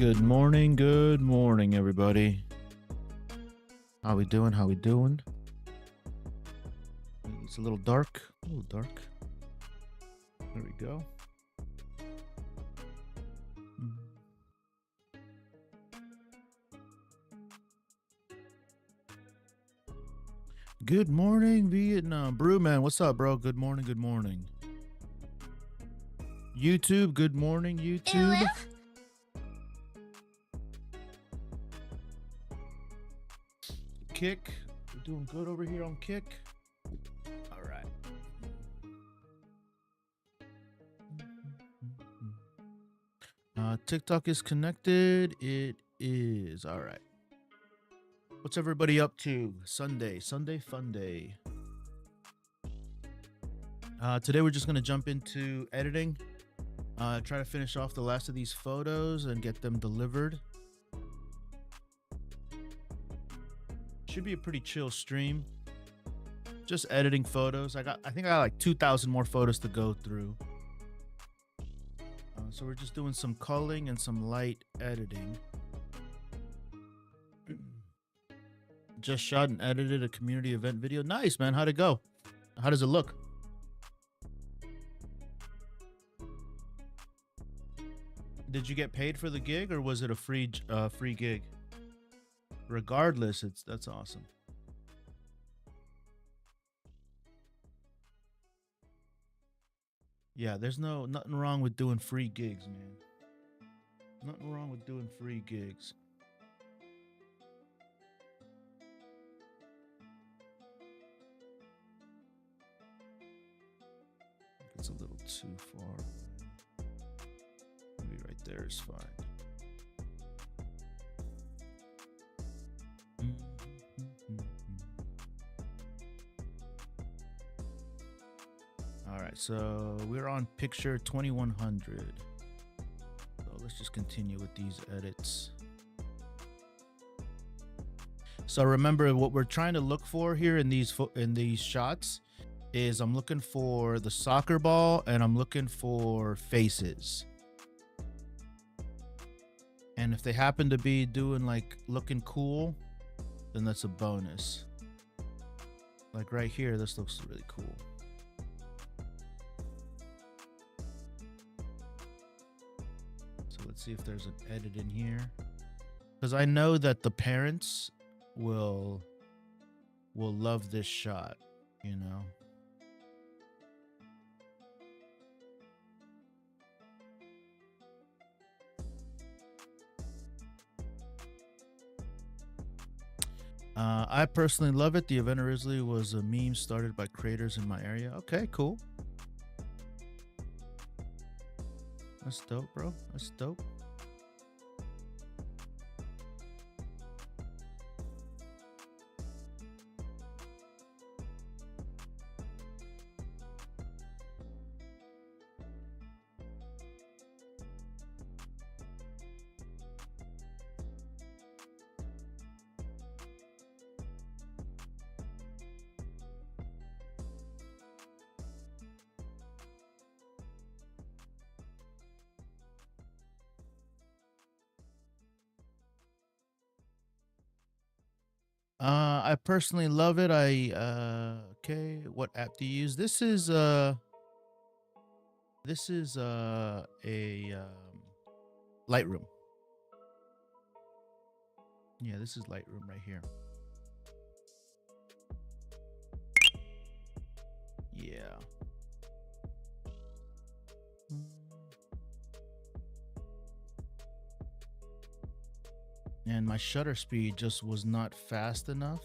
Good morning, everybody. How we doing? How we doing? It's a little dark. There we go. Good morning, Vietnam. Brewman, what's up, bro? Good morning, good morning. YouTube, good morning, YouTube. Kick, we're doing good over here on Kick. All right. TikTok is connected. It is. All right. What's everybody up to? Sunday fun day. Today we're just gonna jump into editing. Try to finish off the last of these photos and get them delivered. Should be a pretty chill stream. Just editing photos. I think I got like 2,000 more photos to go through. So we're just doing some culling and some light editing. Just shot and edited a community event video. Nice, man. How'd it go? How does it look? Did you get paid for the gig, or was it a free gig? Regardless, that's awesome. Yeah, there's nothing wrong with doing free gigs, man. Nothing wrong with doing free gigs. It's a little too far. Maybe right there is fine. All right, so we're on picture 2100. So let's just continue with these edits. So remember, what we're trying to look for here in these shots is I'm looking for the soccer ball and I'm looking for faces. And if they happen to be doing like looking cool, then that's a bonus. Like right here, this looks really cool. So let's see if there's an edit in here, because I know that the parents will love this shot, you know. I personally love it. The event originally was a meme started by creators in my area. Okay, cool. That's dope, bro. That's dope. I personally love it. Okay, what app do you use? This is a Lightroom. Yeah, this is Lightroom right here. Yeah. And my shutter speed just was not fast enough.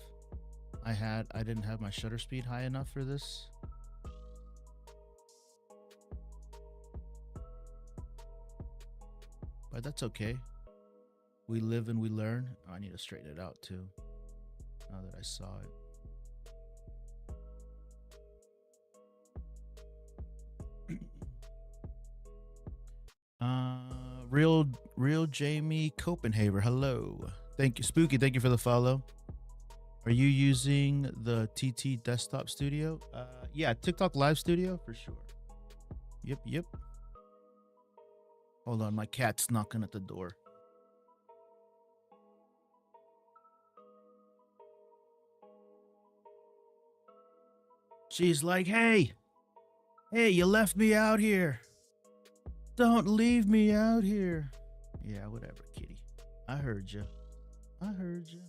I didn't have my shutter speed high enough for this. But that's okay. We live and we learn. Oh, I need to straighten it out too, now that I saw it. Real Jamie Copenhaver, hello. Thank you, Spooky. Thank you for the follow. Are you using the TT Desktop Studio? Yeah, TikTok Live Studio for sure. Yep. Hold on, my cat's knocking at the door. She's like, hey, you left me out here. Don't leave me out here. Yeah, whatever, kitty. I heard you. I heard you.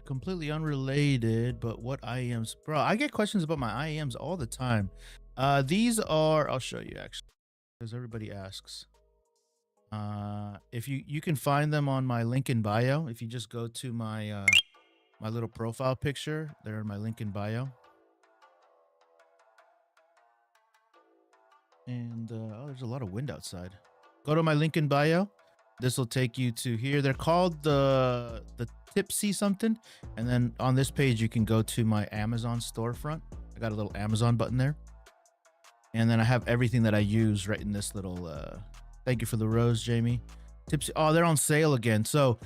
Completely unrelated, but what IEMs, bro? I get questions about my IEMs all the time. These are, I'll show you actually, because everybody asks. If you can find them on my link in bio. If you just go to my my little profile picture, they're in my link in bio. And oh, there's a lot of wind outside. Go to my link in bio. This will take you to here. They're called the Tipsy something. And then on this page, you can go to my Amazon storefront. I got a little Amazon button there. And then I have everything that I use right in this little, thank you for the rose, Jamie. Tipsy. Oh, they're on sale again. So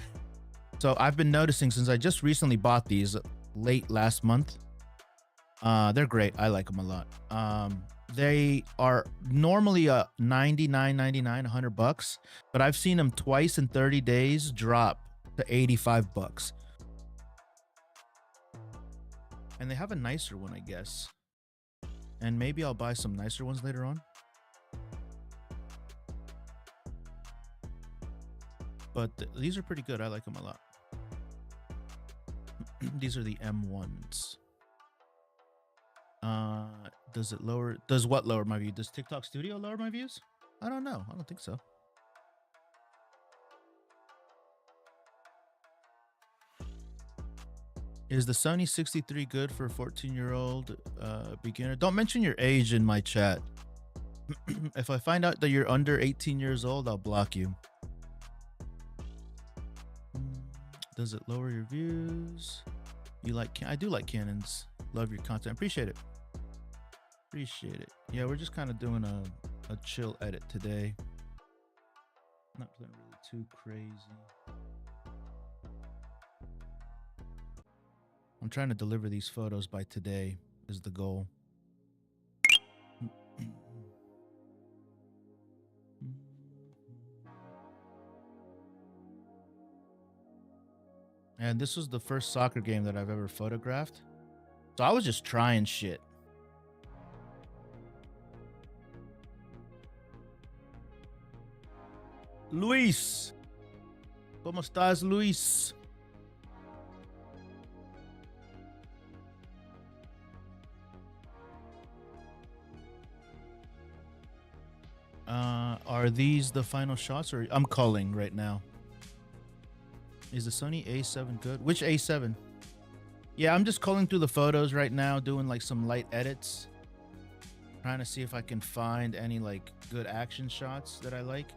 I've been noticing since I just recently bought these late last month. They're great. I like them a lot. They are normally $99.99, $100, but I've seen them twice in 30 days drop to $85. And they have a nicer one, I guess. And maybe I'll buy some nicer ones later on. But these are pretty good. I like them a lot. These are the M1s. Does it lower? Does what lower my view? Does TikTok Studio lower my views? I don't know. I don't think so. Is the Sony 63 good for a 14-year-old beginner? Don't mention your age in my chat. If I find out that you're under 18 years old, I'll block you. Does it lower your views? You like? I do like Canons. Love your content. Appreciate it. Appreciate it. Yeah, we're just kind of doing a chill edit today. Not really too crazy. I'm trying to deliver these photos by today is the goal. And this was the first soccer game that I've ever photographed. So I was just trying shit. Luis. ¿Cómo estás, Luis? Are these the final shots, or I'm culling right now? Is the Sony A7 good? Which A7? Yeah, I'm just culling through the photos right now, doing like some light edits, trying to see if I can find any like good action shots that I like.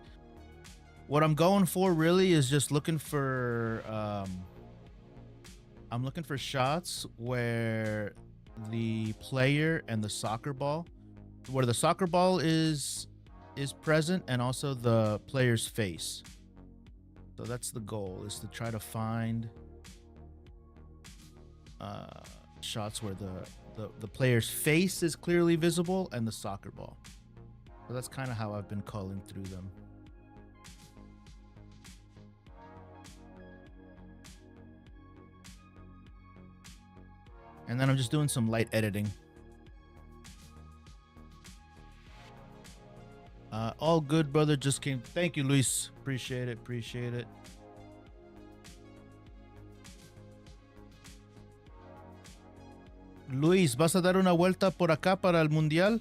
What I'm going for really is just looking for I'm looking for shots where the player and the soccer ball, where the soccer ball is present, and also the player's face. So that's the goal, is to try to find shots where the player's face is clearly visible and the soccer ball. So that's kind of how I've been culling through them. And then I'm just doing some light editing. All good, brother. Just came. Thank you, Luis. Appreciate it. Appreciate it. Luis, ¿vas a dar una vuelta por acá para el mundial?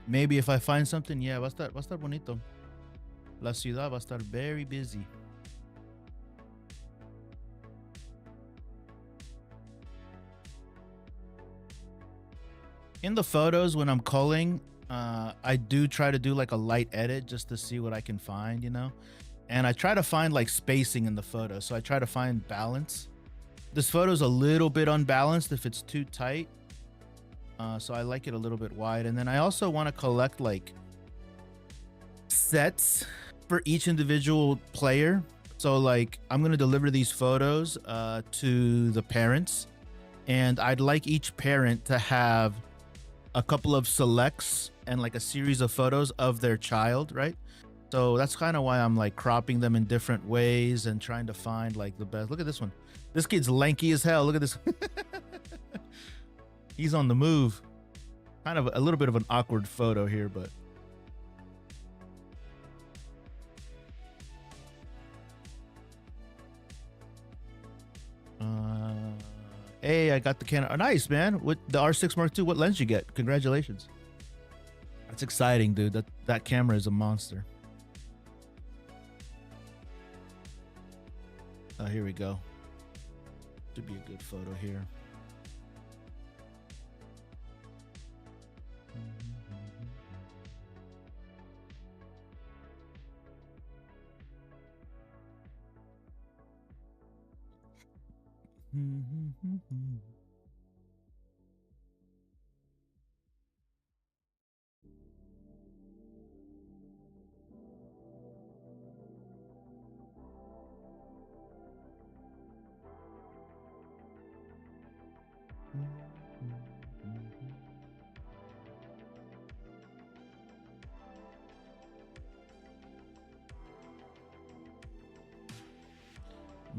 Maybe if I find something, yeah, va a estar bonito. La ciudad va a estar very busy. In the photos when I'm culling, I do try to do like a light edit just to see what I can find, you know? And I try to find like spacing in the photo. So I try to find balance. This photo's a little bit unbalanced if it's too tight. So I like it a little bit wide. And then I also want to collect like sets for each individual player. So like I'm going to deliver these photos to the parents, and I'd like each parent to have a couple of selects and like a series of photos of their child, right? So that's kind of why I'm like cropping them in different ways and trying to find like the best. Look at this one. This kid's lanky as hell. Look at this. He's on the move. Kind of a little bit of an awkward photo here, but hey, I got the Canon. Oh, nice, man. With the R6 Mark II, what lens you get? Congratulations. That's exciting, dude. That camera is a monster. Oh, here we go. Should be a good photo here.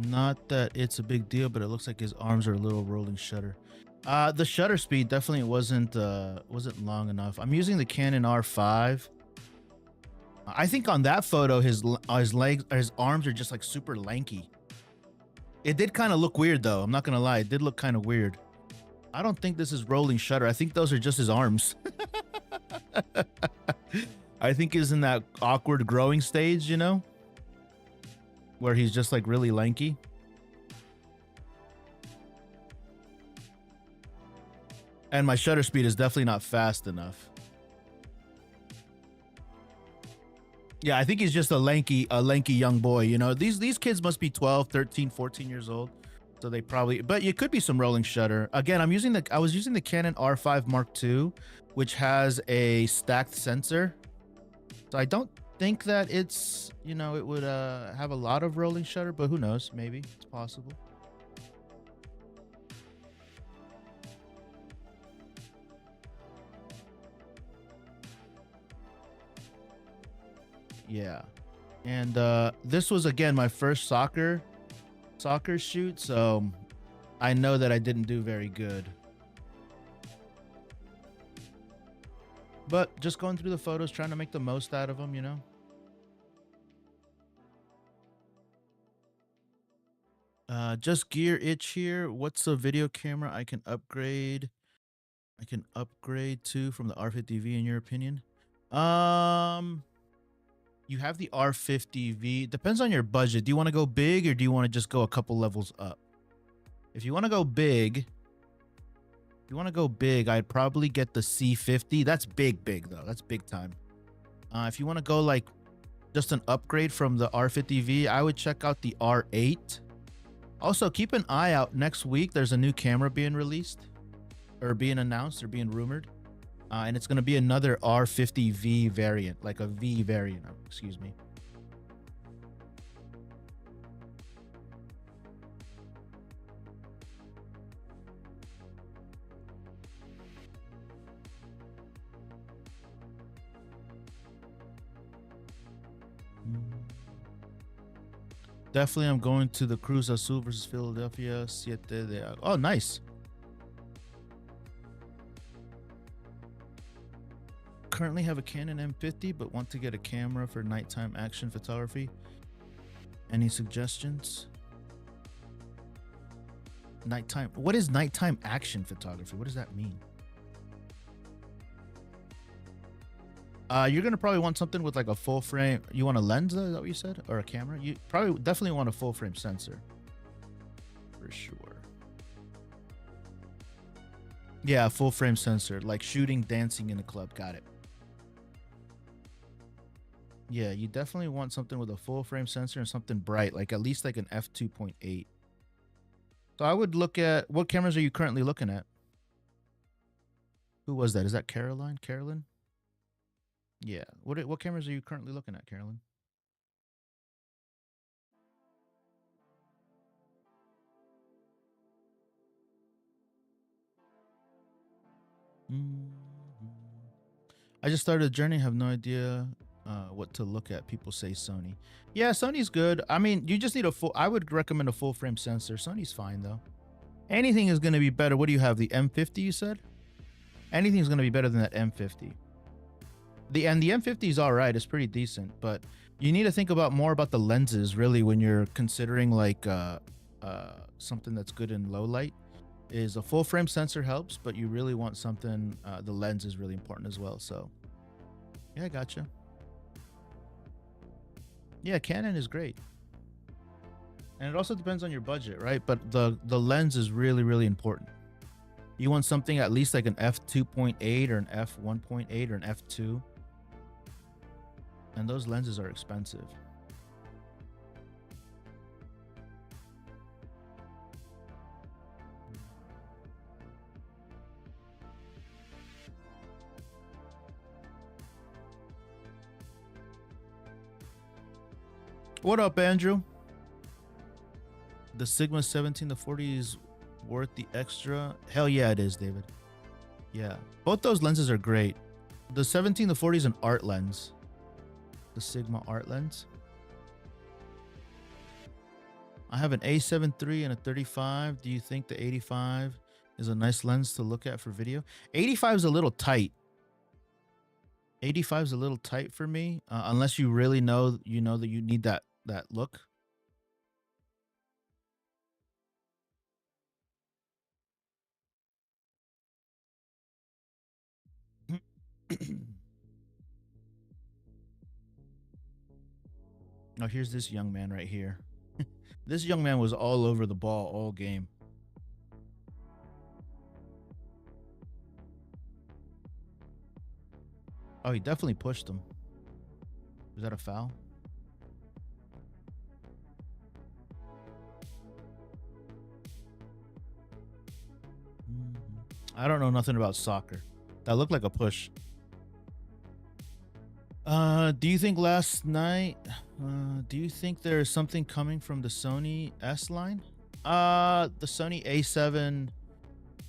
Not that it's a big deal, but it looks like his arms are a little rolling shutter. The shutter speed definitely wasn't long enough. I'm using the Canon R5. I think on that photo his legs, his arms are just like super lanky. It did kind of look weird though. I'm not gonna lie, it did look kind of weird. I don't think this is rolling shutter. I think those are just his arms. I think he's in that awkward growing stage, you know, where he's just like really lanky. And my shutter speed is definitely not fast enough. Yeah, I think he's just a lanky young boy, you know. These kids must be 12, 13, 14 years old. So they probably, but it could be some rolling shutter. Again, I was using the Canon R5 Mark II, which has a stacked sensor. So I don't think that it's, you know, it would have a lot of rolling shutter, but who knows? Maybe it's possible. Yeah. And this was again my first soccer shoot, so I know that I didn't do very good. But just going through the photos, trying to make the most out of them, you know. Just gear itch here. What's a video camera I can upgrade? I can upgrade to from the R50V in your opinion? You have the R50V. Depends on your budget. Do you want to go big or do you want to just go a couple levels up? If you want to go big, I'd probably get the C50. That's big though. That's big time. If you want to go like just an upgrade from the R50V, I would check out the R8. Also, keep an eye out. Next week, there's a new camera being released or being announced or being rumored. And it's going to be another R50V variant, like a V variant, excuse me. Definitely, I'm going to the Cruz Azul versus Philadelphia. Oh, nice. Currently have a Canon M50, but want to get a camera for nighttime action photography. Any suggestions? Nighttime. What is nighttime action photography? What does that mean? You're gonna probably want something with like a full frame. You want a lens, though? Is that what you said? Or a camera? You probably definitely want a full frame sensor. For sure. Yeah, full frame sensor, like shooting, dancing in a club. Got it. Yeah, you definitely want something with a full frame sensor and something bright, like at least like an f2.8. So I would look at, what cameras are you currently looking at? Who was that? Is that Caroline? Carolyn? Yeah. What cameras are you currently looking at, Carolyn? Mhm. I just started a journey. Have no idea what to look at. People say Sony. Yeah, Sony's good. I mean, you just need a full. I would recommend a full frame sensor. Sony's fine though. Anything is going to be better. What do you have? The M50, you said? Anything is going to be better than that M50. The M50 is all right. It's pretty decent, but you need to think about more about the lenses really when you're considering like something that's good in low light. Is a full frame sensor helps, but you really want something. The lens is really important as well. So yeah, I gotcha. Yeah, Canon is great, and it also depends on your budget, right? But the lens is really important. You want something at least like an f2.8 or an f1.8 or an f2, and those lenses are expensive. What up, Andrew? The Sigma 17 to 40 is worth the extra. Hell yeah, it is, David. Yeah, both those lenses are great. The 17 to 40 is an art lens. The Sigma art lens. I have an A7 III and a 35. Do you think the 85 is a nice lens to look at for video? 85 is a little tight. 85 is a little tight for me, unless you really know that you need that look. Oh, here's this young man right here. This young man was all over the ball all game. Oh, he definitely pushed him. Was that a foul? Mhm. I don't know nothing about soccer. That looked like a push. Do you think last night? Do you think there is something coming from the Sony S line? The Sony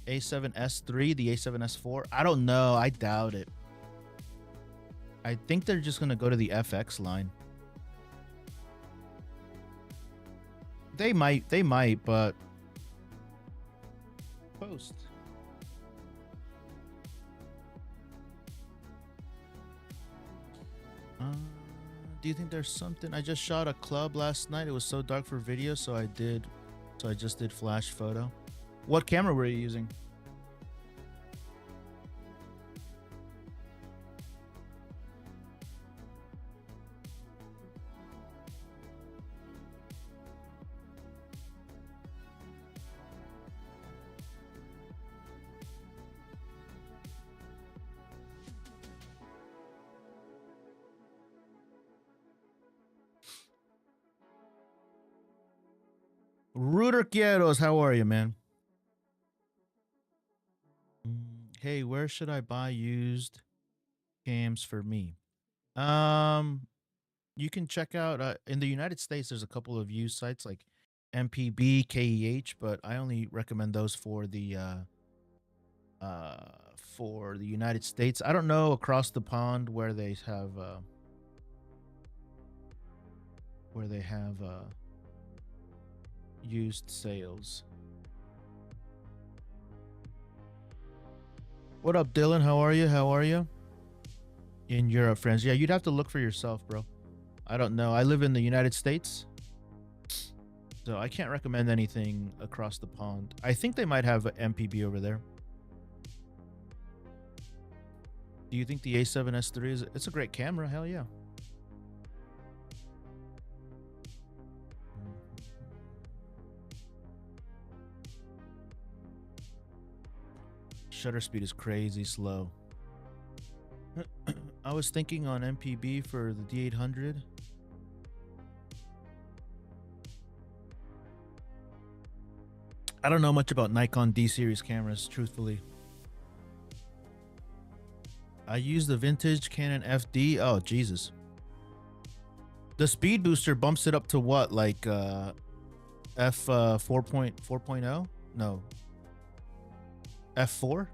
A7S3, the A7S4. I don't know. I doubt it. I think they're just gonna go to the FX line. They might, but post. Do you think there's something? I just shot a club last night. It was so dark for video, so I just did flash photo. What camera were you using? Ruder Quieros, how are you, man? Hey, where should I buy used cams for me? Um, you can check out in the United States. There's a couple of used sites like MPB, KEH, but I only recommend those for the United States. I don't know across the pond where they have used sales. What up, Dylan? How are you? How are you? In Europe, friends. Yeah, you'd have to look for yourself, bro. I don't know. I live in the United States, so I can't recommend anything across the pond. I think they might have an MPB over there. Do you think the A7S3 is? It's a great camera. Hell yeah. shutter speed is crazy slow. I was thinking on MPB for the D800. I don't know much about Nikon D series cameras, truthfully. I use the vintage Canon FD. Oh, Jesus. The speed booster bumps it up to what? Like F 4.4.0? No. F4?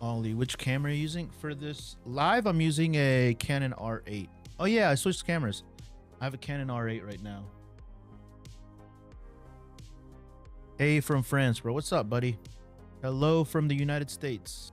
Ollie, which camera are you using? For this live, I'm using a Canon R8. Oh yeah, I switched cameras. I have a Canon R8 right now. Hey from France, bro. What's up, buddy? Hello from the United States.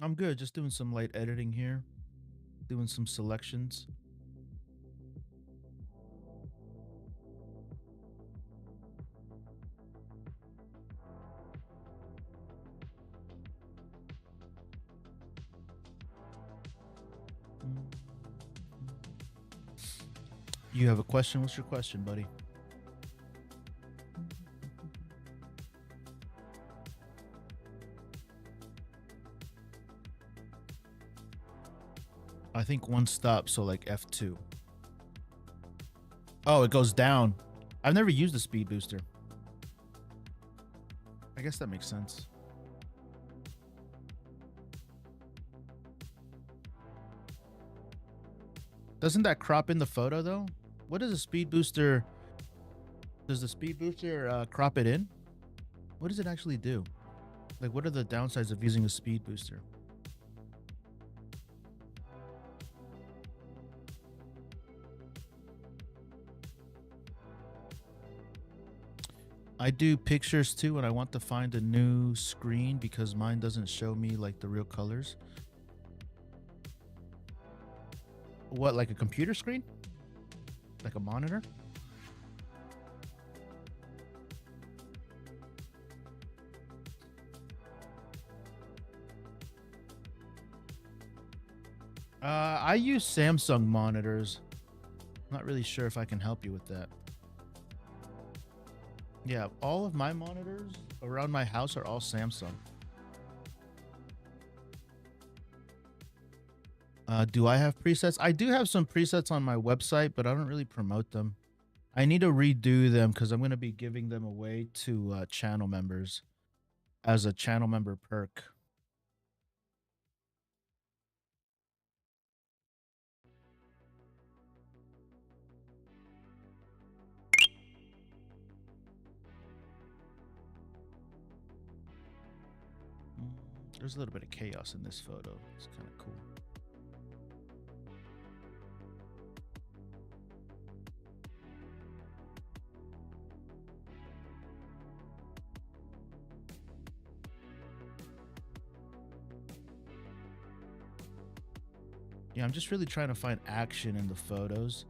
I'm good. Just doing some light editing here. Doing some selections. You have a question? What's your question, buddy? I think one stop, so like F2. Oh, it goes down. I've never used a speed booster. I guess that makes sense. Doesn't that crop in the photo though? What does a speed booster? Does the speed booster crop it in? What does it actually do? Like, what are the downsides of using a speed booster? I do pictures too, and I want to find a new screen because mine doesn't show me like the real colors. What, like a computer screen? Like a monitor? I use Samsung monitors. Not really sure if I can help you with that. Yeah, all of my monitors around my house are all Samsung. Do I have presets? I do have some presets on my website, but I don't really promote them. I need to redo them because I'm going to be giving them away to channel members as a channel member perk. There's a little bit of chaos in this photo. It's kind of cool. Yeah, I'm just really trying to find action in the photos.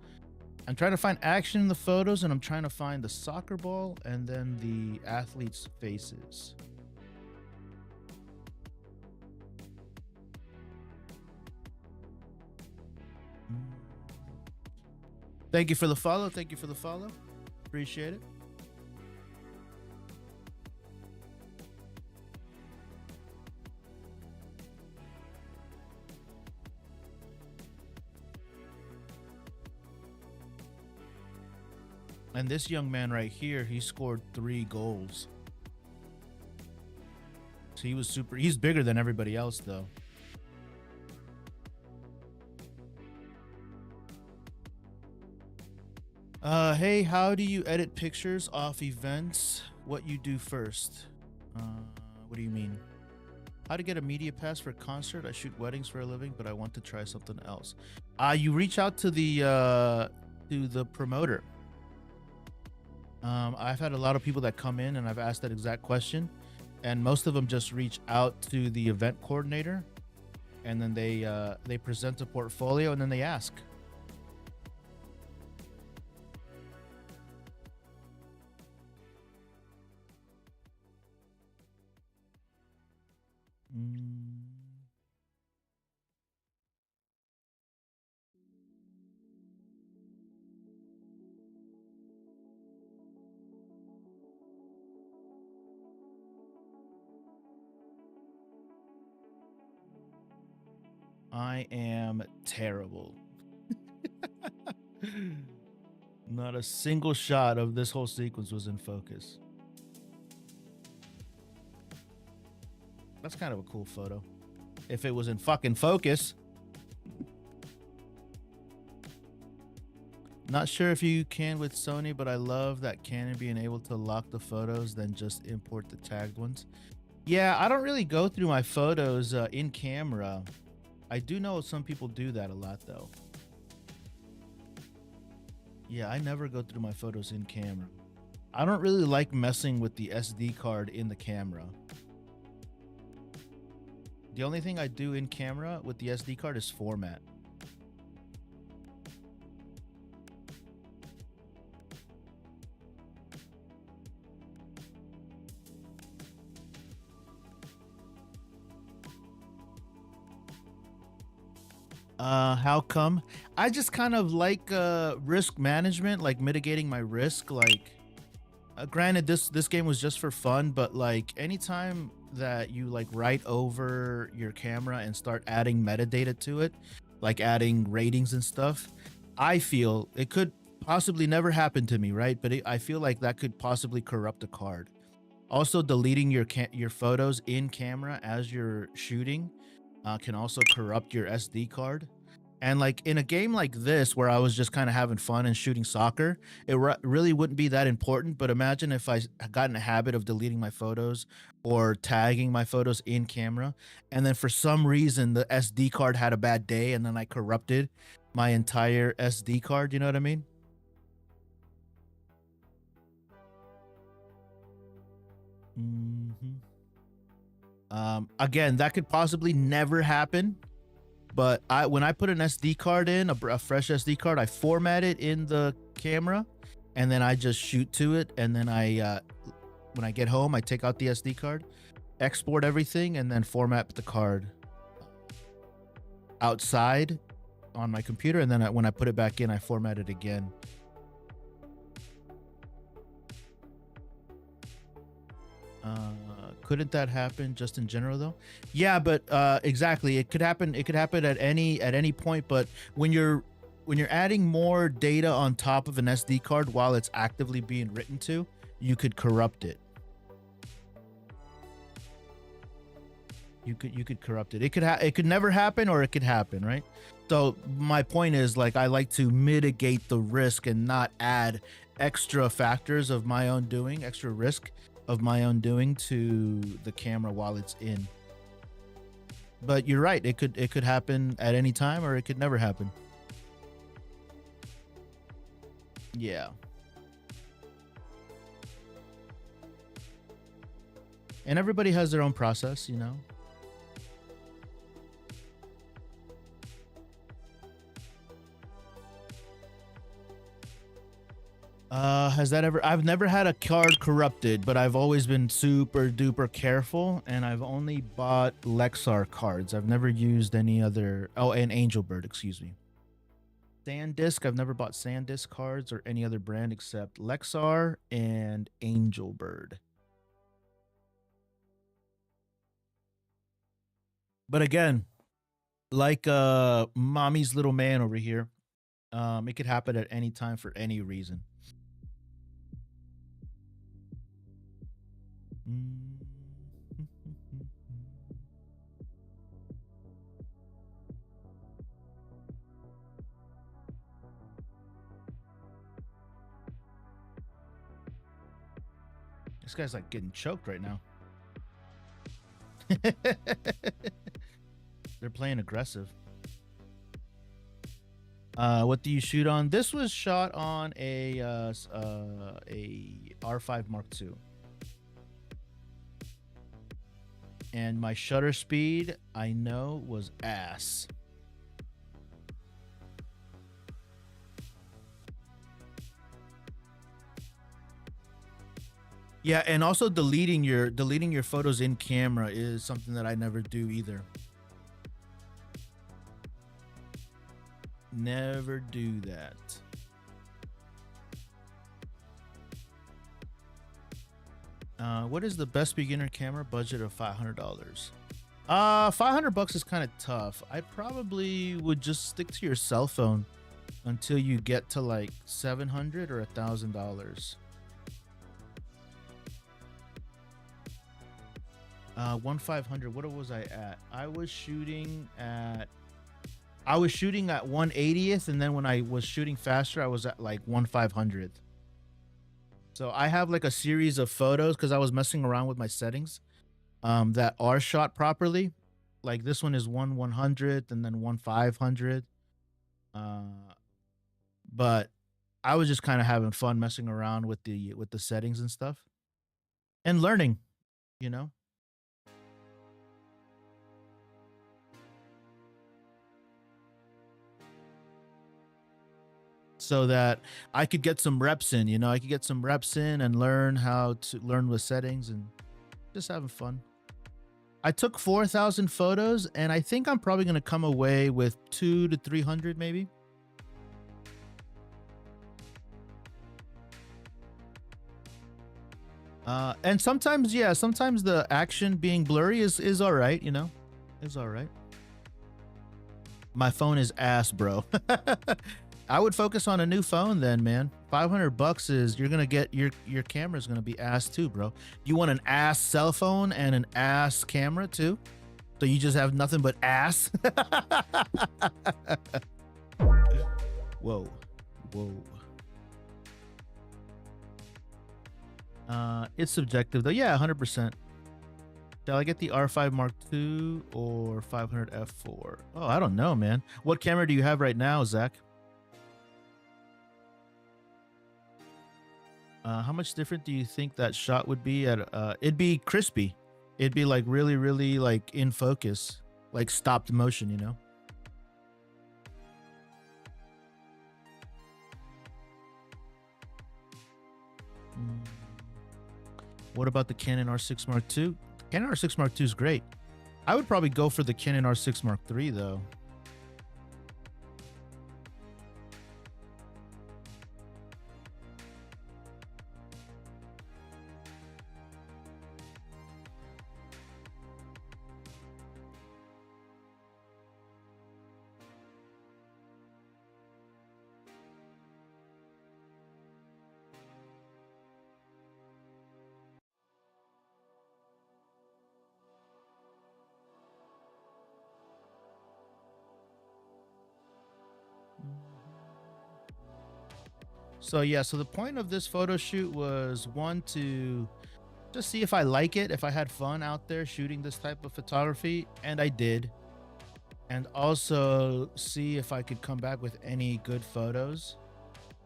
I'm trying to find action in the photos, and I'm trying to find the soccer ball and then the athletes' faces. Thank you for the follow. Thank you for the follow. Appreciate it. And this young man right here, he scored 3 goals. So he was super. He's bigger than everybody else, though. Hey, how do you edit pictures off events? What you do first? What do you mean? How to get a media pass for a concert? I shoot weddings for a living, but I want to try something else. You reach out to the promoter. I've had a lot of people that come in and I've asked that exact question, and most of them just reach out to the event coordinator, and then they present a portfolio and then they ask. I am terrible. Not a single shot of this whole sequence was in focus. That's kind of a cool photo. If it was in fucking focus. Not sure if you can with Sony, but I love that Canon being able to lock the photos, then just import the tagged ones. Yeah, I don't really go through my photos in camera. I do know some people do that a lot, though. Yeah, I never go through my photos in camera. I don't really like messing with the SD card in the camera. The only thing I do in camera with the SD card is format. How come? I just kind of like risk management, like mitigating my risk. Like, granted, this game was just for fun, but like anytime that you like write over your camera and start adding metadata to it, like adding ratings and stuff, I feel it could possibly never happen to me, right? But I feel like that could possibly corrupt a card. Also, deleting your photos in camera as you're shooting can also corrupt your SD card. And like in a game like this, where I was just kind of having fun and shooting soccer, it really wouldn't be that important. But imagine if I got in a habit of deleting my photos or tagging my photos in camera, and then for some reason the SD card had a bad day, and then I corrupted my entire SD card. You know what I mean? Again, that could possibly never happen. But when I put an SD card in, a fresh SD card, I format it in the camera, and then I just shoot to it. And then when I get home, I take out the SD card, export everything, and then format the card outside on my computer. And then when I put it back in, I format it again. Couldn't that happen just in general though? Yeah, but exactly, it could happen. It could happen at any point. But when you're adding more data on top of an SD card while it's actively being written to, you could corrupt it. You could corrupt it. It could never happen, or it could happen, right? So my point is, like, I like to mitigate the risk and not add extra factors of my own doing, extra risk of my own doing to the camera while it's in. But you're right, it could happen at any time, or it could never happen. Yeah. And everybody has their own process, you know. Has that ever? I've never had a card corrupted, but I've always been super duper careful, and I've only bought Lexar cards. I've never used any other. Oh, and Angelbird, excuse me. SanDisk. I've never bought SanDisk cards or any other brand except Lexar and Angelbird. But again, like mommy's little man over here, it could happen at any time for any reason. This guy's like getting choked right now. They're playing aggressive. What do you shoot on? This was shot on a R5 Mark II. And my shutter speed, I know, was ass. Yeah, and also deleting your photos in camera is something that I never do either. Never do that. What is the best beginner camera budget of $500? $500 is kind of tough. I probably would just stick to your cell phone until you get to like 700 or $1,000. 1/500. What was I at? I was shooting at 1/80th, and then when I was shooting faster, I was at like 1/500th. So I have like a series of photos because I was messing around with my settings that are shot properly. Like this one is 1/100th and then 1/500. Uh, but I was just kind of having fun messing around with the settings and stuff and learning, you know, so that I could get some reps in. I could get some reps in and learn how to learn with settings and just having fun. I took 4,000 photos, and I think I'm probably gonna come away with 2 to 300 maybe. And sometimes, yeah, sometimes the action being blurry is all right, is all right. My phone is ass, bro. I would focus on a new phone then, man. $500 is you're gonna get your camera's gonna be ass too, bro. You want an ass cell phone and an ass camera too, so you just have nothing but ass. Whoa, whoa. It's subjective though. Yeah, 100%. Shall I get the R5 Mark II or 500 f4? Oh, I don't know, man. What camera do you have right now, Zach? How much different do you think that shot would be at? It'd be crispy. It'd be like really, really like in focus, like stopped motion, Mm. What about the Canon R6 Mark II? Canon R6 Mark II is great. I would probably go for the Canon R6 Mark III though. So yeah, so the point of this photo shoot was one to just see if I like it, if I had fun out there shooting this type of photography, and I did. And also see if I could come back with any good photos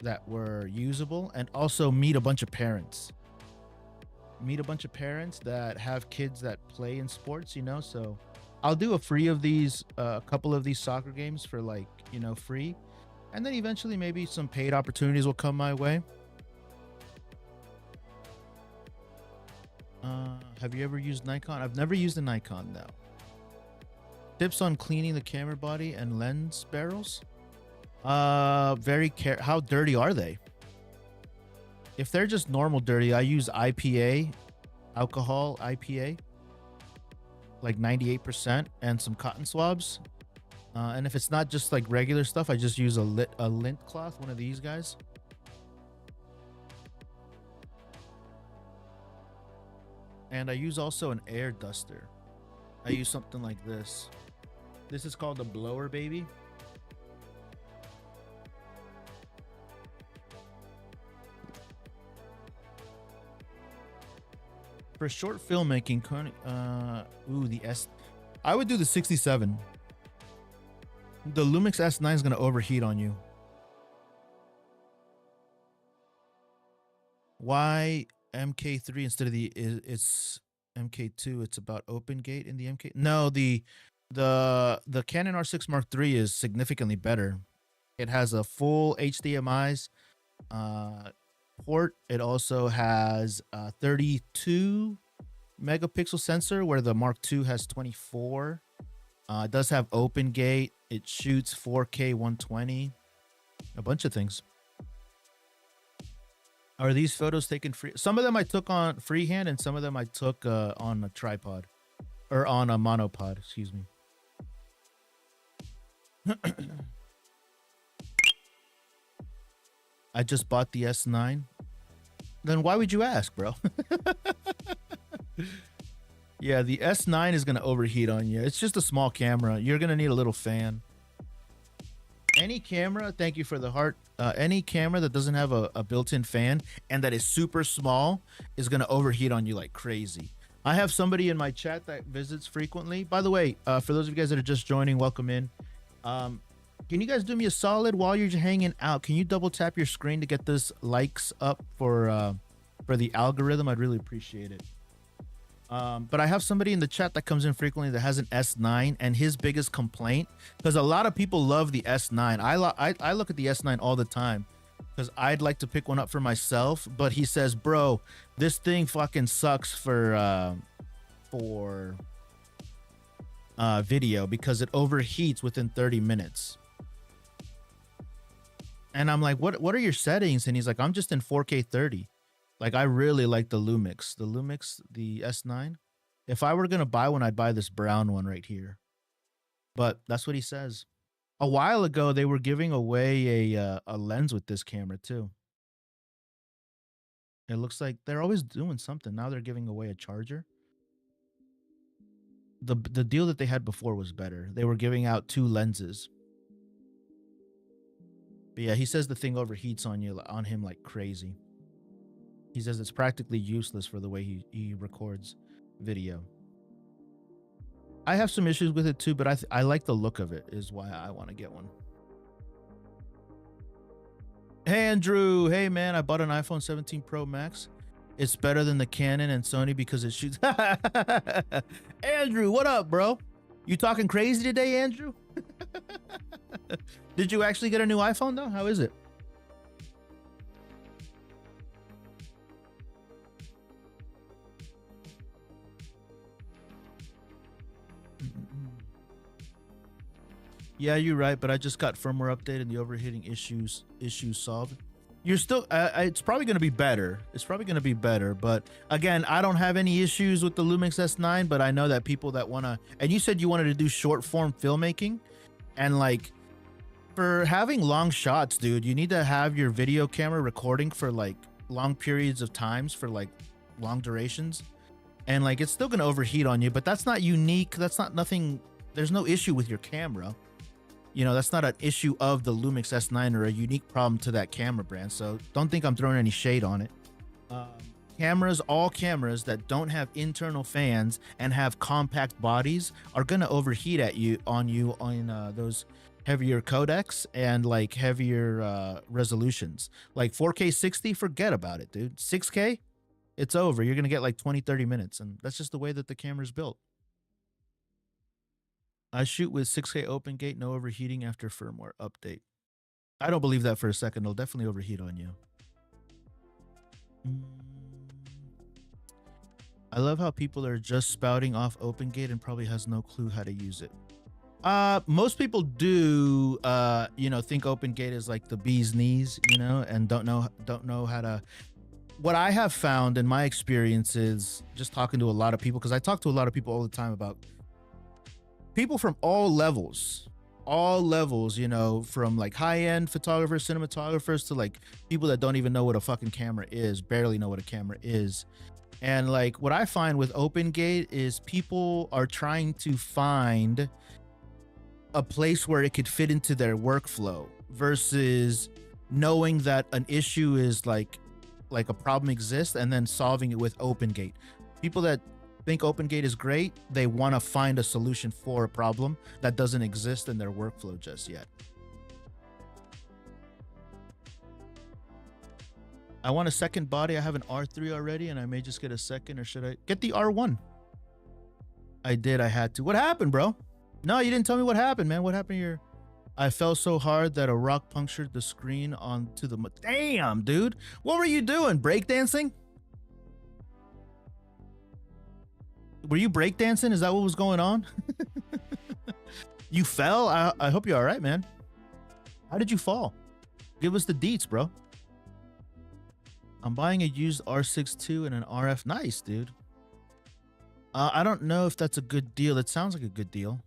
that were usable, and also meet a bunch of parents. Meet a bunch of parents that have kids that play in sports, so I'll do a free of these a couple of these soccer games for like, free. And then eventually maybe some paid opportunities will come my way. Have you ever used Nikon? I've never used a Nikon though. Tips on cleaning the camera body and lens barrels? Very care. How dirty are they? If they're just normal dirty, I use IPA, alcohol IPA, like 98%, and some cotton swabs. And if it's not just like regular stuff, I just use a lint cloth, one of these guys. And I use also an air duster. I use something like this. This is called a blower baby. For short filmmaking, the S. I would do the 67. The Lumix S9 is going to overheat on you. Why MK3 instead of it's MK2? It's about open gate in the MK. No, the Canon R6 Mark III is significantly better. It has a full HDMI's port. It also has a 32 megapixel sensor where the Mark II has 24. It does have open gate. It shoots 4K 120. A bunch of things. Are these photos taken free? Some of them I took on freehand, and some of them I took on a tripod. or on a monopod, excuse me. I just bought the S9. Then why would you ask, bro? Yeah, the S9 is going to overheat on you. It's just a small camera. You're going to need a little fan. Any camera, thank you for the heart. Any camera that doesn't have a built-in fan and that is super small is going to overheat on you like crazy. I have somebody in my chat that visits frequently. By the way, for those of you guys that are just joining, welcome in. Can you guys do me a solid while you're hanging out? Can you double tap your screen to get this likes up for the algorithm? I'd really appreciate it. But I have somebody in the chat that comes in frequently that has an S9, and his biggest complaint, because a lot of people love the S9. I look at the S9 all the time because I'd like to pick one up for myself, but he says, bro, this thing fucking sucks for video because it overheats within 30 minutes. And I'm like, what are your settings? And he's like, I'm just in 4K 30. Like, I really like the Lumix. The S9. If I were going to buy one, I'd buy this brown one right here. But that's what he says. A while ago, they were giving away a lens with this camera, too. It looks like they're always doing something. Now they're giving away a charger. The deal that they had before was better. They were giving out 2 lenses. But yeah, he says the thing overheats on him like crazy. He says it's practically useless for the way he records video. I have some issues with it too, but I like the look of it, is why I want to get one. Hey, Andrew. Hey, man, I bought an iPhone 17 Pro Max. It's better than the Canon and Sony because it shoots. Andrew, what up, bro? You talking crazy today, Andrew? Did you actually get a new iPhone, though? How is it? Yeah, you're right, but I just got firmware update and the overheating issues solved. You're still, it's probably going to be better. It's probably going to be better, but again, I don't have any issues with the Lumix S9, but I know that people that want to, and you said you wanted to do short form filmmaking, and like, for having long shots, dude, you need to have your video camera recording for like long periods of times, for like long durations, and like, it's still going to overheat on you, but that's not unique. That's not nothing. There's no issue with your camera. You know, that's not an issue of the Lumix S9 or a unique problem to that camera brand. So don't think I'm throwing any shade on it. All cameras that don't have internal fans and have compact bodies are going to overheat on those heavier codecs and like heavier resolutions. Like 4K 60, forget about it, dude. 6K, it's over. You're going to get like 20-30 minutes, and that's just the way that the camera's built. I shoot with 6K open gate, no overheating after firmware update. I don't believe that for a second. It'll definitely overheat on you. I love how people are just spouting off open gate and probably has no clue how to use it. Most people do, think open gate is like the bee's knees, and don't know how to. What I have found in my experience is just talking to a lot of people, because I talk to a lot of people all the time about people from all levels, from like high-end photographers, cinematographers, to like people that don't even know what a fucking camera is, barely know what a camera is. And like what I find with OpenGate is people are trying to find a place where it could fit into their workflow versus knowing that an issue is like a problem exists and then solving it with OpenGate. People that think OpenGate is great, they want to find a solution for a problem that doesn't exist in their workflow just yet. I want a second body. I have an R3 already, and I may just get a second, or should I get the R1? I did. I had to. What happened, bro? No, you didn't tell me what happened, man. What happened here? I fell so hard that a rock punctured the screen onto the... Damn, dude. What were you doing? Breakdancing? Were you breakdancing? Is that what was going on? You fell? I hope you're all right, man. How did you fall? Give us the deets, bro. I'm buying a used R6 II and an RF. Nice, dude. I don't know if that's a good deal. That sounds like a good deal.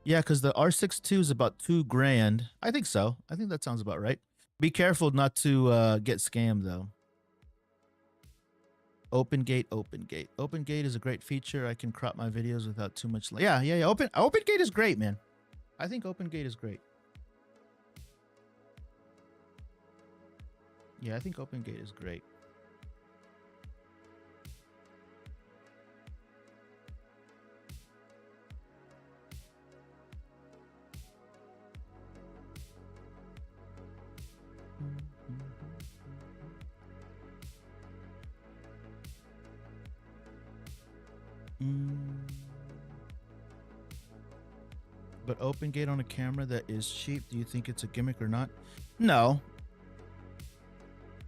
Yeah, because the R6 II is about $2,000. I think so. I think that sounds about right. Be careful not to get scammed though. Open Gate, Open Gate. Open Gate is a great feature. I can crop my videos without too much. Yeah. Open Gate is great, man. I think Open Gate is great. Yeah, I think Open Gate is great. But Open Gate on a camera that is cheap, do you think it's a gimmick or not? No.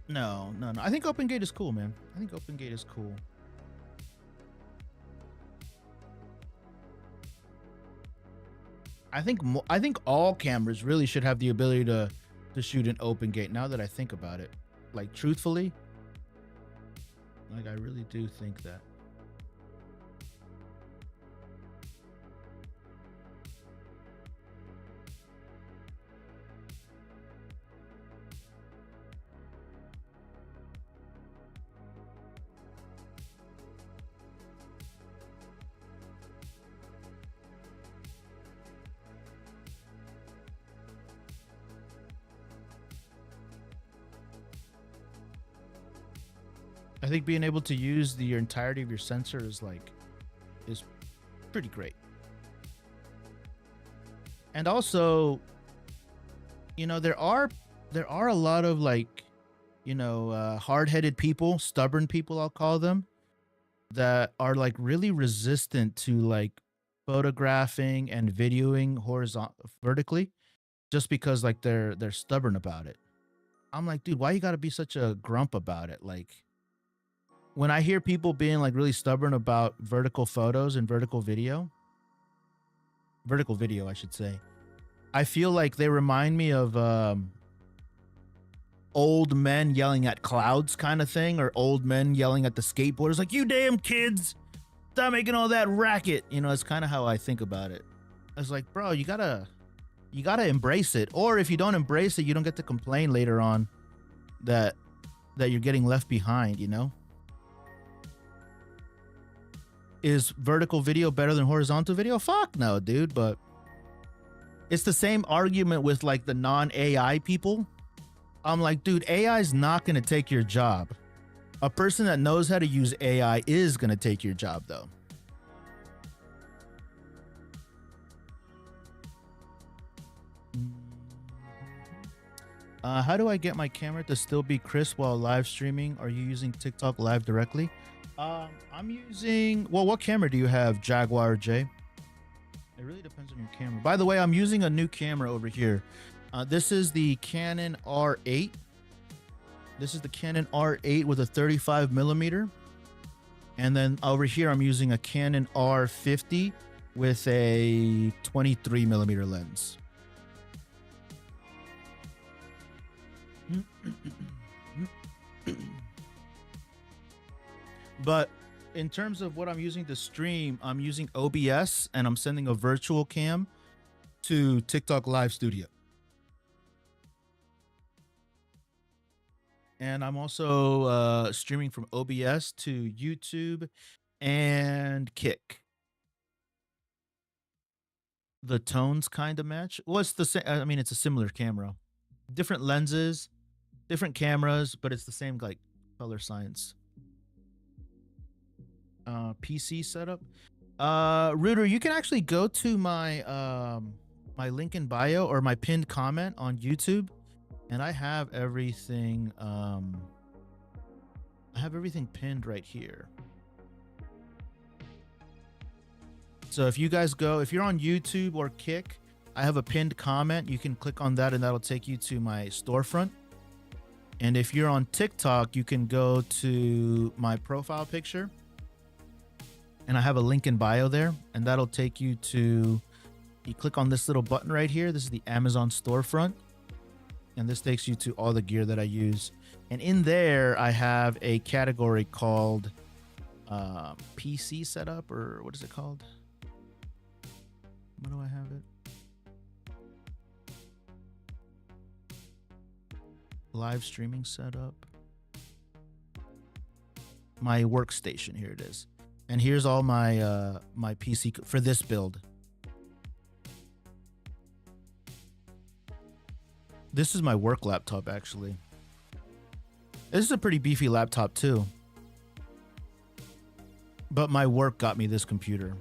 No. I think Open Gate is cool, man. I think Open Gate is cool. I think all cameras really should have the ability to shoot an Open Gate. Now that I think about it, like truthfully, like I really do think that. I think being able to use the entirety of your sensor is pretty great. And also, you know, there are a lot of hard-headed people, stubborn people, I'll call them, that are like really resistant to like photographing and videoing vertically, just because like they're stubborn about it. I'm like, dude, why you gotta be such a grump about it? Like, when I hear people being like really stubborn about vertical photos and vertical video, I should say, I feel like they remind me of old men yelling at clouds kind of thing, or old men yelling at the skateboarders, like, you damn kids, stop making all that racket. You know, it's kind of how I think about it. I was like, bro, you gotta embrace it. Or if you don't embrace it, you don't get to complain later on that you're getting left behind, you know? Is vertical video better than horizontal video? Fuck no, dude. But it's the same argument with like the non-AI people. I'm like, dude, AI is not going to take your job. A person that knows how to use AI is going to take your job, though. How do I get my camera to still be crisp while live streaming? Are you using TikTok Live directly? I'm using, well, what camera do you have, Jaguar J? It really depends on your camera. By the way, I'm using a new camera over here. This is the Canon R8. This is the Canon R8 with a 35 millimeter. And then over here, I'm using a Canon R50 with a 23 millimeter lens. But in terms of what I'm using to stream, I'm using OBS and I'm sending a virtual cam to TikTok Live Studio. And I'm also streaming from OBS to YouTube and Kick. The tones kind of match. Well, it's the same. I mean, it's a similar camera. Different lenses, different cameras, but it's the same like color science. PC setup. Rooter, you can actually go to my my link in bio or my pinned comment on YouTube, and I have everything. I have everything pinned right here. So if you guys go, if you're on YouTube or Kick, I have a pinned comment. You can click on that, and that'll take you to my storefront. And if you're on TikTok, you can go to my profile picture. And I have a link in bio there, and that'll take you to, you click on this little button right here. This is the Amazon storefront. And this takes you to all the gear that I use. And in there, I have a category called PC setup, or what is it called? Where do I have it? Live streaming setup. My workstation, here it is. And here's all my my PC for this build. This is my work laptop, actually. This is a pretty beefy laptop too. But my work got me this computer.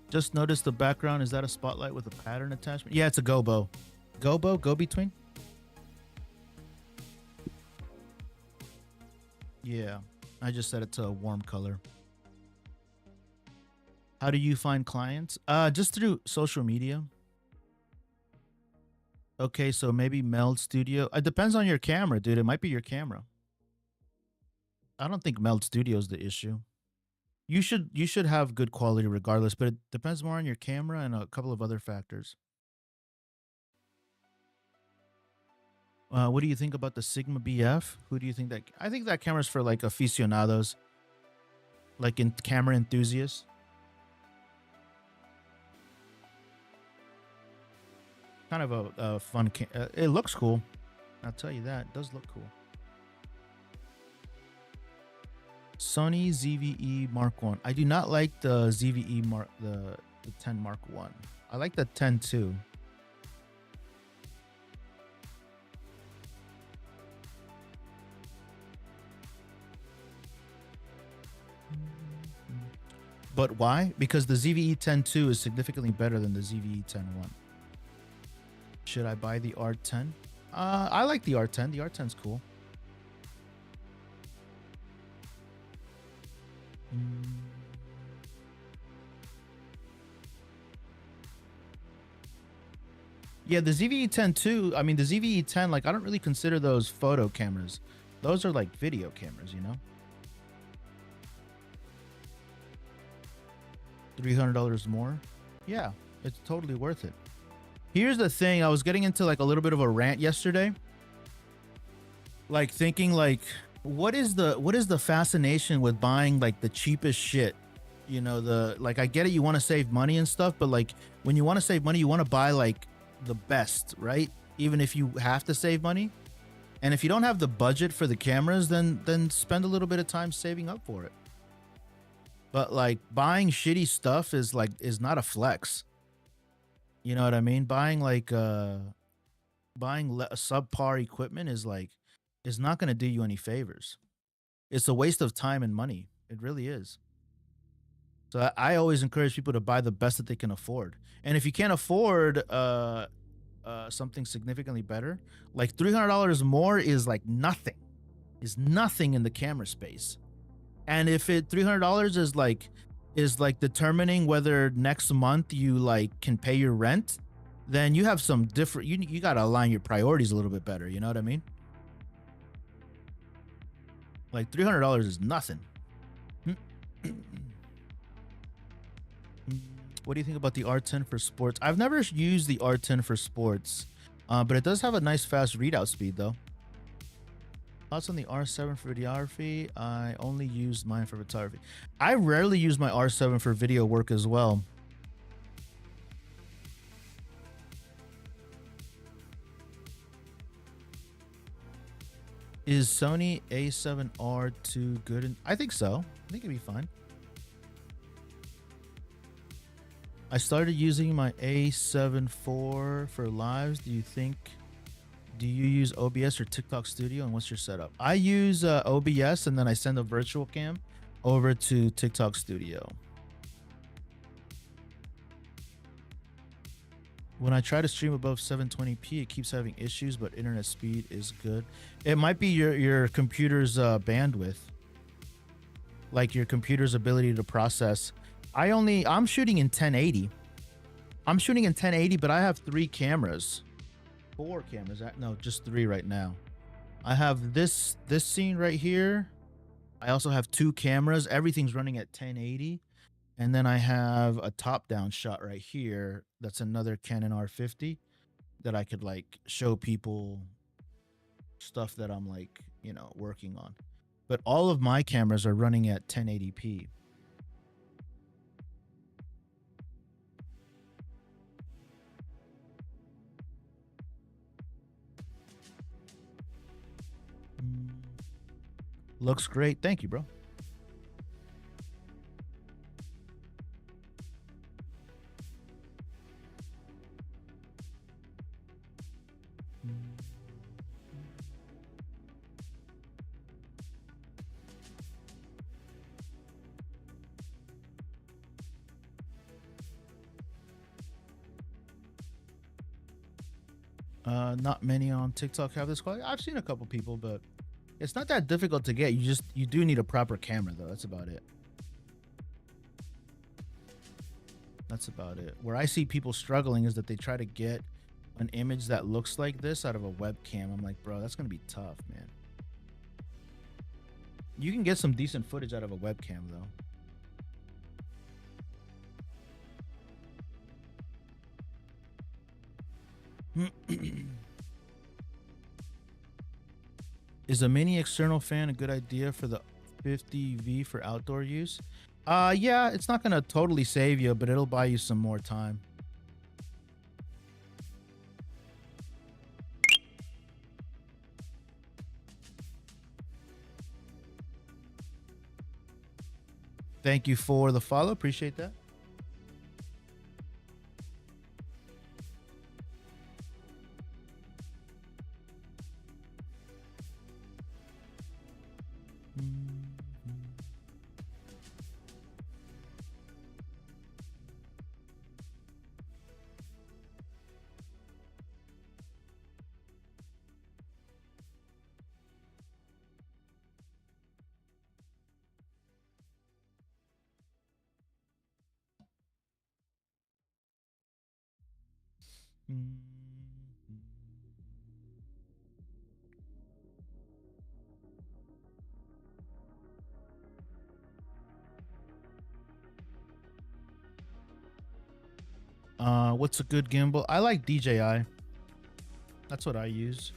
Just noticed the background. Is that a spotlight with a pattern attachment? Yeah, it's a gobo. Gobo? Go between? Yeah. I just set it to a warm color. How do you find clients? Just through social media. Okay, so maybe Meld Studio. It depends on your camera, dude. It might be your camera. I don't think Meld Studio is the issue. You should have good quality regardless, but it depends more on your camera and a couple of other factors. What do you think about the Sigma BF? Who do you think that? I think that camera's for like aficionados, like in camera enthusiasts. Kind of a fun. It looks cool. I'll tell you that. It does look cool. Sony ZVE Mark 1. I do not like the ZVE Mark the 10 Mark 1. I like the 10 too. But why? Because the ZVE 10 2 is significantly better than the ZVE 10 1. Should I buy the R10? I like the R10. The R10's cool. Yeah, the ZVE 10 2, I mean, the ZVE 10, like, I don't really consider those photo cameras. Those are like video cameras, you know? $300 more? Yeah, it's totally worth it. Here's the thing. I was getting into like a little bit of a rant yesterday. Like thinking like, what is the fascination with buying like the cheapest shit? You know, like I get it, you want to save money and stuff, but like when you want to save money, you want to buy like the best, right? Even if you have to save money. And if you don't have the budget for the cameras, then spend a little bit of time saving up for it. But like buying shitty stuff is not a flex. You know what I mean? Buying like subpar equipment is not going to do you any favors. It's a waste of time and money. It really is. So I always encourage people to buy the best that they can afford. And if you can't afford something significantly better, like $300 more is like nothing. Is nothing in the camera space. And if $300 is like determining whether next month you like can pay your rent, then you have some different, you got to align your priorities a little bit better. You know what I mean? Like $300 is nothing. What do you think about the R10 for sports? I've never used the R10 for sports, but it does have a nice fast readout speed though. Thoughts on the R7 for videography? I only use mine for photography. I rarely use my R7 for video work as well. Is Sony A7R too good? I think so. I think it'd be fine. I started using my A7 IV for lives. Do you use OBS or TikTok Studio, and what's your setup? I use OBS, and then I send a virtual cam over to TikTok Studio. When I try to stream above 720p, it keeps having issues, but internet speed is good. It might be your computer's bandwidth, like your computer's ability to process. I'm shooting in 1080. I'm shooting in 1080, but I have 4 cameras. No, just 3 right now. I have this scene right here. I also have 2 cameras. Everything's running at 1080. And then I have a top down shot right here. That's another Canon R50 that I could like show people stuff that I'm like, working on. But all of my cameras are running at 1080p. Looks great. Thank you, bro. Not many on TikTok have this quality. I've seen a couple people, but it's not that difficult to get. You do need a proper camera though. That's about it. That's about it. Where I see people struggling is that they try to get an image that looks like this out of a webcam. I'm like, bro, that's gonna be tough, man. You can get some decent footage out of a webcam though. Is a mini external fan a good idea for the 50V for outdoor use? Yeah, it's not gonna totally save you, but it'll buy you some more time. Thank you for the follow. Appreciate that. What's a good gimbal? I like DJI. That's what I use.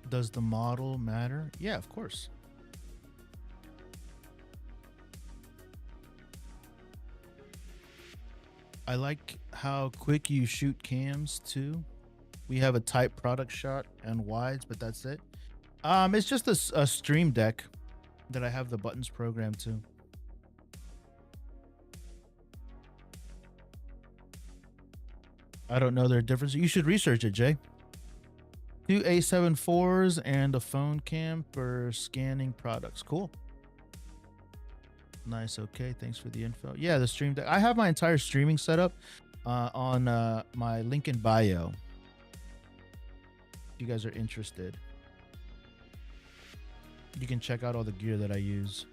Does the model matter? Yeah, of course. I like how quick you shoot cams too. We have a tight product shot and wides, but that's it. It's just a stream deck that I have the buttons programmed to. I don't know their difference. You should research it, Jay. 2 A7 IVs and a phone cam for scanning products. Cool. Nice. Okay. Thanks for the info. Yeah, the stream deck. I have my entire streaming setup on my link in bio. If you guys are interested, you can check out all the gear that I use.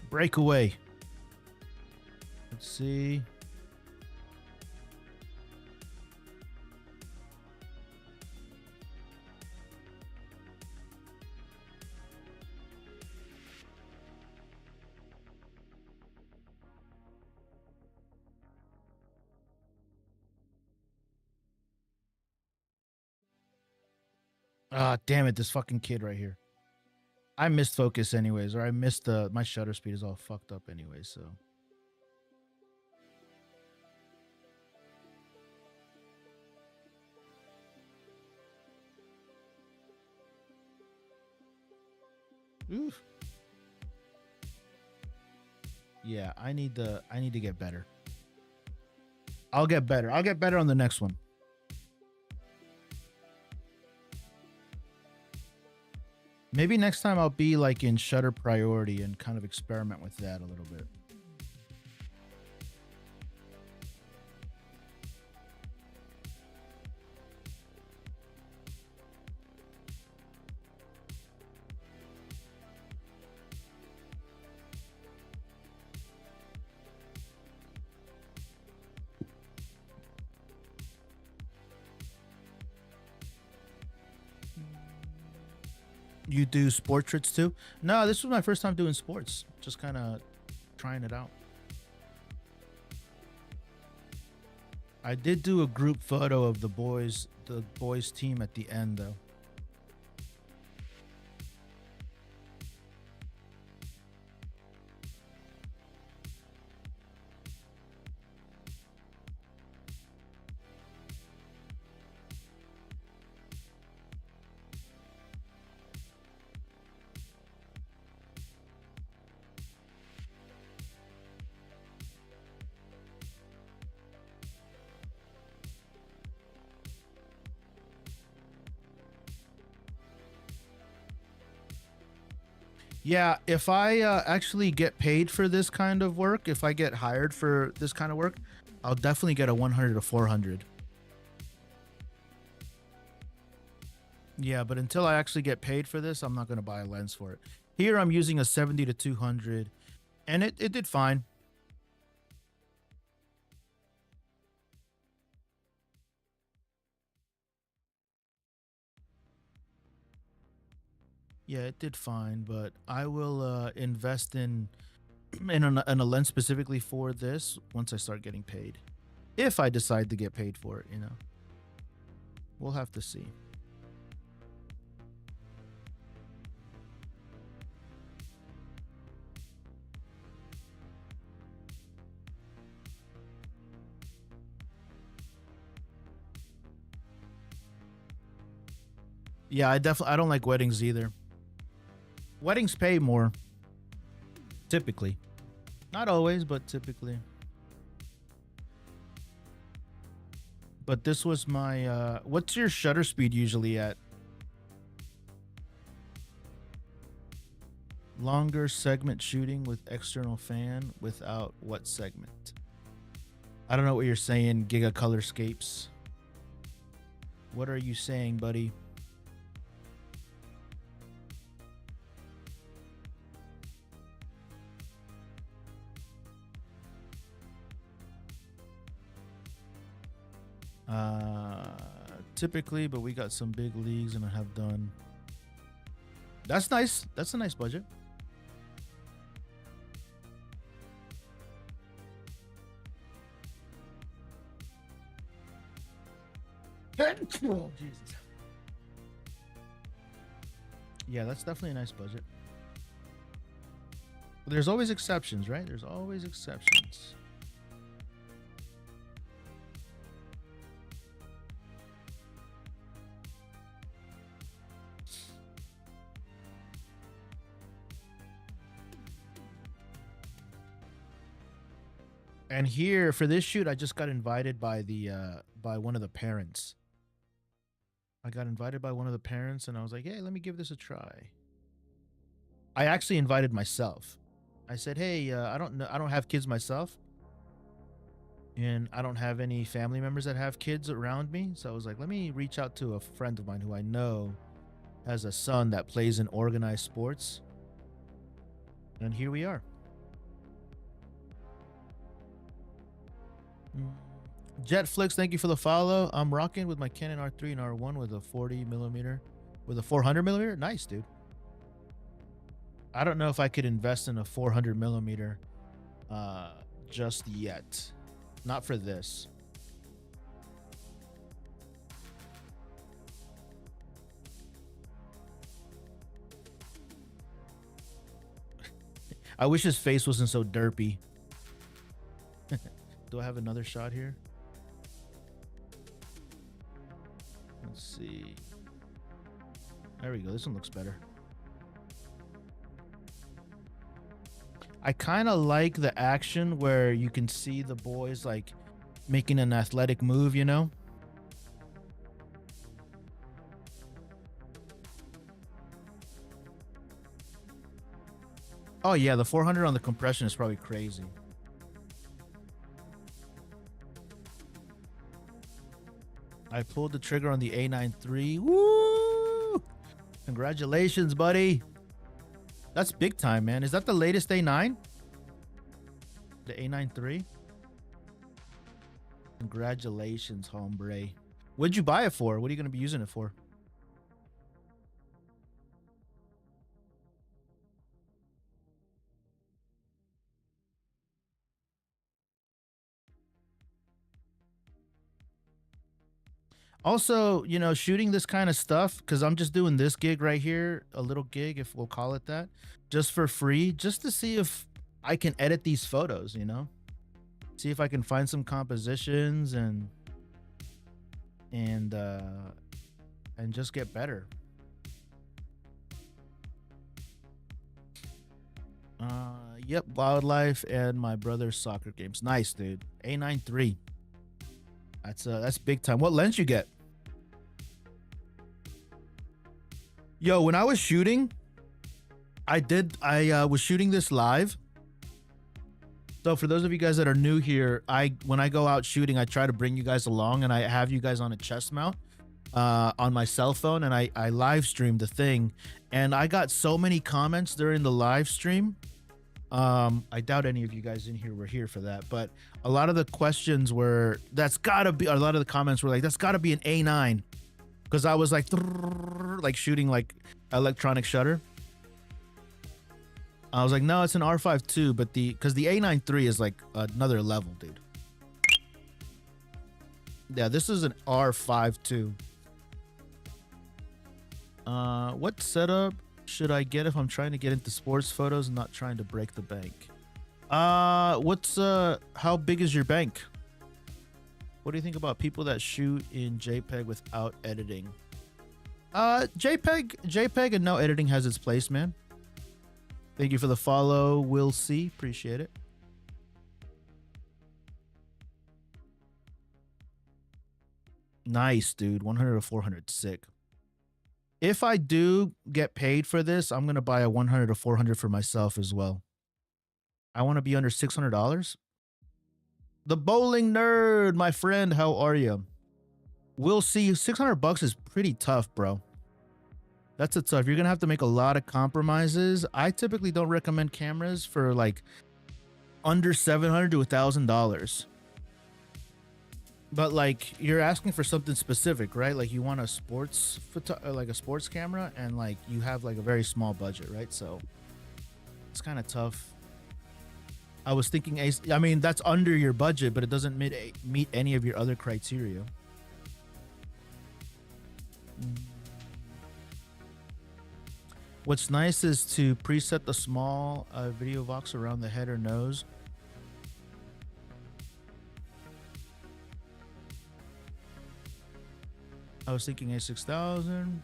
Breakaway. Let's see. Ah, damn it, this fucking kid right here. I missed focus anyways, or I missed my shutter speed is all fucked up anyway, so. Oof. Yeah, I need to get better. I'll get better. I'll get better on the next one. Maybe next time I'll be like in shutter priority and kind of experiment with that a little bit. You do portraits too? No, this was my first time doing sports. Just kind of trying it out. I did do a group photo of the boys team at the end though. Yeah, if I actually get paid for this kind of work, if I get hired for this kind of work, I'll definitely get a 100 to 400. Yeah, but until I actually get paid for this, I'm not going to buy a lens for it. Here I'm using a 70 to 200, and it did fine. Yeah, it did fine, but I will invest in a lens specifically for this once I start getting paid. If I decide to get paid for it, you know. We'll have to see. Yeah, I don't like weddings either. Weddings pay more typically. Not always, but typically. But this was my what's your shutter speed usually at? Longer segment shooting with external fan without what segment? I don't know what you're saying, Giga Colorscapes. What are you saying, buddy? Typically, but we got some big leagues and I have done. That's nice. That's a nice budget. Oh, Jesus. Yeah, that's definitely a nice budget. But there's always exceptions, right? There's always exceptions. And here for this shoot, I just got invited by the by one of the parents. I got invited by one of the parents, and I was like, "Hey, let me give this a try." I actually invited myself. I said, "Hey, I don't know, I don't have kids myself, and I don't have any family members that have kids around me. So I was like, let me reach out to a friend of mine who I know has a son that plays in organized sports, and here we are." Jetflix, thank you for the follow. I'm rocking with my Canon R3 and R1 with a 40 millimeter, with a 400 millimeter. Nice, dude. I don't know if I could invest in a 400 millimeter just yet. Not for this. I wish his face wasn't so derpy. Do I have another shot here? Let's see. There we go. This one looks better. I kind of like the action where you can see the boys like making an athletic move, you know? Oh yeah, the 400 on the compression is probably crazy. I pulled the trigger on the A9 III. Woo! Congratulations, buddy. That's big time, man. Is that the latest A9? The A9 III? Congratulations, hombre. What'd you buy it for? What are you going to be using it for? Also, you know, shooting this kind of stuff, because I'm just doing this gig right here, a little gig, if we'll call it that, just for free, just to see if I can edit these photos, you know? See if I can find some compositions and just get better. Yep, wildlife and my brother's soccer games. Nice, dude. A9 III. That's big time. What lens you get? Yo, when I was shooting, I was shooting this live. So for those of you guys that are new here, when I go out shooting, I try to bring you guys along, and I have you guys on a chest mount on my cell phone, and I live streamed the thing, and I got so many comments during the live stream. I doubt any of you guys in here were here for that, but a lot of the questions were, that's gotta be, a lot of the comments were like, that's gotta be an A9, because I was like shooting like electronic shutter. I was like, no, it's an R5 too, but because the A9 III is like another level, dude. Yeah, this is an R5 too. What setup should I get if I'm trying to get into sports photos and not trying to break the bank? How big is your bank? What do you think about people that shoot in JPEG without editing? JPEG and no editing has its place, man. Thank you for the follow. We'll see. Appreciate it. Nice, dude. 100 to 400. Sick. If I do get paid for this, I'm going to buy a 100 to 400 for myself as well. I want to be under $600. The bowling nerd, my friend. How are you? We'll see. 600 bucks is pretty tough, bro. That's a tough. You're going to have to make a lot of compromises. I typically don't recommend cameras for like under $700 to $1,000. But like you're asking for something specific, right? Like you want a sports like a sports camera, and like you have like a very small budget, right? So it's kind of tough. I was thinking, I mean, that's under your budget, but it doesn't meet any of your other criteria. What's nice is to preset the small video vox around the head or nose. I was thinking A6000.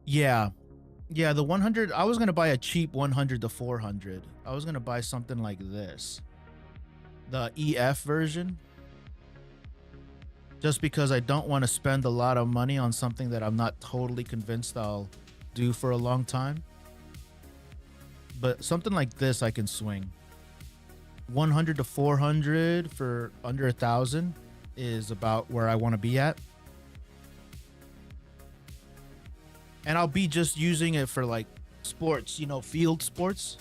Yeah. Yeah, the 100, I was going to buy a cheap 100 to 400. I was going to buy something like this. The EF version. Just because I don't want to spend a lot of money on something that I'm not totally convinced I'll do for a long time. But something like this I can swing. 100 to 400 for under 1,000 is about where I want to be at. And I'll be just using it for like sports, you know, field sports.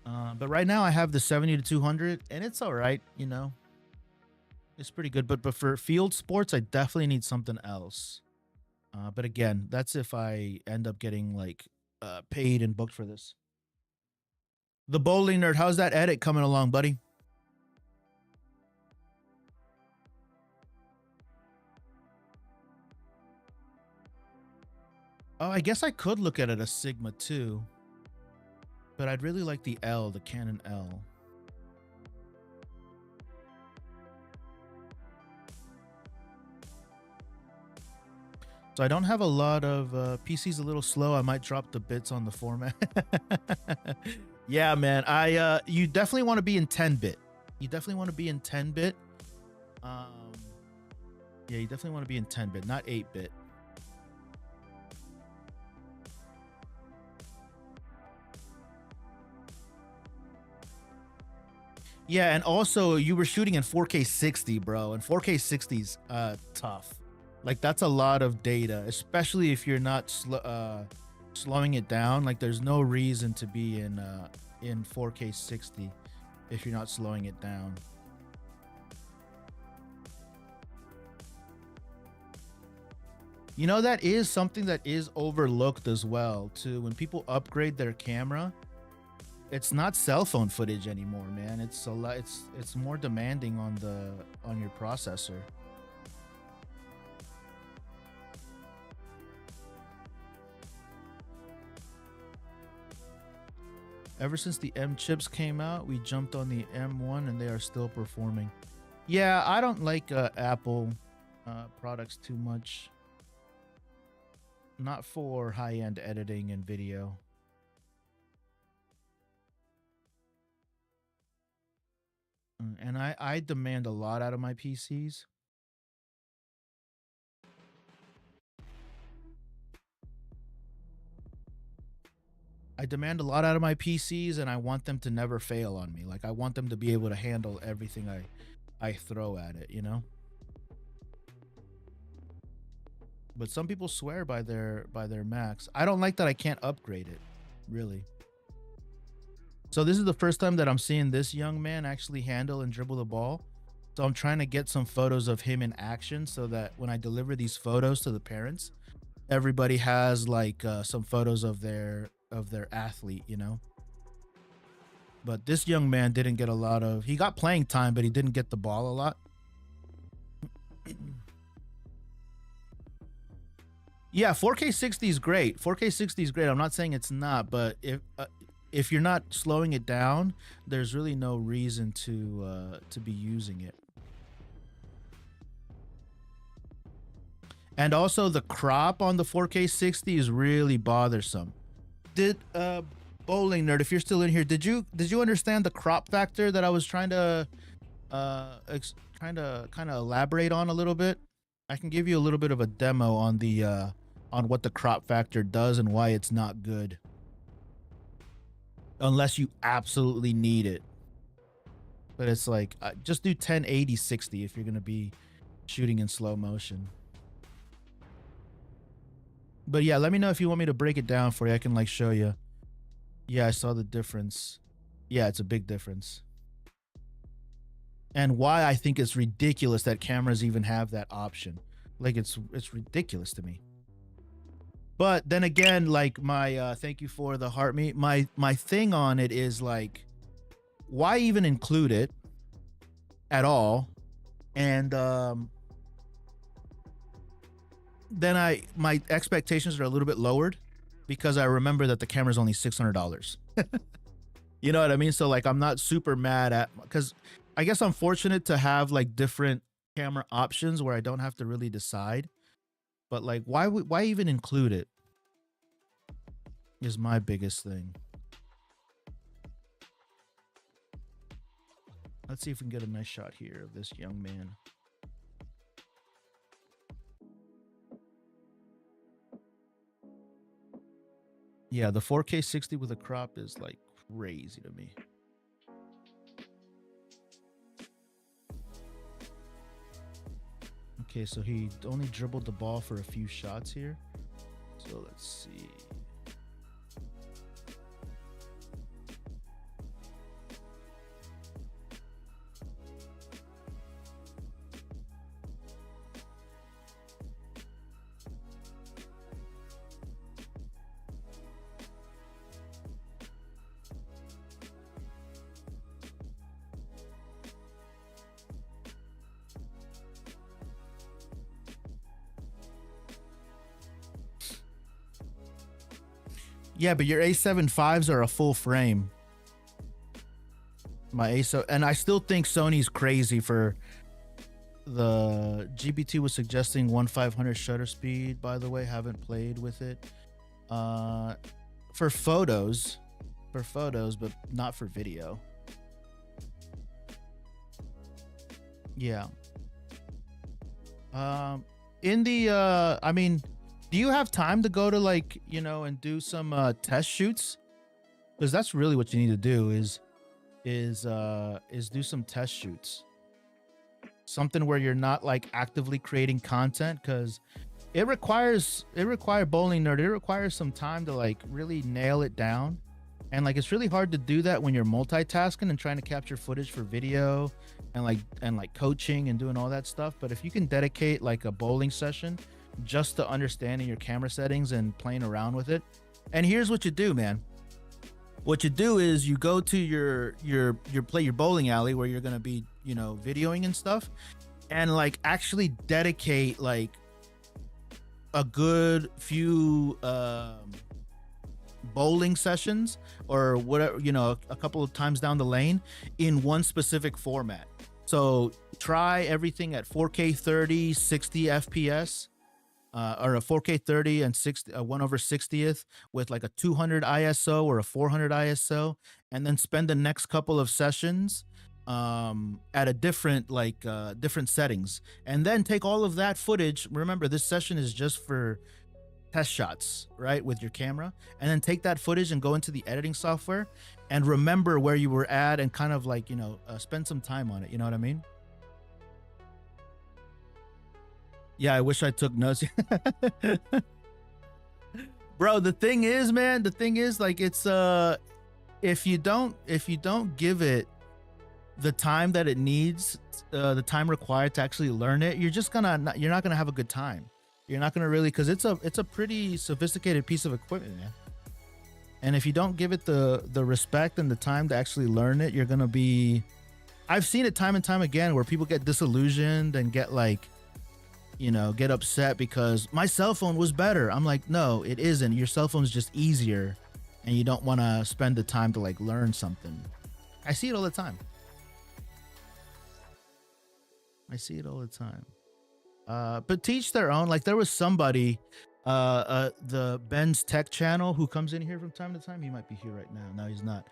But right now I have the 70 to 200 and it's all right, you know. It's pretty good, but for field sports, I definitely need something else. But again, that's if I end up getting like paid and booked for this. The bowling nerd, how's that edit coming along, buddy? Oh, I guess I could look at it a Sigma too. But I'd really like the L, the Canon L. So I don't have a lot of PC's a little slow. I might drop the bits on the format. Yeah, man. You definitely want to be in 10-bit. You definitely want to be in 10-bit. Yeah, you definitely want to be in 10-bit, not 8-bit. Yeah, and also you were shooting in 4K 60, bro, and 4K 60's tough. Like that's a lot of data, especially if you're not slowing it down. Like there's no reason to be in 4K 60 if you're not slowing it down. You know, that is something that is overlooked as well too. When people upgrade their camera, it's not cell phone footage anymore, man. It's a lot. It's more demanding on your processor. Ever since the M chips came out, we jumped on the M1, and they are still performing. Yeah, I don't like Apple products too much. Not for high-end editing and video. And I demand a lot out of my PCs. I demand a lot out of my PCs, and I want them to never fail on me. Like I want them to be able to handle everything I throw at it, you know? But some people swear by their Macs. I don't like that I can't upgrade it, really. So this is the first time that I'm seeing this young man actually handle and dribble the ball. So I'm trying to get some photos of him in action so that when I deliver these photos to the parents, everybody has like some photos of their athlete, you know. But this young man didn't get a lot of, he got playing time, but he didn't get the ball a lot. Yeah, 4K 60 is great. 4K 60 is great. I'm not saying it's not, but if you're not slowing it down, there's really no reason to be using it. And also the crop on the 4K 60 is really bothersome. Did Bowling Nerd, if you're still in here, did you understand the crop factor that I was trying to kind of elaborate on a little bit? I can give you a little bit of a demo on the on what the crop factor does and why it's not good. Unless you absolutely need it. But it's like just do 1080 60 if you're going to be shooting in slow motion. But yeah, let me know if you want me to break it down for you. I can like show you. Yeah, I saw the difference. Yeah, it's a big difference. And why I think it's ridiculous that cameras even have that option. Like it's ridiculous to me. But then again, like my thank you for the heart me. My thing on it is like, why even include it at all? And then my expectations are a little bit lowered because I remember that the camera's only $600. You know what I mean? So like I'm not super mad at, because I guess I'm fortunate to have like different camera options where I don't have to really decide. But like, why even include it is my biggest thing. Let's see if we can get a nice shot here of this young man. Yeah, the 4K 60 with a crop is like crazy to me. Okay, so he only dribbled the ball for a few shots here. So let's see. Yeah, but your A7 5s are a full frame. My A7, and I still think Sony's crazy for the GBT was suggesting 1/500 shutter speed. By the way, haven't played with it. For photos, but not for video. Yeah. In the I mean, do you have time to go to like, you know, and do some test shoots? Because that's really what you need to do is do some test shoots. Something where you're not like actively creating content, because it requires bowling nerd. It requires some time to like really nail it down. And like it's really hard to do that when you're multitasking and trying to capture footage for video and like coaching and doing all that stuff. But if you can dedicate like a bowling session just to understanding your camera settings and playing around with it. And here's what you do, man. What you do is you go to your bowling alley where you're gonna be, you know, videoing and stuff, and like actually dedicate like a good few bowling sessions or whatever, you know, a couple of times down the lane in one specific format. So try everything at 4K 30, 60 FPS, or a 4K 30 and 1/60th with like a 200 ISO or a 400 ISO, and then spend the next couple of sessions at a different different settings, and then take all of that footage. Remember, this session is just for test shots, right, with your camera, and then take that footage and go into the editing software and remember where you were at and kind of like, you know, spend some time on it. You know what I mean? Yeah, I wish I took notes. Bro, the thing is, man, the thing is like it's if you don't give it the time that it needs, the time required to actually learn it, you're not gonna have a good time. You're not gonna really, because it's a pretty sophisticated piece of equipment, man. And if you don't give it the respect and the time to actually learn it, you're gonna be. I've seen it time and time again where people get disillusioned and get like, you know, get upset because my cell phone was better. I'm like, no, it isn't. Your cell phone's just easier, and you don't want to spend the time to like learn something. I see it all the time. But teach their own. Like there was somebody, the Ben's Tech channel, who comes in here from time to time. He might be here right now. No, he's not.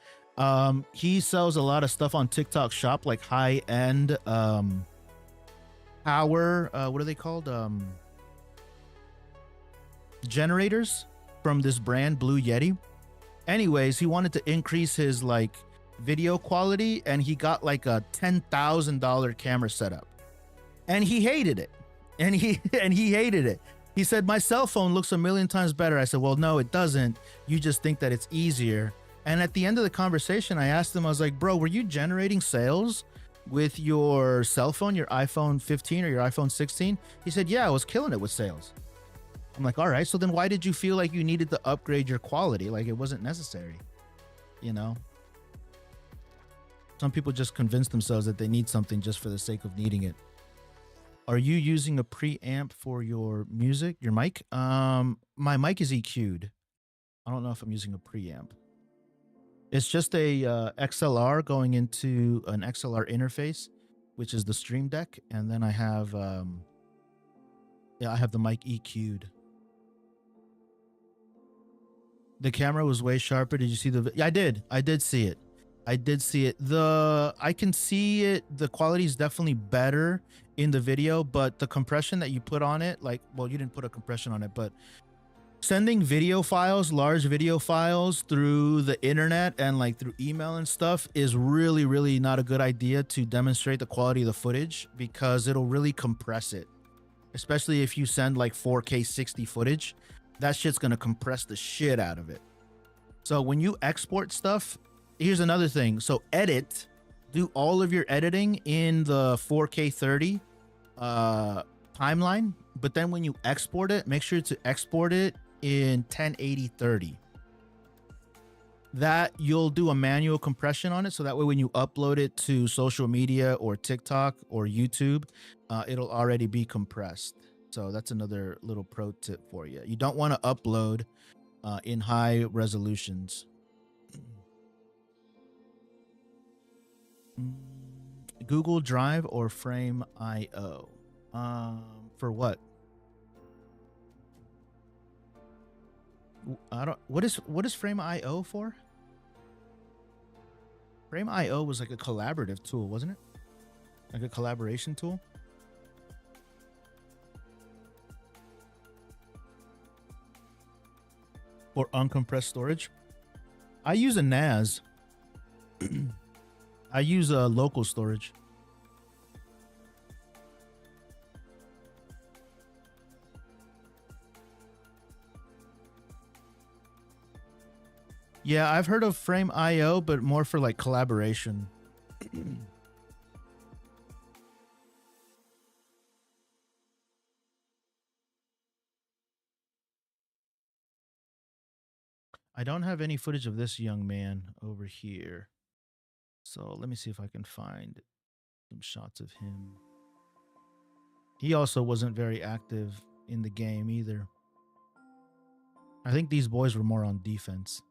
He sells a lot of stuff on TikTok Shop, like high end power, what are they called, generators from this brand Blue Yeti. Anyways, he wanted to increase his like video quality, and he got like a $10,000 camera setup, and he hated it. And he hated it. He said, my cell phone looks a million times better. I said, well, no, it doesn't. You just think that it's easier. And at the end of the conversation, I asked him, I was like, bro, were you generating sales with your cell phone, your iPhone 15 or your iPhone 16? He said, yeah, I was killing it with sales. I'm like, all right, so then why did you feel like you needed to upgrade your quality? Like it wasn't necessary, you know? Some people just convince themselves that they need something just for the sake of needing it. Are you using a preamp for your music, your mic? My mic is EQ'd. I don't know if I'm using a preamp. It's just a XLR going into an XLR interface, which is the Stream Deck, and then I have I have the mic EQ'd. The camera was way sharper. Did you see the? I did see it. I can see it. The quality is definitely better in the video, but the compression that you put on it, like, well, you didn't put a compression on it, but sending video files, large video files through the internet and like through email and stuff is really, really not a good idea to demonstrate the quality of the footage, because it'll really compress it. Especially if you send like 4K 60 footage, that shit's gonna compress the shit out of it. So when you export stuff, here's another thing. So do all of your editing in the 4K 30 timeline, but then when you export it, make sure to export it in 1080 30. That you'll do a manual compression on it, so that way when you upload it to social media or TikTok or YouTube, it'll already be compressed. So that's another little pro tip for you. You don't want to upload in high resolutions. Google Drive or Frame.io? For what? What is Frame.io for? Frame.io was like a collaborative tool, wasn't it? Like a collaboration tool. or uncompressed storage. I use a NAS. I use a local storage. Yeah, I've heard of Frame IO, but more for like collaboration. I don't have any footage of this young man over here. So let me see if I can find some shots of him. He also wasn't very active in the game either. I think these boys were more on defense.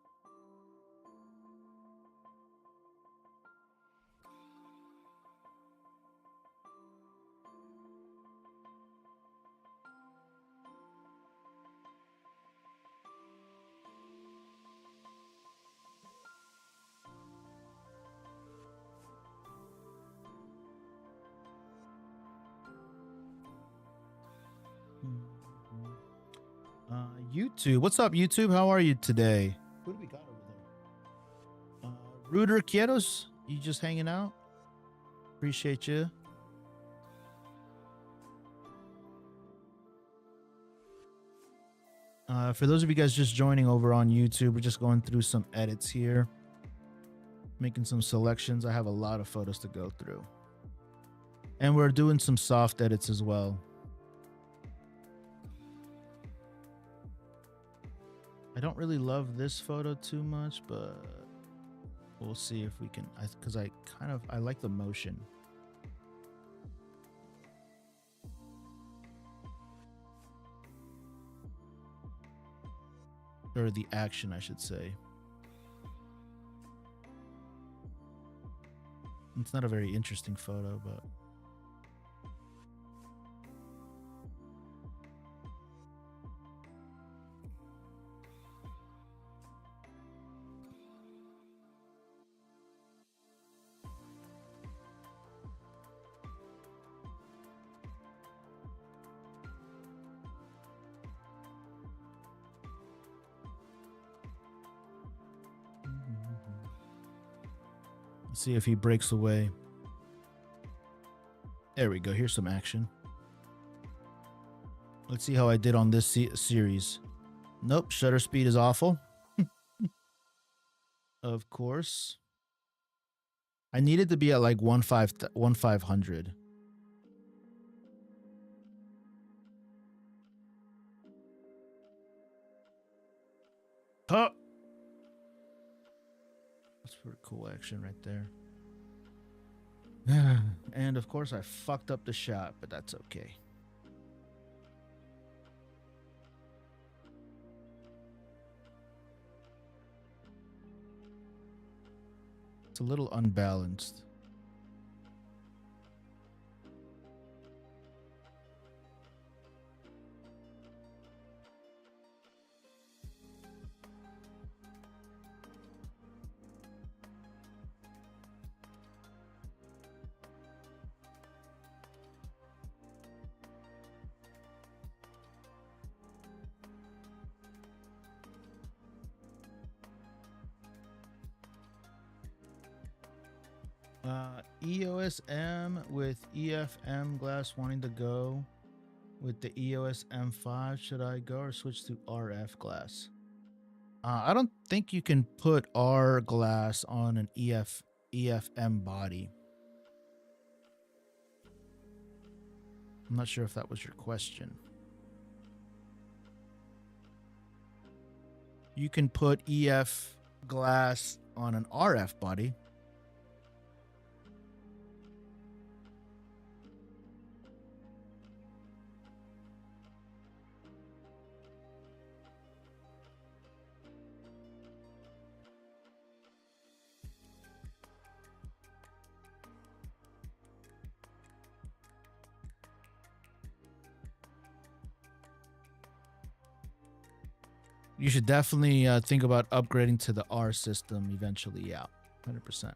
YouTube. What's up, YouTube? How are you today? Who do we got over there? Ruder Quietos, you just hanging out? Appreciate you. For those of you guys just joining over on YouTube, we're just going through some edits here. Making some selections. I have a lot of photos to go through. And we're doing some soft edits as well. I don't really love this photo too much, but we'll see if we can, because I like the motion. Or the action, I should say. It's not a very interesting photo, but let's see if he breaks away. There we go. Here's some action. Let's see how I did on this series. Nope, shutter speed is awful. Of course. I needed to be at like 1/500. Huh. That's pretty cool action right there. And of course I fucked up the shot, but that's okay. It's a little unbalanced. EOS M with EFM glass wanting to go with the EOS M5. Should I go or switch to RF glass? I don't think you can put R glass on an EFM body. I'm not sure if that was your question. You can put EF glass on an RF body. You should definitely think about upgrading to the R system eventually. Yeah, 100%.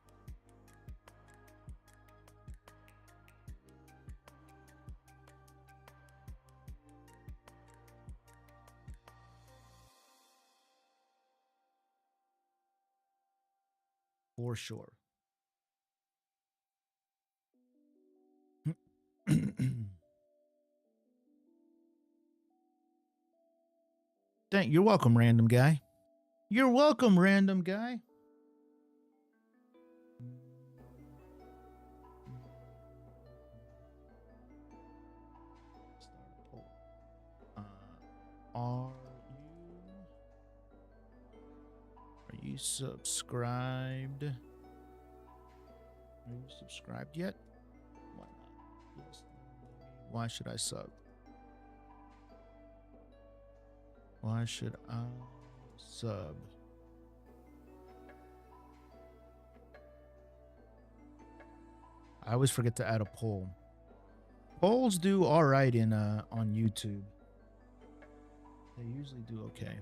for sure. You're welcome, random guy. You're welcome, random guy. Are you subscribed? Are you subscribed yet? Why not? Yes. Why should I sub? Why should I sub? I always forget to add a poll. Polls do all right in on YouTube. They usually do okay.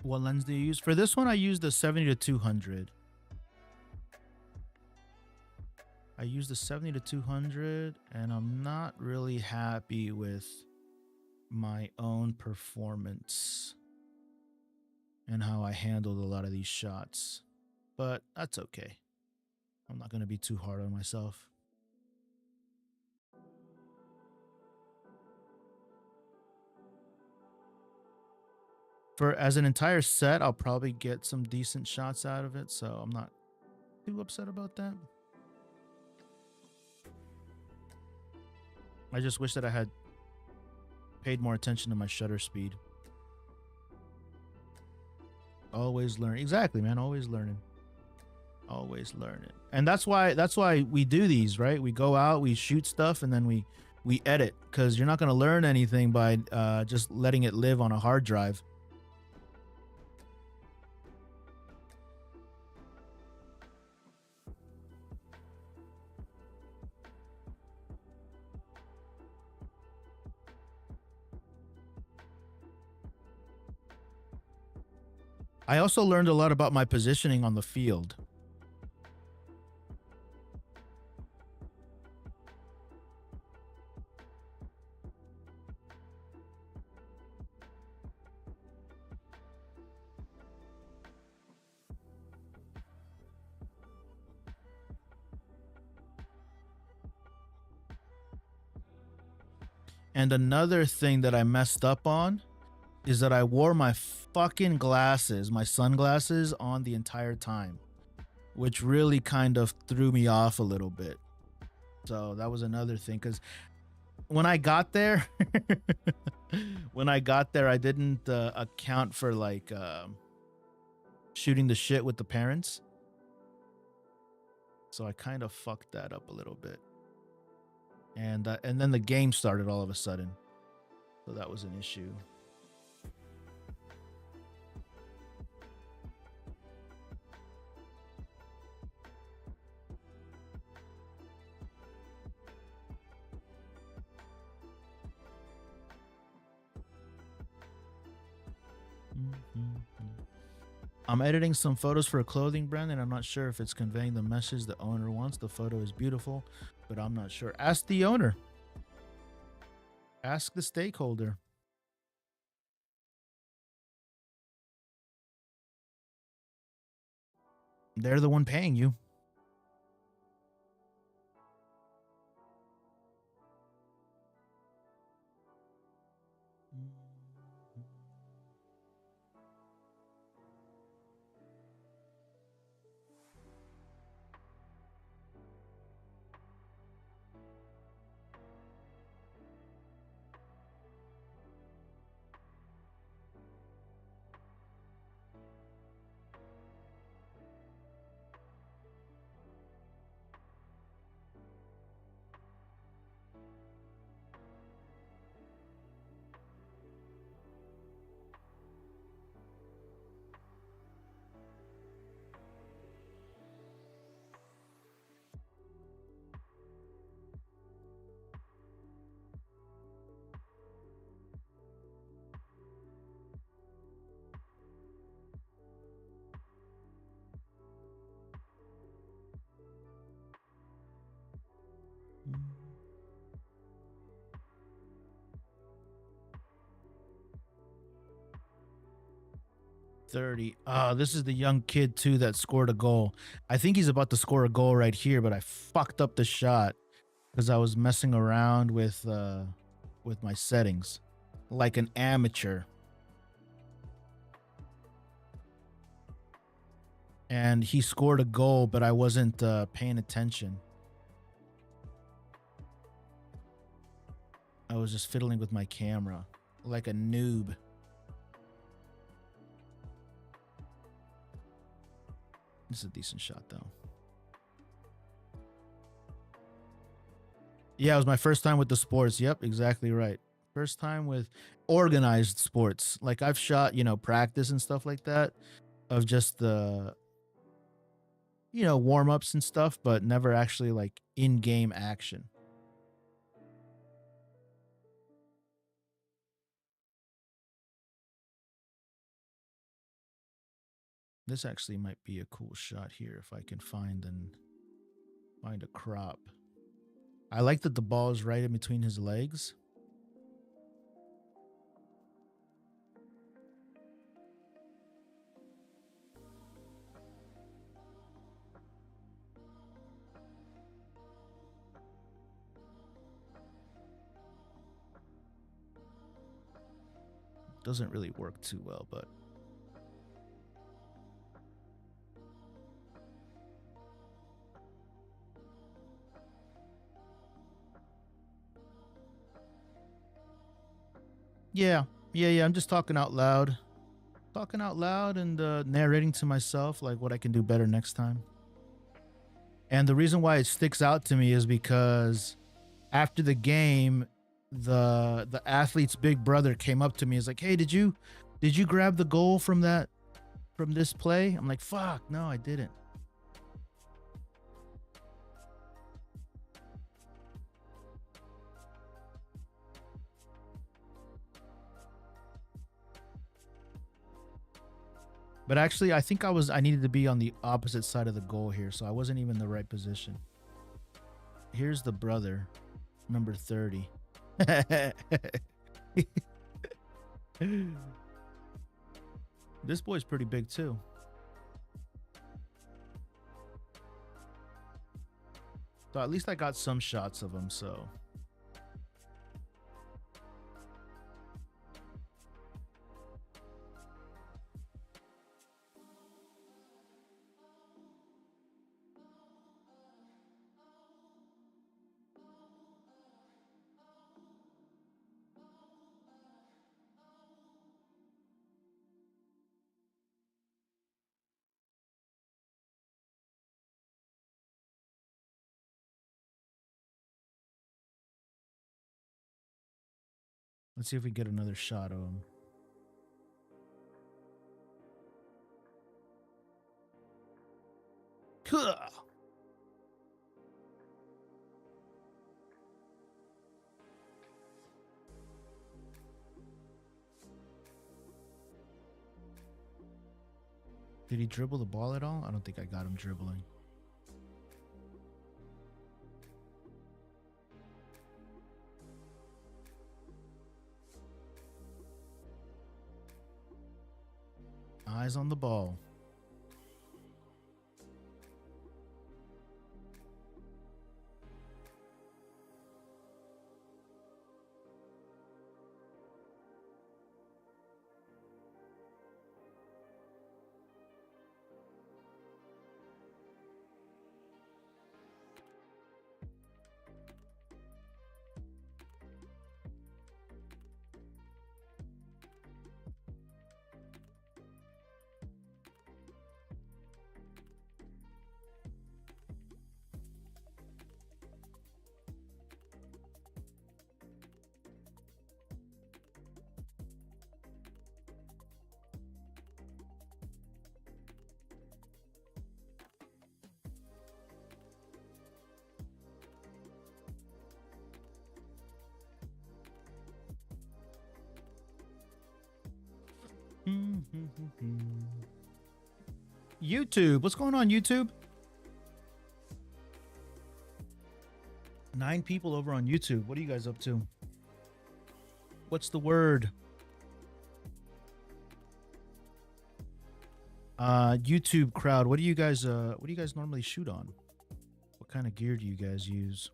What lens do you use? For this one, I used the 70 to 200. I used the 70 to 200, and I'm not really happy with my own performance and how I handled a lot of these shots. But that's okay. I'm not going to be too hard on myself. For as an entire set, I'll probably get some decent shots out of it, so I'm not too upset about that. I just wish that I had paid more attention to my shutter speed. Always learn. Exactly, man. Always learning. Always learning. And that's why we do these, right? We go out, we shoot stuff, and then we edit, because you're not going to learn anything by just letting it live on a hard drive. I also learned a lot about my positioning on the field. And another thing that I messed up on is that I wore my fucking glasses, my sunglasses, on the entire time, which really kind of threw me off a little bit. So that was another thing, because when I got there, I didn't account for like shooting the shit with the parents. So I kind of fucked that up a little bit. And then the game started all of a sudden. So that was an issue. I'm editing some photos for a clothing brand, and I'm not sure if it's conveying the message the owner wants. The photo is beautiful, but I'm not sure. Ask the owner. Ask the stakeholder. They're the one paying you. 30. Oh, this is the young kid too that scored a goal. I think he's about to score a goal right here, but I fucked up the shot because I was messing around with my settings like an amateur. And he scored a goal, but I wasn't paying attention. I was just fiddling with my camera like a noob. This is a decent shot, though. Yeah, it was my first time with the sports. Yep, exactly right. First time with organized sports. Like I've shot, practice and stuff like that of just the, warm-ups and stuff, but never actually like in-game action. This actually might be a cool shot here if I can find a crop. I like that the ball is right in between his legs. Doesn't really work too well, but yeah. I'm just talking out loud. Talking out loud and narrating to myself like what I can do better next time. And the reason why it sticks out to me is because after the game, the athlete's big brother came up to me. He's like, "Hey, did you grab the goal from this play?" I'm like, "Fuck, no, I didn't." But actually, I think I needed to be on the opposite side of the goal here, so I wasn't even in the right position. Here's the brother, number 30. This boy's pretty big too. So at least I got some shots of him, so. Let's see if we get another shot of him. Did he dribble the ball at all? I don't think I got him dribbling. Eyes on the ball. YouTube. What's going on, YouTube? 9 people over on YouTube. What are you guys up to? What's the word? YouTube crowd, what do you guys normally shoot on? What kind of gear do you guys use?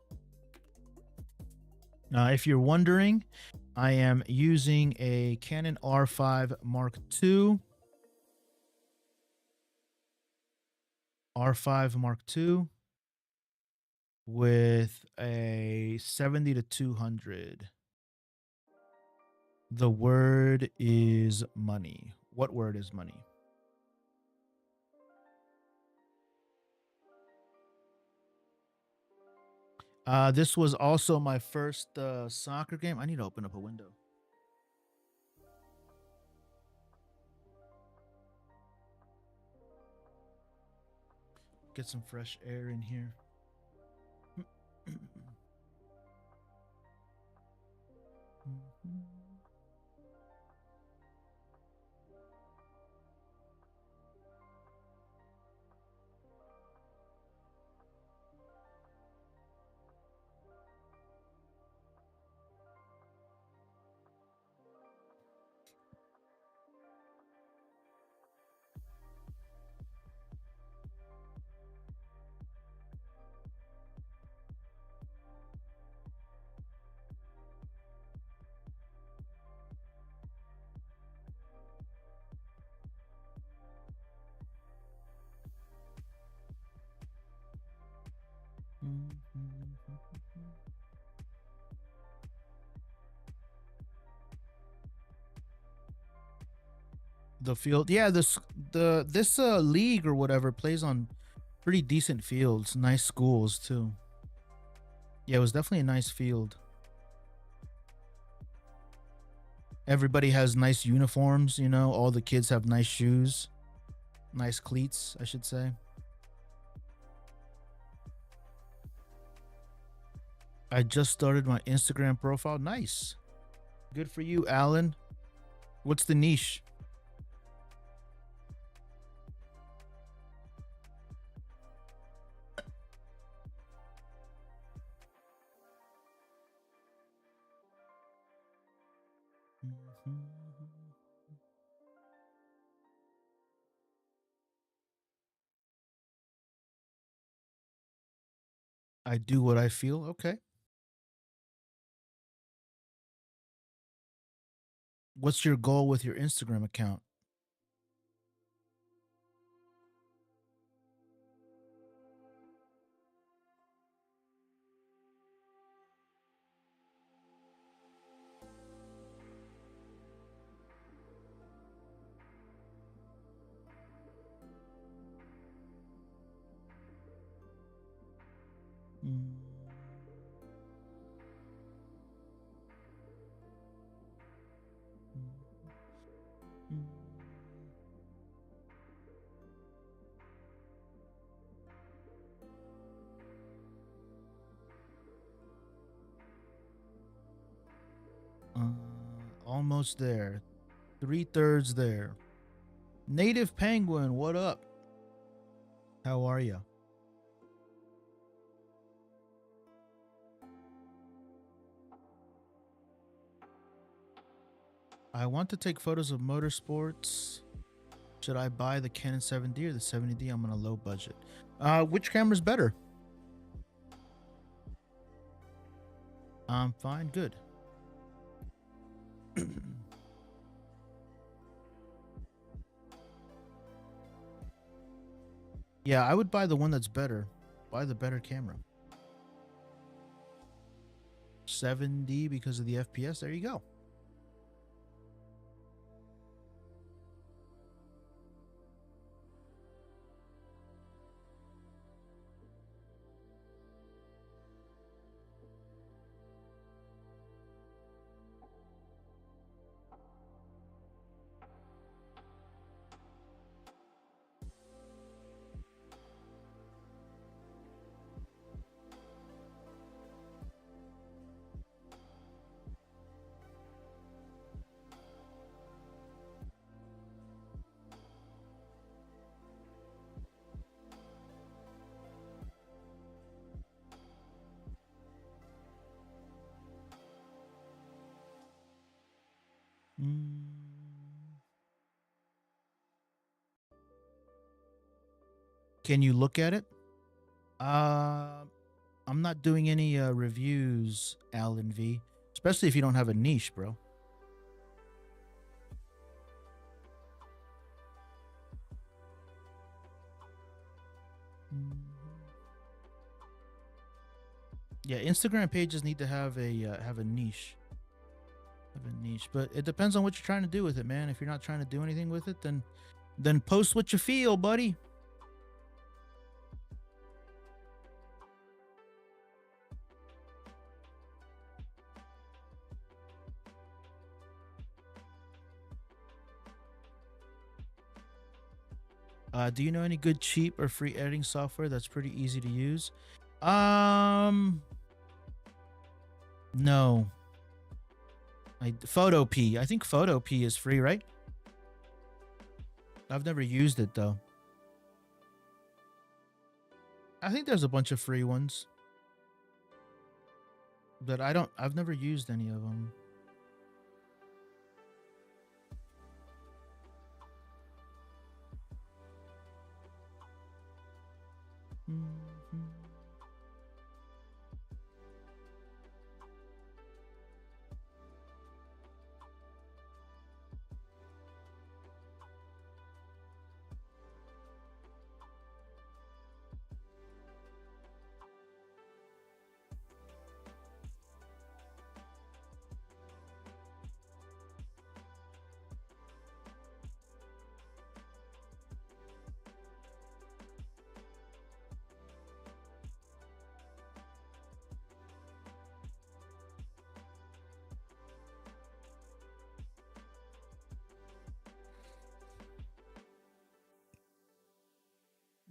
If you're wondering, I am using a Canon R5 Mark II. R5 Mark II with a 70 to 200. The word is money. What word is money? This was also my first soccer game. I need to open up a window. Get some fresh air in here. The field, yeah, this league or whatever plays on pretty decent fields, nice schools too. Yeah, it was definitely a nice field. Everybody has nice uniforms, you know, all the kids have nice shoes, nice cleats, I should say. I just started my Instagram profile. Nice. Good for you, Alan. What's the niche? I do what I feel. Okay. What's your goal with your Instagram account? Almost there. 3/3 there. Native Penguin, what up? How are you? I want to take photos of motorsports. Should I buy the Canon 7D or the 70D? I'm on a low budget. Which camera's better? I'm fine, good. Yeah, I would buy the one that's better. Buy the better camera. 7D because of the FPS. There you go. Can you look at it? I'm not doing any reviews, Alan V. Especially if you don't have a niche, bro. Yeah, Instagram pages need to have a niche. Have a niche, but it depends on what you're trying to do with it, man. If you're not trying to do anything with it, then post what you feel, buddy. Do you know any good cheap or free editing software that's pretty easy to use? No. Photopea. I think Photopea is free, right? I've never used it though. I think there's a bunch of free ones, but I've never used any of them.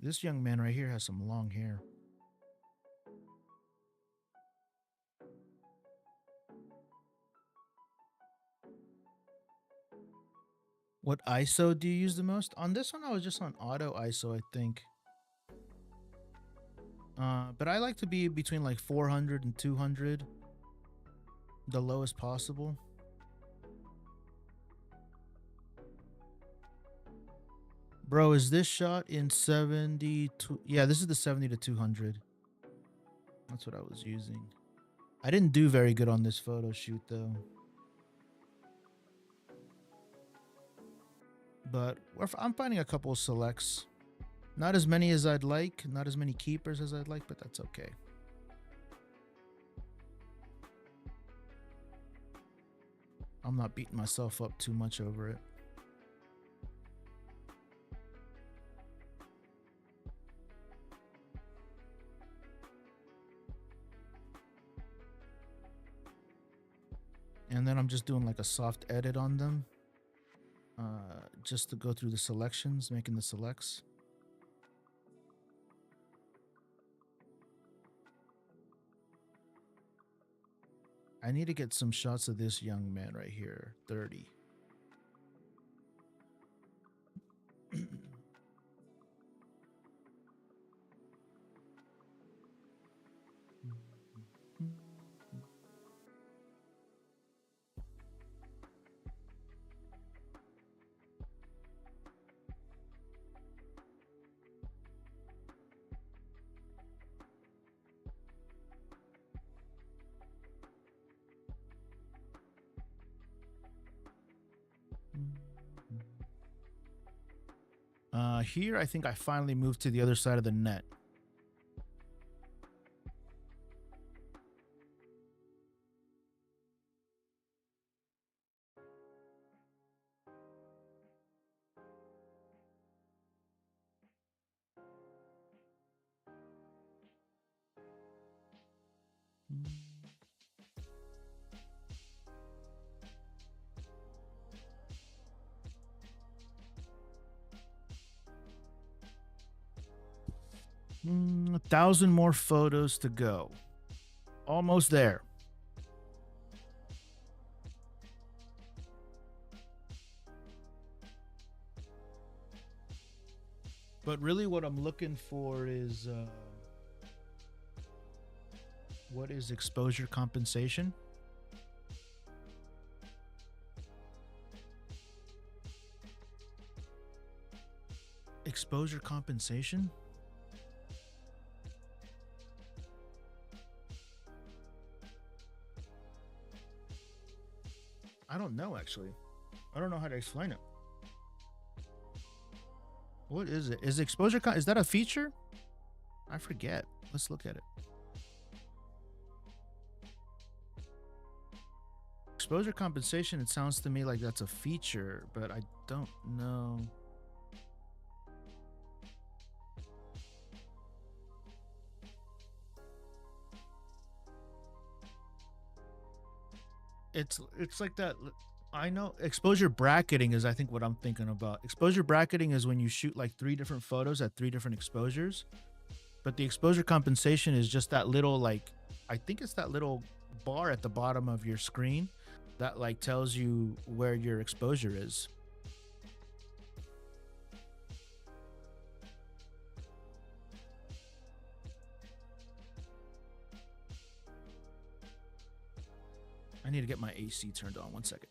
This young man right here has some long hair. What ISO do you use the most? On this one, I was just on auto ISO, I think. But I like to be between like 400 and 200, the lowest possible. Bro, is this shot in 72? Yeah, this is the 70 to 200. That's what I was using. I didn't do very good on this photo shoot though. But I'm finding a couple of selects. Not as many as I'd like, not as many keepers as I'd like, but that's okay. I'm not beating myself up too much over it. And then I'm just doing like a soft edit on them. Just to go through the selections, making the selects. I need to get some shots of this young man right here, 30. Here, I think I finally moved to the other side of the net. A 1,000 more photos to go. Almost there. But really what I'm looking for is what is exposure compensation? Exposure compensation? I don't know, actually. I don't know how to explain it. What is it? Is exposure is that a feature? I forget. Let's look at it. Exposure compensation, it sounds to me like that's a feature, but I don't know. It's like that. I know exposure bracketing is, I think, what I'm thinking about. Exposure bracketing is when you shoot like 3 different photos at 3 different exposures. But the exposure compensation is just that little, like, I think it's that little bar at the bottom of your screen that like tells you where your exposure is. I need to get my AC turned on. 1 second.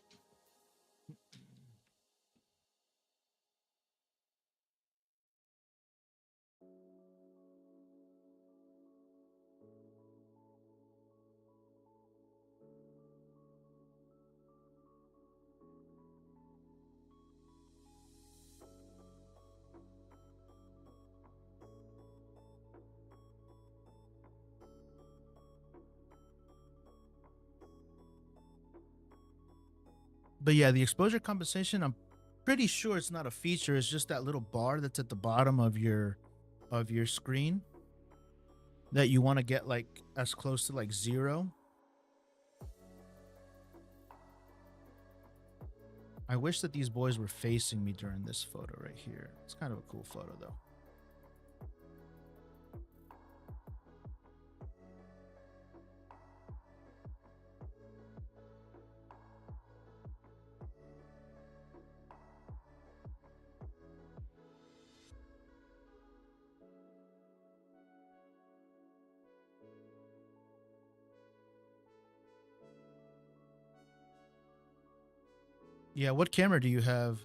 But yeah, the exposure compensation, I'm pretty sure it's not a feature. It's just that little bar that's at the bottom of your screen that you want to get like as close to like 0. I wish that these boys were facing me during this photo right here. It's kind of a cool photo though. Yeah, what camera do you have?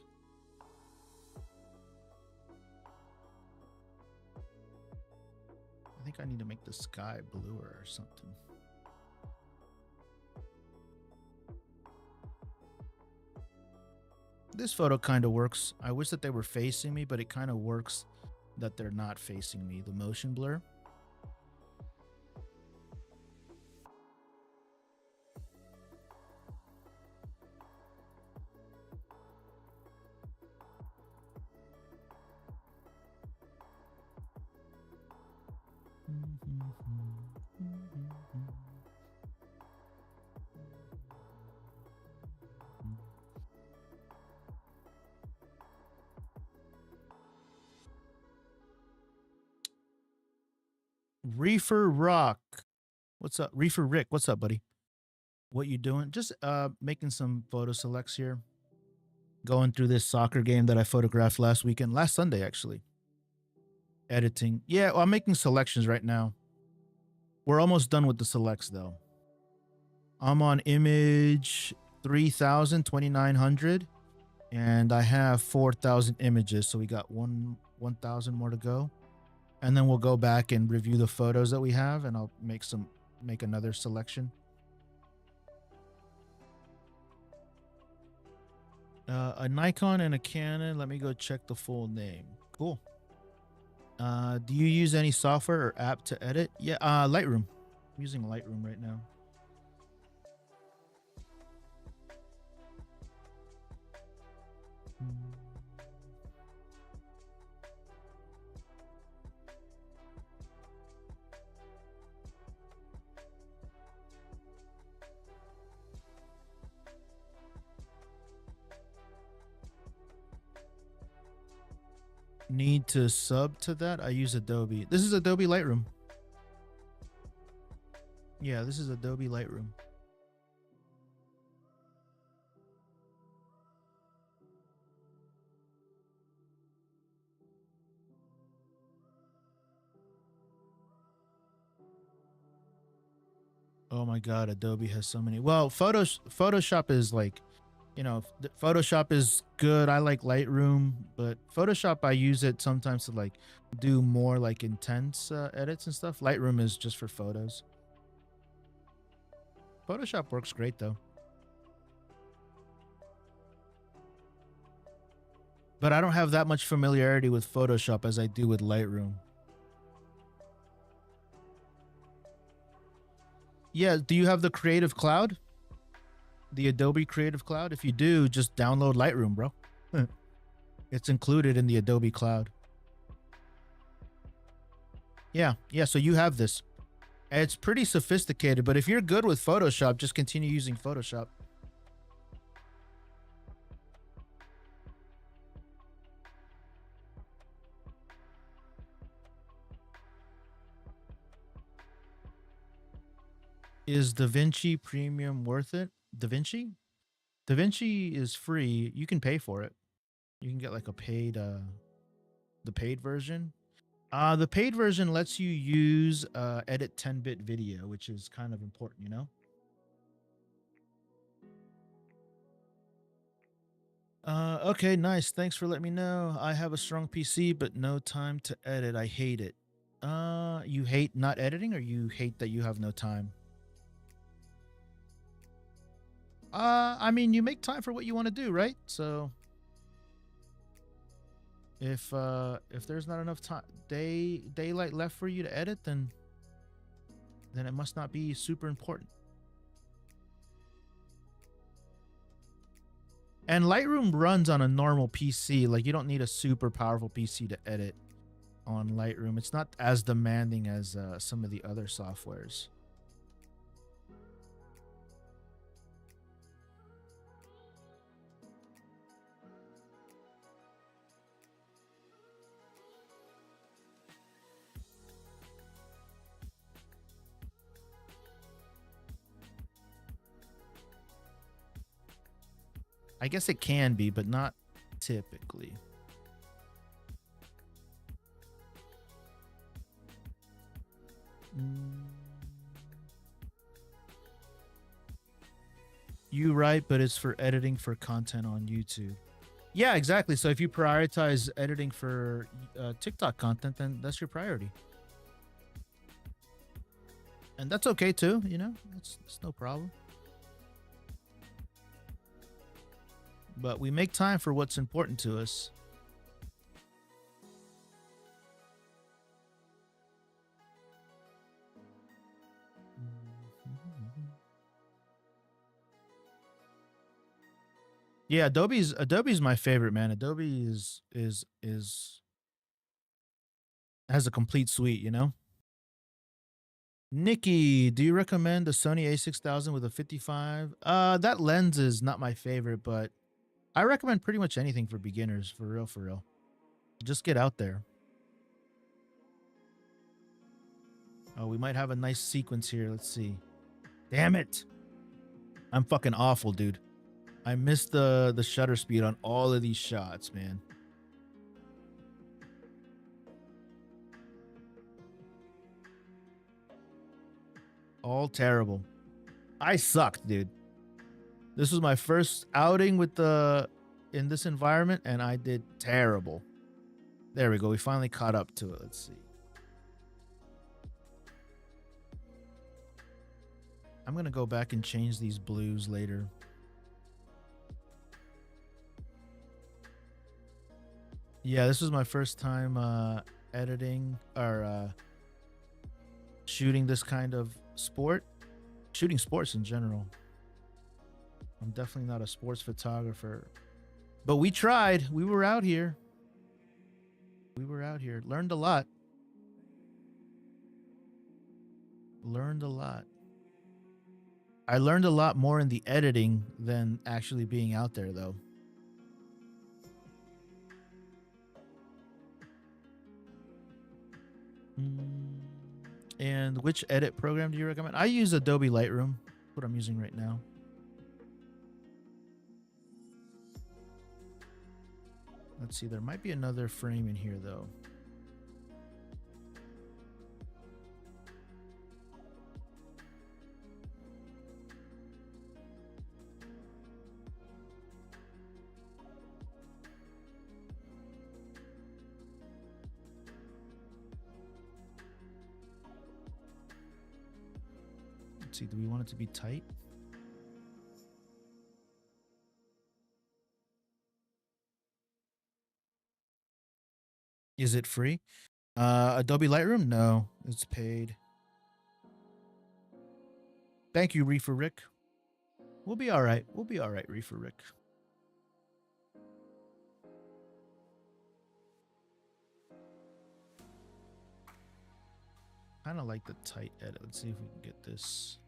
I think I need to make the sky bluer or something. This photo kind of works. I wish that they were facing me, but it kind of works that they're not facing me. The motion blur. Reefer Rock. What's up? Reefer Rick, what's up, buddy? What you doing? Just making some photo selects here. Going through this soccer game that I photographed last Sunday actually. Editing. Yeah, well, I'm making selections right now. We're almost done with the selects though. I'm on image 3000, 2900, and I have 4000 images, so we got 1000 more to go. And then we'll go back and review the photos that we have, and I'll make another selection. A Nikon and a Canon. Let me go check the full name. Cool. Do you use any software or app to edit? Yeah, Lightroom. I'm using Lightroom right now. Need to sub to that? I use Adobe. This is Adobe Lightroom. Yeah, this is Adobe Lightroom. Oh my God, Adobe has so many. Well, Photoshop is like, you know, Photoshop is good. I like Lightroom, but Photoshop, I use it sometimes to like do more like intense edits and stuff. Lightroom is just for photos. Photoshop works great though. but I don't have that much familiarity with Photoshop as I do with Lightroom. Yeah, do you have the Creative Cloud? The Adobe Creative Cloud? If you do, just download Lightroom, bro. It's included in the Adobe Cloud. Yeah, so you have this. It's pretty sophisticated, but if you're good with Photoshop, just continue using Photoshop. Is DaVinci Premium worth it? DaVinci? DaVinci is free. You can pay for it. You can get like a paid the paid version. The paid version lets you use edit 10-bit video, which is kind of important, you know? Okay, nice. Thanks for letting me know. I have a strong PC, but no time to edit. I hate it. You hate not editing, or you hate that you have no time? I mean, you make time for what you want to do, right? So if there's not enough time daylight left for you to edit, then it must not be super important. And Lightroom runs on a normal PC. Like, you don't need a super powerful PC to edit on Lightroom. It's not as demanding as some of the other softwares. I guess it can be, but not typically. You right, but it's for editing for content on YouTube. Yeah, exactly. So if you prioritize editing for TikTok content, then that's your priority. And that's okay too, you know? It's no problem. But we make time for what's important to us. Yeah, Adobe's my favorite, man. Adobe has a complete suite, you know? Nikki, do you recommend the Sony A6000 with a 55? That lens is not my favorite, but I recommend pretty much anything for beginners, for real, for real. Just get out there. Oh, we might have a nice sequence here. Let's see. Damn it. I'm fucking awful, dude. I missed the shutter speed on all of these shots, man. All terrible. I sucked, dude. This was my first outing with in this environment, and I did terrible. There we go. We finally caught up to it. Let's see. I'm going to go back and change these blues later. Yeah, this was my first time editing or shooting this kind of sport. Shooting sports in general. I'm definitely not a sports photographer. But we tried. We were out here. Learned a lot. I learned a lot more in the editing than actually being out there, though. And which edit program do you recommend? I use Adobe Lightroom. What I'm using right now. Let's see. There might be another frame in here, though. Let's see. Do we want it to be tight? Is it free? Adobe Lightroom? No, it's paid. Thank you, Reefer Rick. We'll be all right. We'll be all right, Reefer Rick. Kind of like the tight edit. Let's see if we can get this.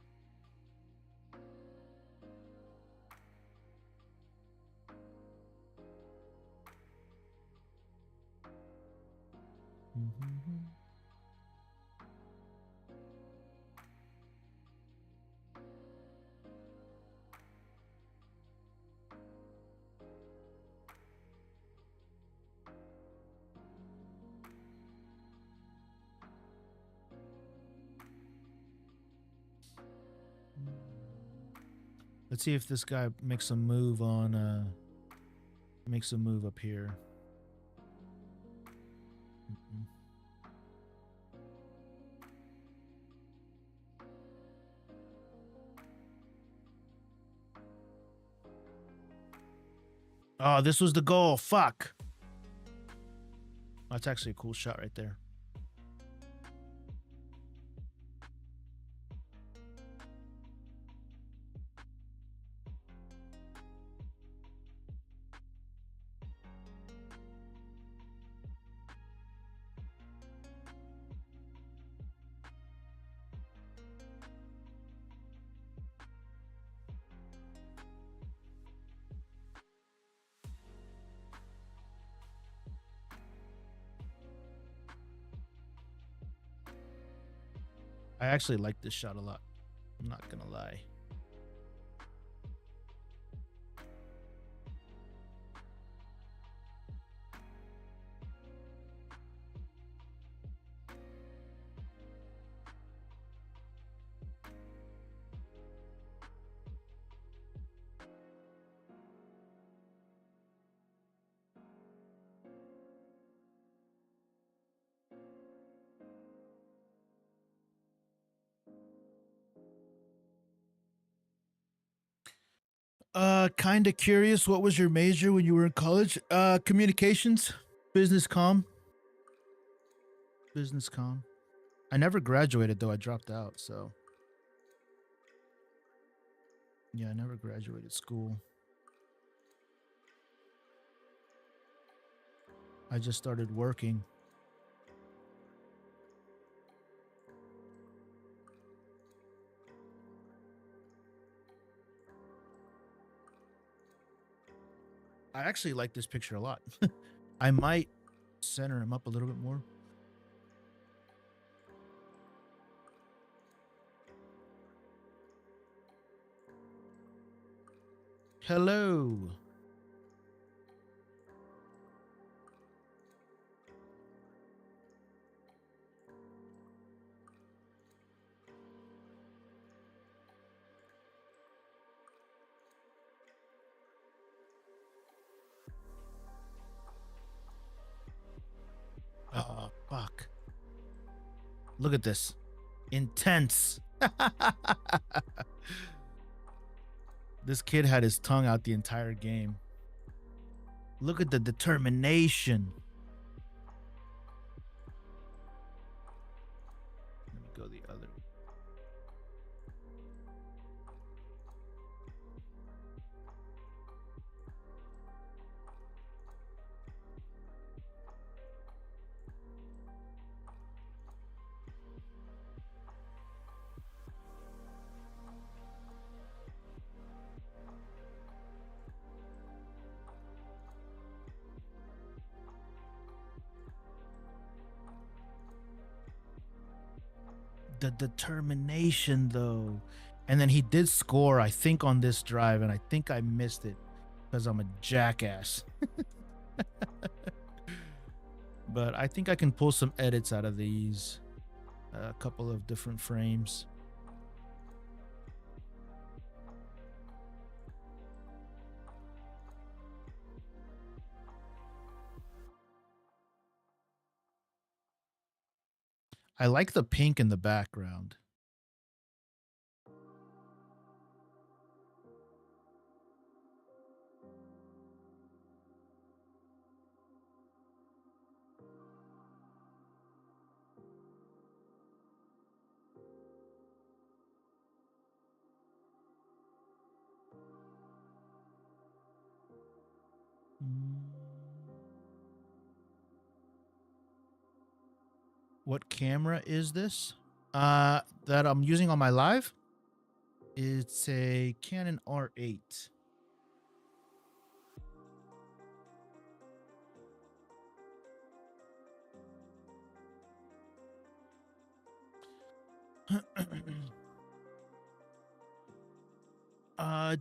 Let's see if this guy makes a move on makes a move up here. Oh, this was the goal. Fuck. That's actually a cool shot right there. I actually like this shot a lot. I'm not gonna lie. Kind of curious. What was your major when you were in college? Communications, business comm. Business comm. I never graduated though. I dropped out. So yeah, I never graduated school. I just started working. I actually like this picture a lot. I might center him up a little bit more. Hello. Oh, fuck. Look at this. Intense. This kid had his tongue out the entire game. Look at the determination. Let me go the other. The determination though. And then he did score, I think, on this drive, and I think I missed it because I'm a jackass. But I think I can pull some edits out of these. A couple of different frames. I like the pink in the background. What camera is this? That I'm using on my live? It's a Canon R8.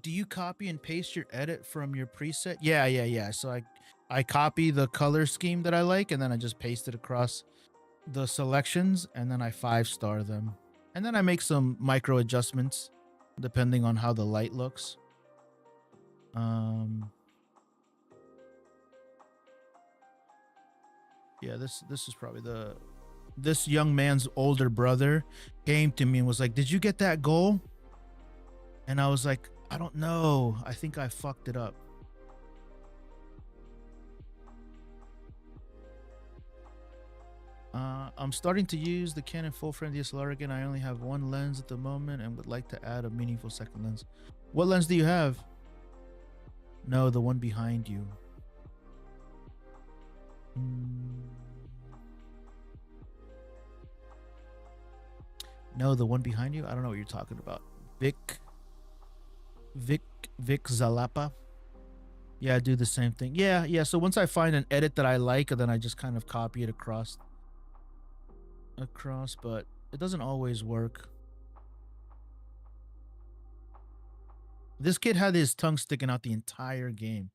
Do you copy and paste your edit from your preset? Yeah. So I copy the color scheme that I like, and then I just paste it across the selections, and then I 5-star them. And then I make some micro adjustments depending on how the light looks. Yeah, this is probably this young man's older brother came to me and was like, "Did you get that goal?" And I was like, "I don't know. I think I fucked it up." I'm starting to use the Canon full-frame DSLR again. I only have one lens at the moment and would like to add a meaningful second lens. What lens do you have? No, the one behind you. No, the one behind you? I don't know what you're talking about. Vic Zalapa. Yeah, I do the same thing. Yeah. So once I find an edit that I like, then I just kind of copy it across, but it doesn't always work. This kid had his tongue sticking out the entire game.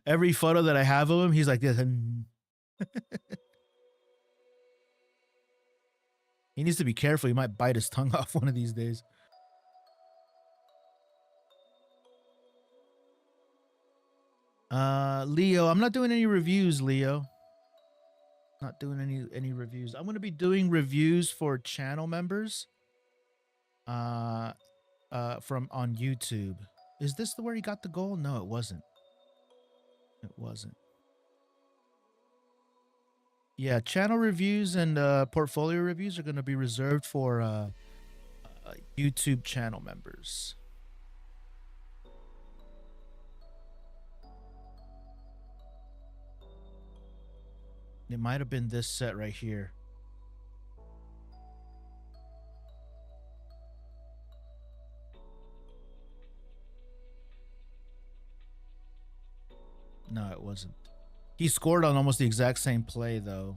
Every photo that I have of him, he's like this. He needs to be careful. He might bite his tongue off one of these days. Leo, I'm not doing any reviews, Leo. Not doing any reviews. I'm going to be doing reviews for channel members from on YouTube. Is this where he got the goal? No, it wasn't. It wasn't. Yeah, channel reviews and portfolio reviews are going to be reserved for YouTube channel members. It might have been this set right here. No, it wasn't. He scored on almost the exact same play, though.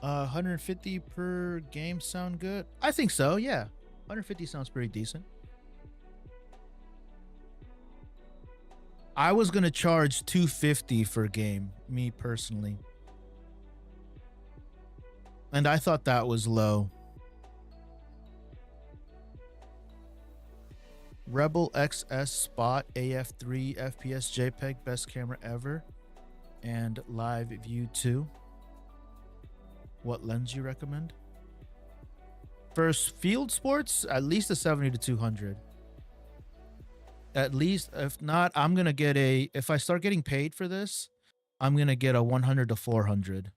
$150 per game sound good? I think so, yeah. 150 sounds pretty decent. I was gonna charge $250 for a game, me personally. And I thought that was low. Rebel XS Spot AF3 FPS JPEG, best camera ever. And Live View 2. What lens you recommend? For field sports, at least a 70 to 200. At least, if not, I'm gonna get if I start getting paid for this, I'm gonna get a 100 to 400.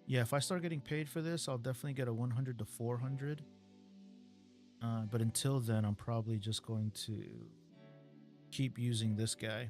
Yeah, if I start getting paid for this, I'll definitely get a 100 to 400. But until then, I'm probably just going to keep using this guy.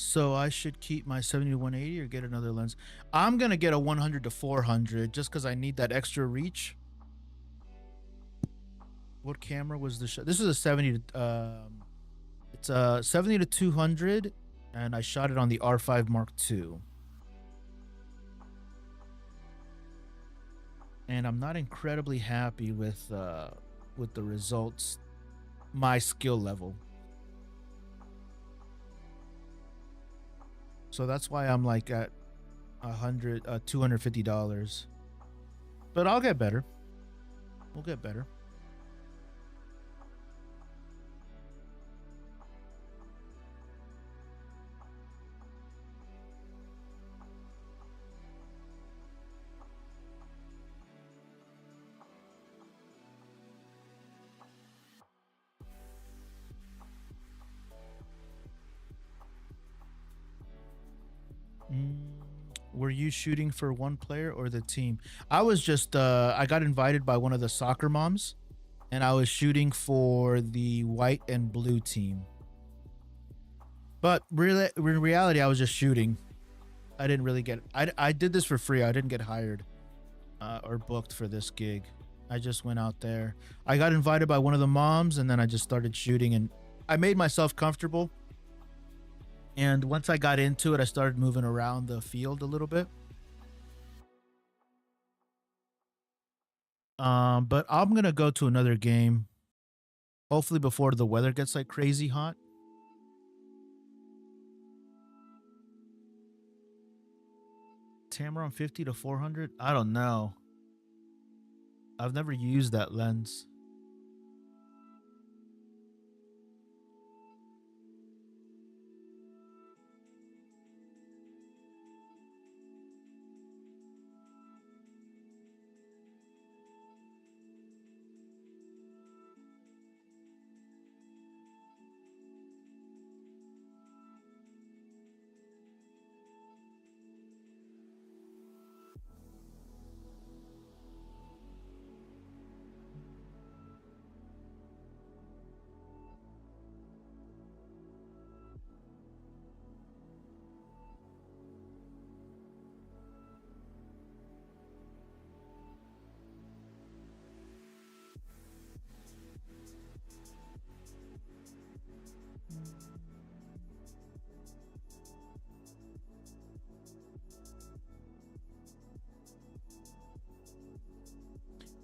So I should keep my 70 to 180 or get another lens. I'm going to get a 100 to 400 just because I need that extra reach. What camera was the shot? This is a 70 to, it's a 70 to 200 and I shot it on the R5 Mark II. and I'm not incredibly happy with the results, my skill level. So that's why I'm like at $250. But I'll get better. We'll get better. Were you shooting for one player or the team? I was just I got invited by one of the soccer moms, and I was shooting for the white and blue team. But really, in reality, I was just shooting. I didn't really get. I did this for free. I didn't get hired or booked for this gig. I just went out there. I got invited by one of the moms, and then I just started shooting, and I made myself comfortable. And once I got into it, I started moving around the field a little bit. But I'm gonna go to another game. Hopefully before the weather gets like crazy hot. Tamron 50 to 400? I don't know. I've never used that lens.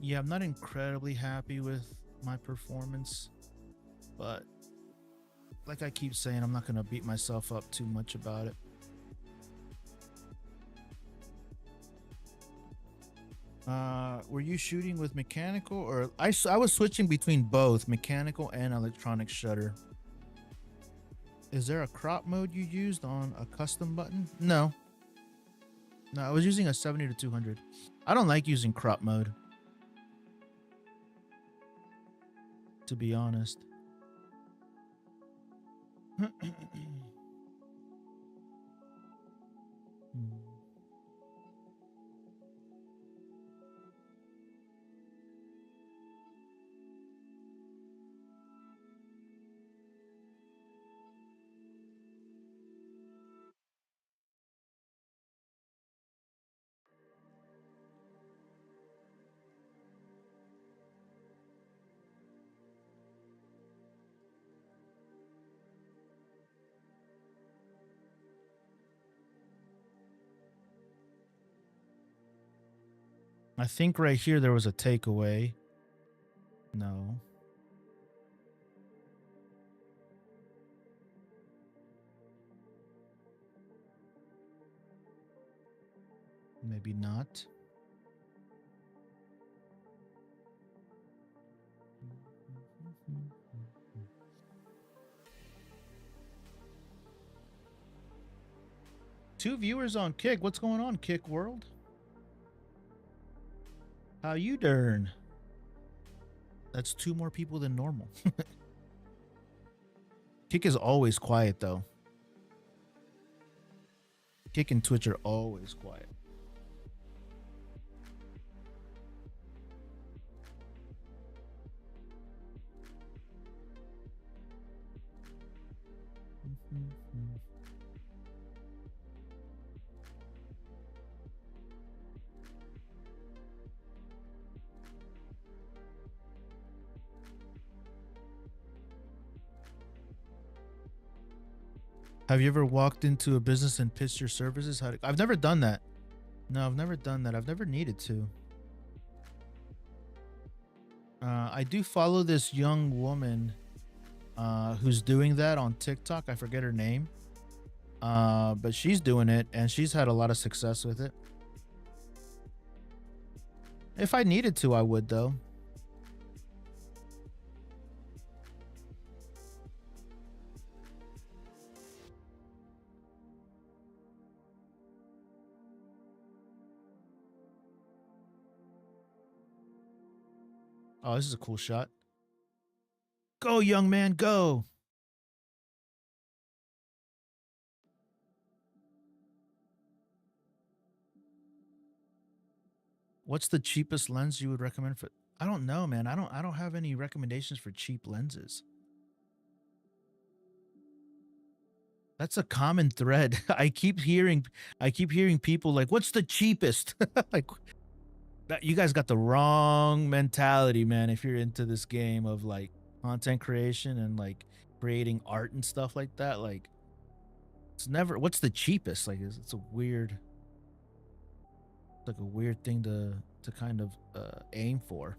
Yeah, I'm not incredibly happy with my performance, but like I keep saying, I'm not gonna beat myself up too much about it. Were you shooting with mechanical or I was switching between both mechanical and electronic shutter. Is there a crop mode you used on a custom button? No. No, I was using a 70 to 200. I don't like using crop mode, to be honest. I think right here there was a takeaway. No. Maybe not. Two viewers on Kick. What's going on, Kick World? How you doing? That's two more people than normal. Kick is always quiet though. Kick and Twitch are always quiet. Have you ever walked into a business and pitched your services? I've never done that. No, I've never done that. I've never needed to. I do follow this young woman who's doing that on TikTok. I forget her name. But she's doing it and she's had a lot of success with it. If I needed to, I would though. Oh, this is a cool shot. Go, young man, go. What's the cheapest lens you would recommend for? I don't know, man. I don't have any recommendations for cheap lenses. That's a common thread. I keep hearing people like, "What's the cheapest?" Like that, you guys got the wrong mentality, man. If you're into this game of like content creation and like creating art and stuff like that, like it's never what's the cheapest. Like it's a weird, like a weird thing to kind of aim for.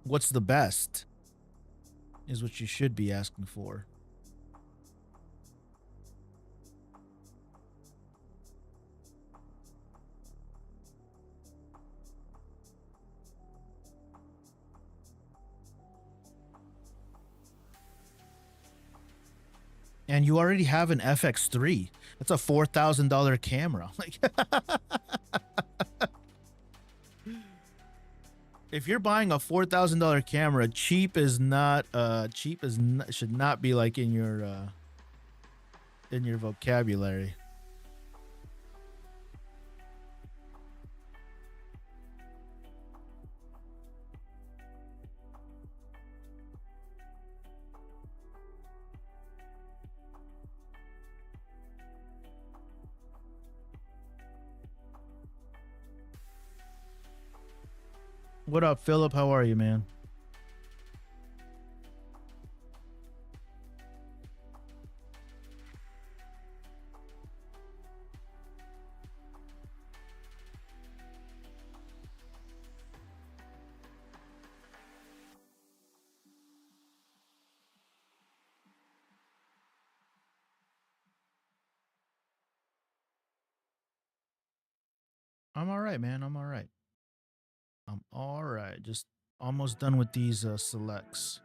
What's the best is what you should be asking for. And you already have an FX3. That's a $4,000 camera. Like, if you're buying a $4,000 camera, cheap is not, should not be like in your vocabulary. What up, Philip? How are you, man? I'm all right, man. I'm all right. I'm all right. Just almost done with these selects.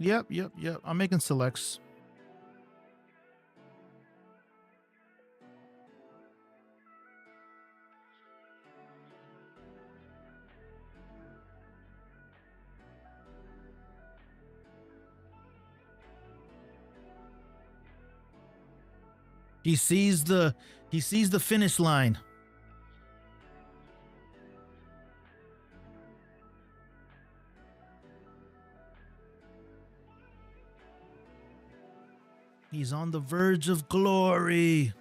Yep, yep, yep. I'm making selects. He sees the he sees the finish line. He's on the verge of glory.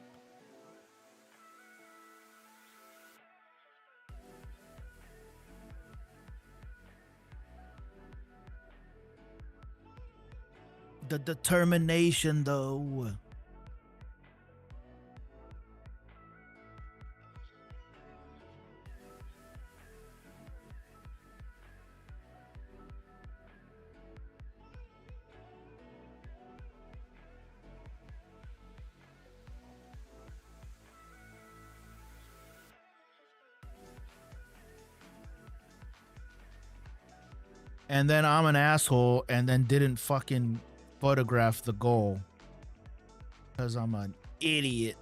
The determination, though. And then I'm an asshole and then didn't fucking photograph the goal because I'm an idiot.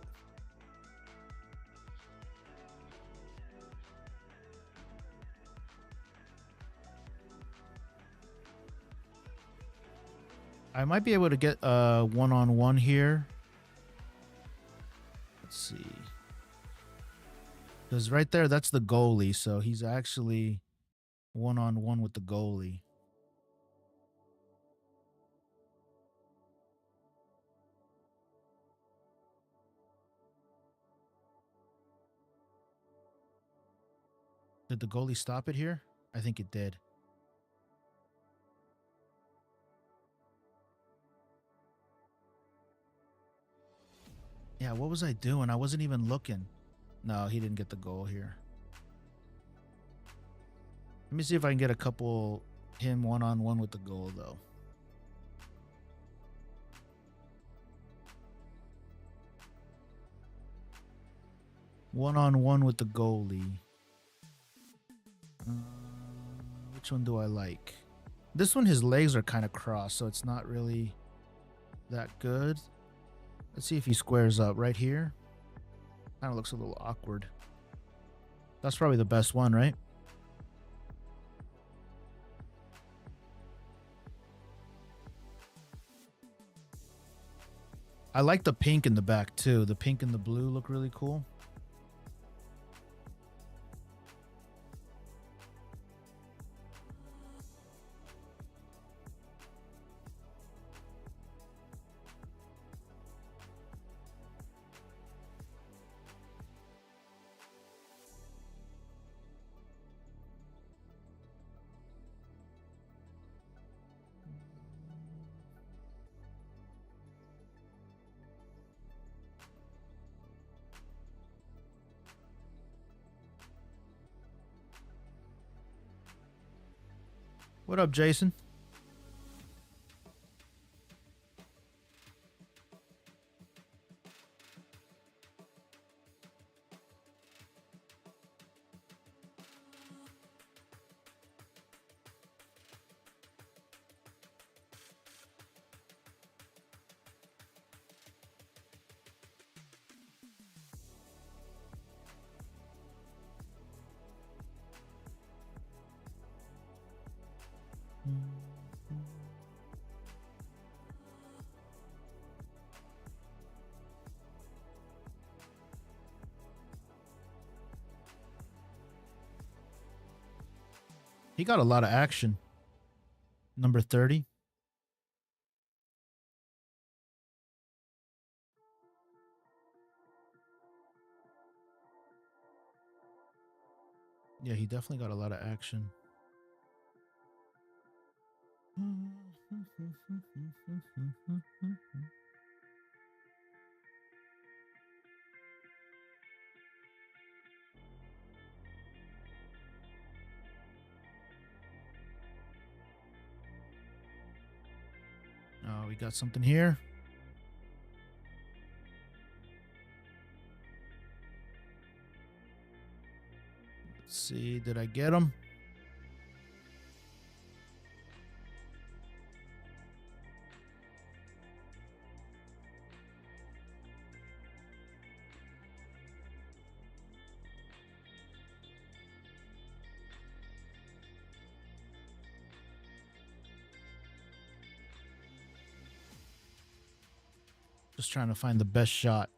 I might be able to get one-on-one here. Let's see. Because right there, that's the goalie. So he's actually one-on-one with the goalie. Did the goalie stop it here? I think it did. Yeah, what was I doing? I wasn't even looking. No, he didn't get the goal here. Let me see if I can get a couple him one-on-one with the goal, though. One-on-one with the goalie. Which one do I like? This one, his legs are kind of crossed, so it's not really that good. Let's see if he squares up right here. Kind of looks a little awkward. That's probably the best one, right? I like the pink in the back too. The pink and the blue look really cool. What up, Jason? He got a lot of action. Number 30. Yeah, he definitely got a lot of action. Oh, we got something here. Let's see. Did I get him? Just trying to find the best shot.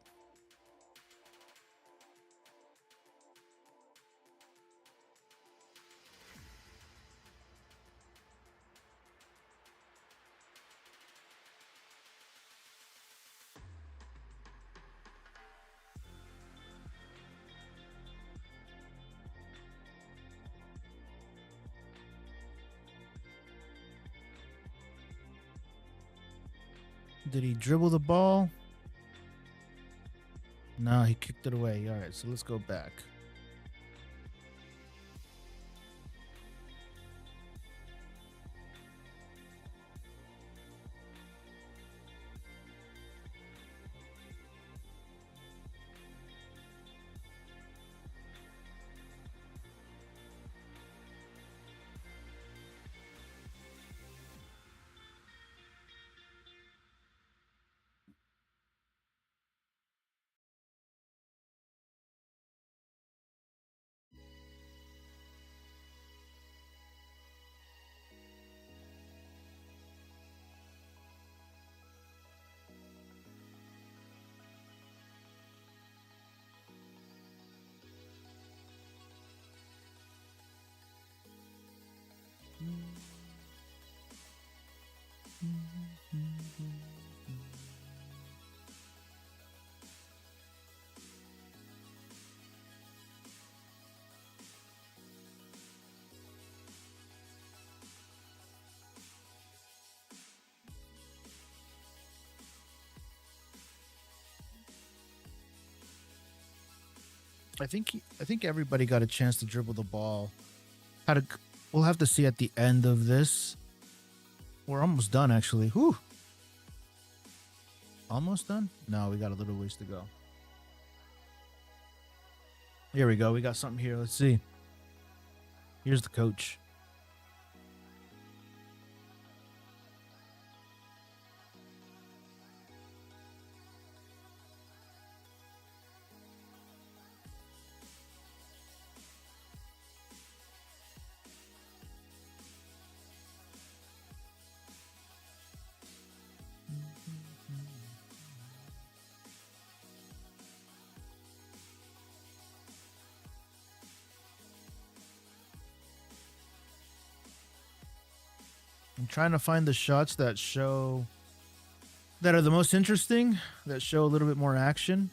Did he dribble the ball? No, he kicked it away. All right, so let's go back. I think everybody got a chance to dribble the ball. How to We'll have to see at the end of this. We're almost done actually. Whew. Almost done? No, we got a little ways to go. Here we go. We got something here. Let's see. Here's the coach. I'm trying to find the shots that are the most interesting, that show a little bit more action.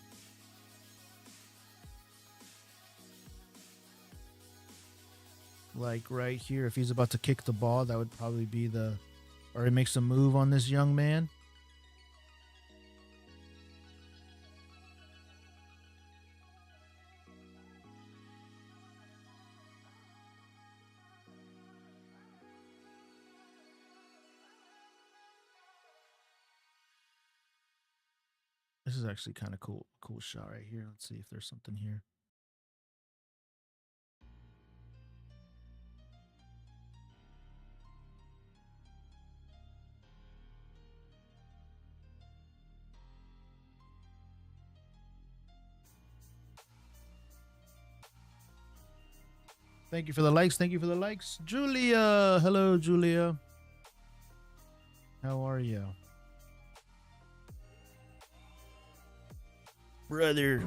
Like right here, if he's about to kick the ball, that would probably be or he makes a move on this young man. This is actually kind of cool shot right here. Let's see if there's something here. Thank you for the likes. Thank you for the likes. Julia. Hello, Julia. How are you? Brother.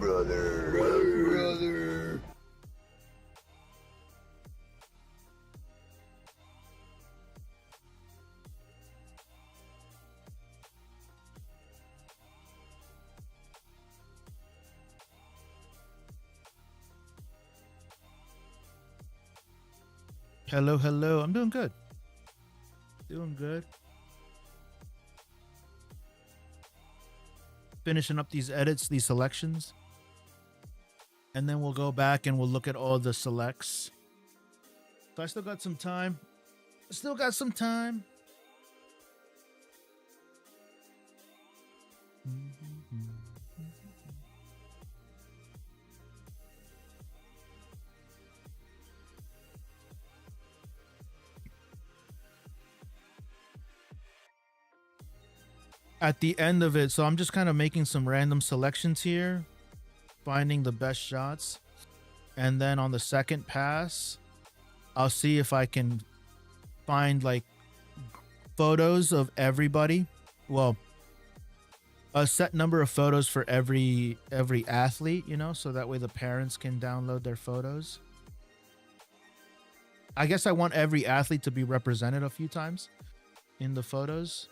Hello, hello. I'm doing good. Doing good. Finishing up these edits, these selections. And then we'll go back and we'll look at all the selects. So I still got some time. Still got some time. At the end of it, so I'm just kind of making some random selections here, finding the best shots, and then on the second pass I'll see if I can find like photos of everybody, well, a set number of photos for every athlete, you know, so that way the parents can download their photos. I guess I want every athlete to be represented a few times in the photos.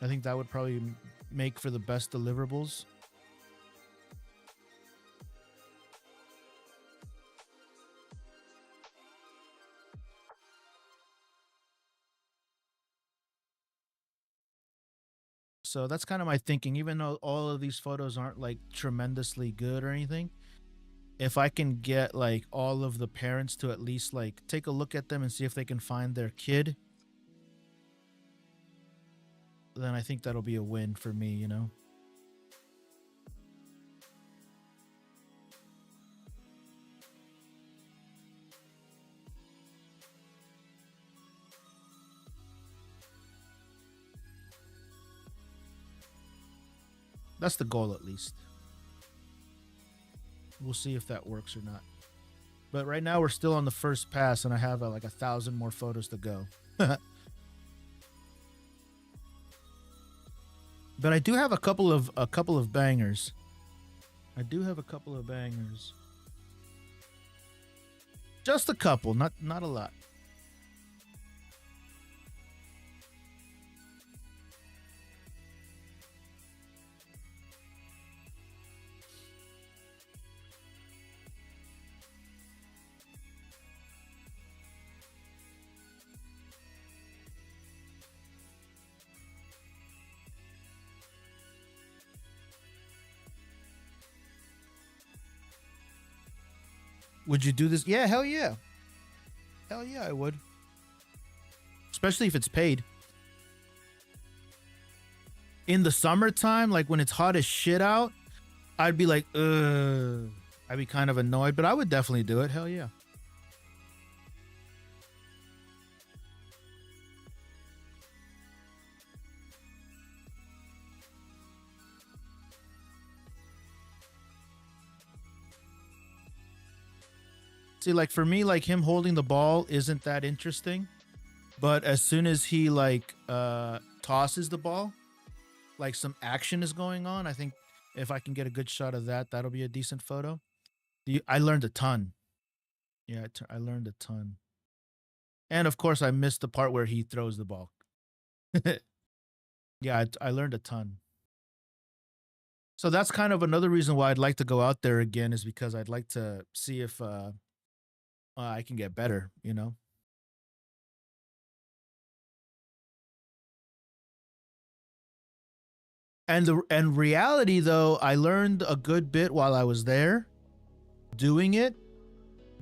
I think that would probably make for the best deliverables. So that's kind of my thinking, even though all of these photos aren't like tremendously good or anything. If I can get like all of the parents to at least like take a look at them and see if they can find their kid, then I think that'll be a win for me, you know? That's the goal, at least. We'll see if that works or not. But right now we're still on the first pass and I have like 1,000 more photos to go. But I do have a couple of bangers. I do have a couple of bangers. Just a couple, not a lot. Would you do this? Yeah, hell yeah. Hell yeah, I would. Especially if it's paid. In the summertime, like when it's hot as shit out, I'd be like, ugh. I'd be kind of annoyed, but I would definitely do it. Hell yeah. See, like for me, like him holding the ball isn't that interesting. But as soon as he like tosses the ball, like some action is going on, I think if I can get a good shot of that, that'll be a decent photo. I learned a ton. Yeah, I learned a ton. And of course, I missed the part where he throws the ball. Yeah, I learned a ton. So that's kind of another reason why I'd like to go out there again, is because I'd like to see if I can get better, you know? And reality though, I learned a good bit while I was there doing it,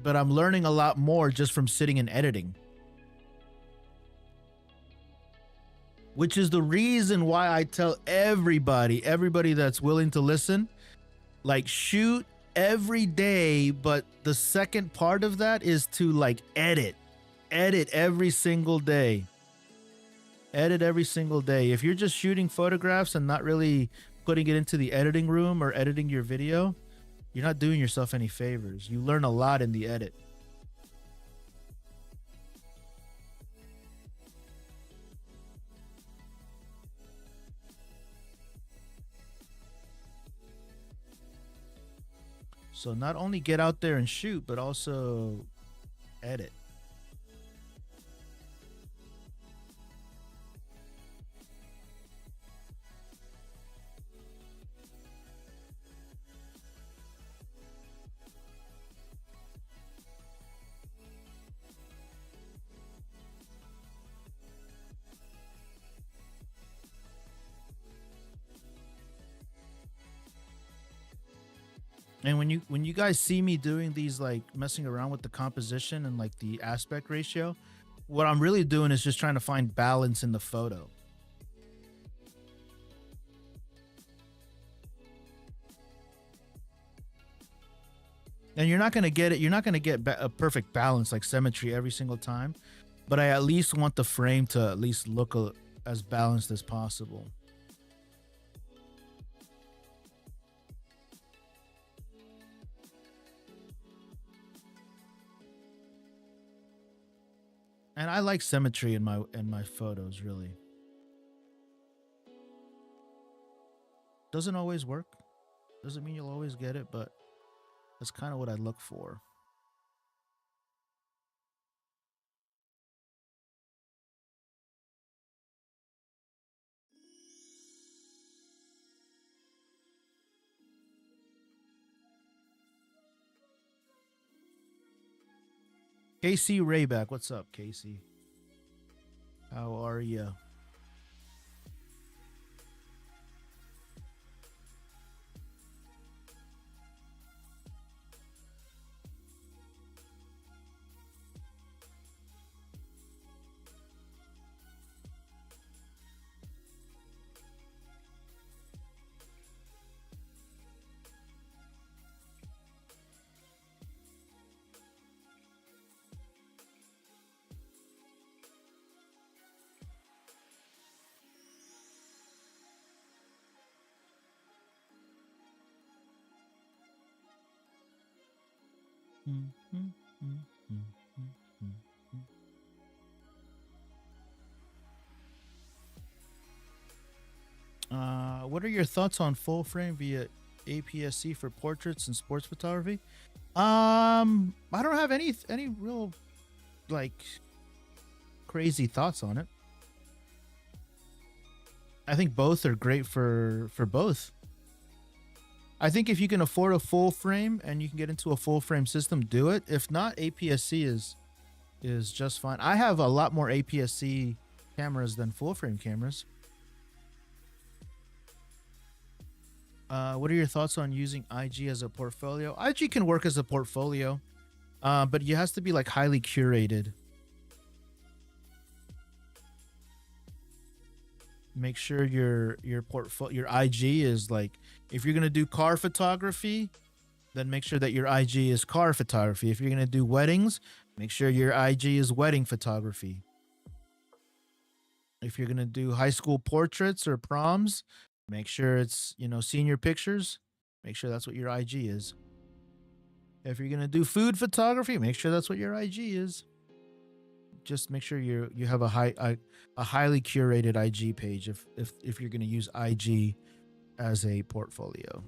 but I'm learning a lot more just from sitting and editing. Which is the reason why I tell everybody that's willing to listen, like shoot every day, but the second part of that is to like edit every single day. Edit every single day. If you're just shooting photographs and not really putting it into the editing room or editing your video, you're not doing yourself any favors. You learn a lot in the edit. So not only get out there and shoot, but also edit. And when you guys see me doing these, like messing around with the composition and like the aspect ratio, what I'm really doing is just trying to find balance in the photo. And you're not going to get it. You're not going to get a perfect balance, like symmetry every single time. But I at least want the frame to at least look as balanced as possible. And I like symmetry in my photos, really. Doesn't always work. Doesn't mean you'll always get it, but that's kind of what I look for. Casey Rayback, what's up, Casey? How are you? What are your thoughts on full frame via APS-C for portraits and sports photography? I don't have any real like crazy thoughts on it. I think both are great for both. I think if you can afford a full frame and you can get into a full frame system, do it. If not, APS-C is just fine. I have a lot more APS-C cameras than full frame cameras. What are your thoughts on using IG as a portfolio? IG can work as a portfolio. But it has to be like highly curated. Make sure your portfolio, your IG is like, if you're gonna do car photography, then make sure that your IG is car photography. If you're gonna do weddings, make sure your IG is wedding photography. If you're gonna do high school portraits or proms, make sure it's, you know, senior pictures. Make sure that's what your IG is. If you're gonna do food photography, make sure that's what your IG is. Just make sure you have a highly curated IG page if you're gonna use IG as a portfolio.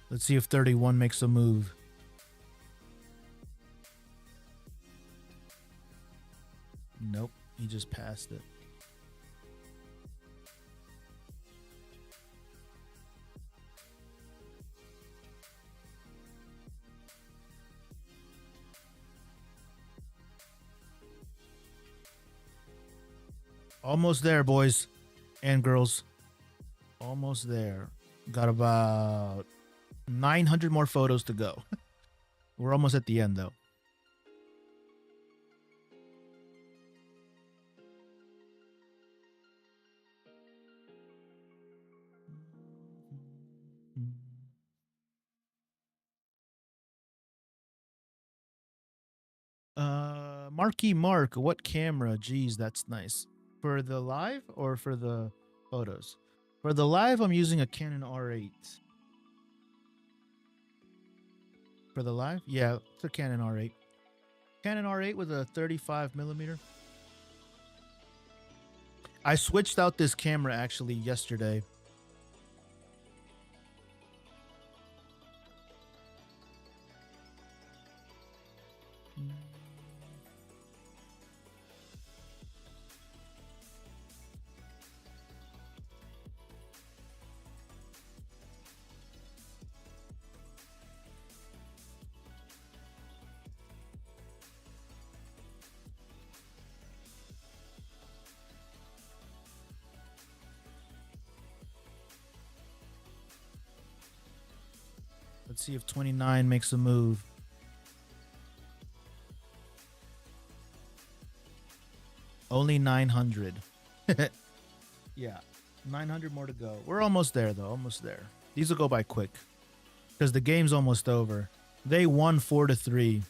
Let's see if 31 makes a move. Nope, he just passed it. Almost there, boys and girls. Almost there. Got about 900 more photos to go. We're almost at the end, though. Marky Mark, what camera? Geez, that's nice. For the live or for the photos? For the live, I'm using a Canon R8. For the live? Yeah, it's a Canon R8. Canon R8 with a 35 millimeter. I switched out this camera actually yesterday. Let's see if 29 makes a move. Only 900. Yeah, 900 more to go. We're almost there, though. Almost there. These will go by quick because the game's almost over. They won 4-3.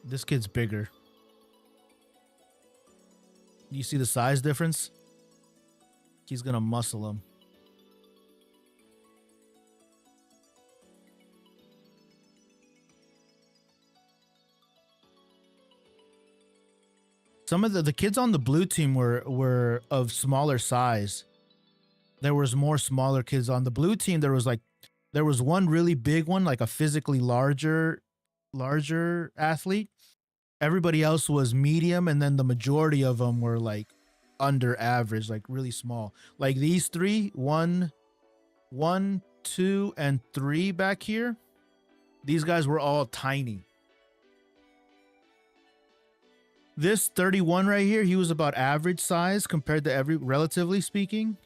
This kid's bigger. You see the size difference? He's gonna muscle him. Some of the kids on the blue team were of smaller size. There was more smaller kids on the blue team. There was one really big one, like a physically larger athlete. Everybody else was medium, and then the majority of them were like under average, like really small. Like these three, one, 2, and 3 back here. These guys were all tiny. This 31 right here, he was about average size compared to relatively speaking.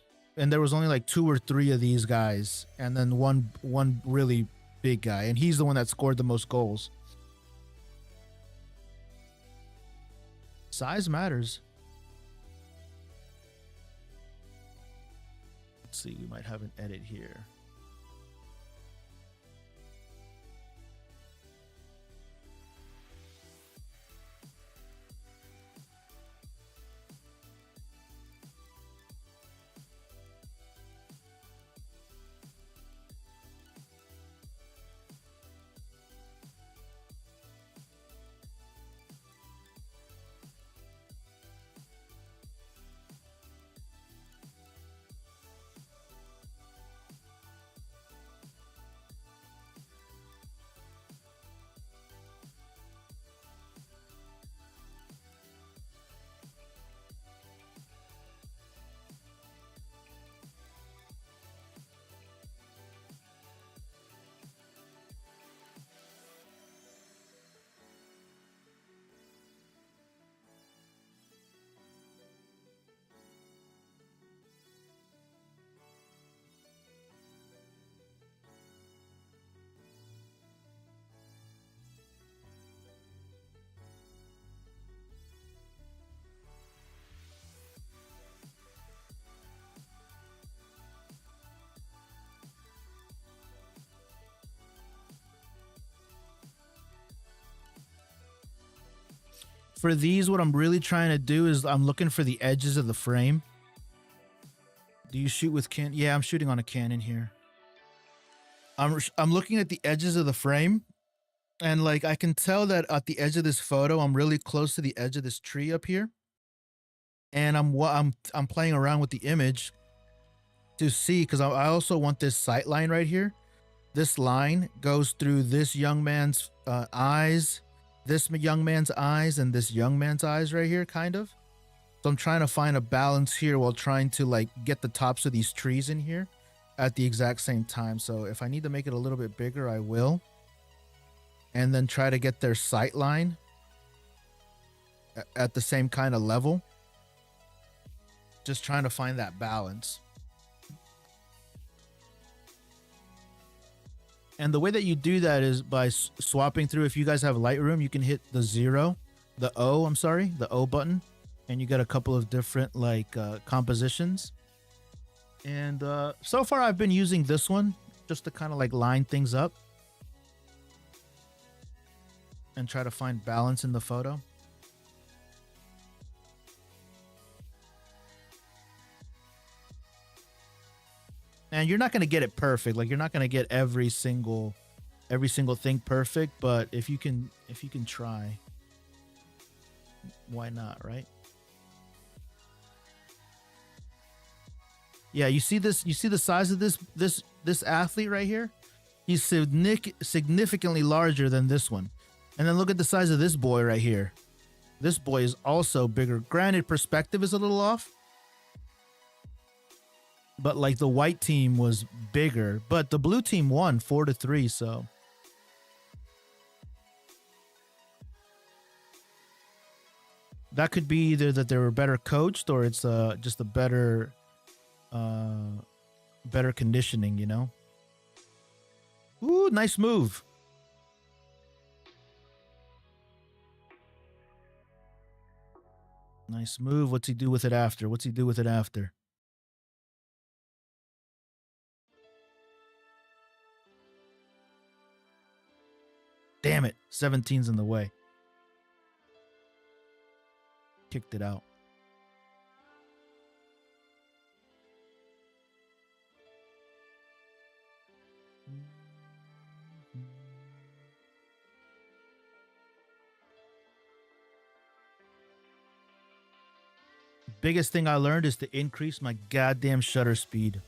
and there was only like 2 or 3 of these guys, and then one really big guy, and he's the one that scored the most goals. Size matters. Let's see, we might have an edit here. For these, what I'm really trying to do is I'm looking for the edges of the frame. Do you shoot with Canon? Yeah, I'm shooting on a Canon here. I'm looking at the edges of the frame, and like I can tell that at the edge of this photo, I'm really close to the edge of this tree up here, and I'm playing around with the image to see, because I also want this sight line right here. This line goes through this young man's eyes, this young man's eyes, and this young man's eyes right here, kind of. So I'm trying to find a balance here while trying to like get the tops of these trees in here at the exact same time. So if I need to make it a little bit bigger, I will. And then try to get their sight line at the same kind of level. Just trying to find that balance. And the way that you do that is by swapping through. If you guys have Lightroom, you can hit the O button, and you get a couple of different like compositions. And so far I've been using this one just to kind of like line things up and try to find balance in the photo. And you're not going to get it perfect. Like, you're not going to get every single thing perfect, but if you can try, why not, right? Yeah, you see this, you see the size of this athlete right here? He's significantly larger than this one. And then look at the size of this boy right here. This boy is also bigger. Granted, perspective is a little off, but like the white team was bigger, but the blue team won 4-3. So that could be either that they were better coached, or it's just a better conditioning, you know? Ooh, nice move. Nice move. What's he do with it after? What's he do with it after? Damn it. 17's in the way. Kicked it out. Biggest thing I learned is to increase my goddamn shutter speed.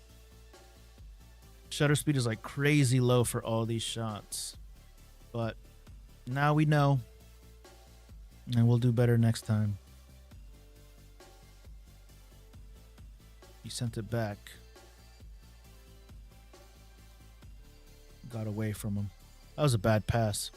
Shutter speed is like crazy low for all these shots. But now we know. And we'll do better next time. He sent it back. Got away from him. That was a bad pass.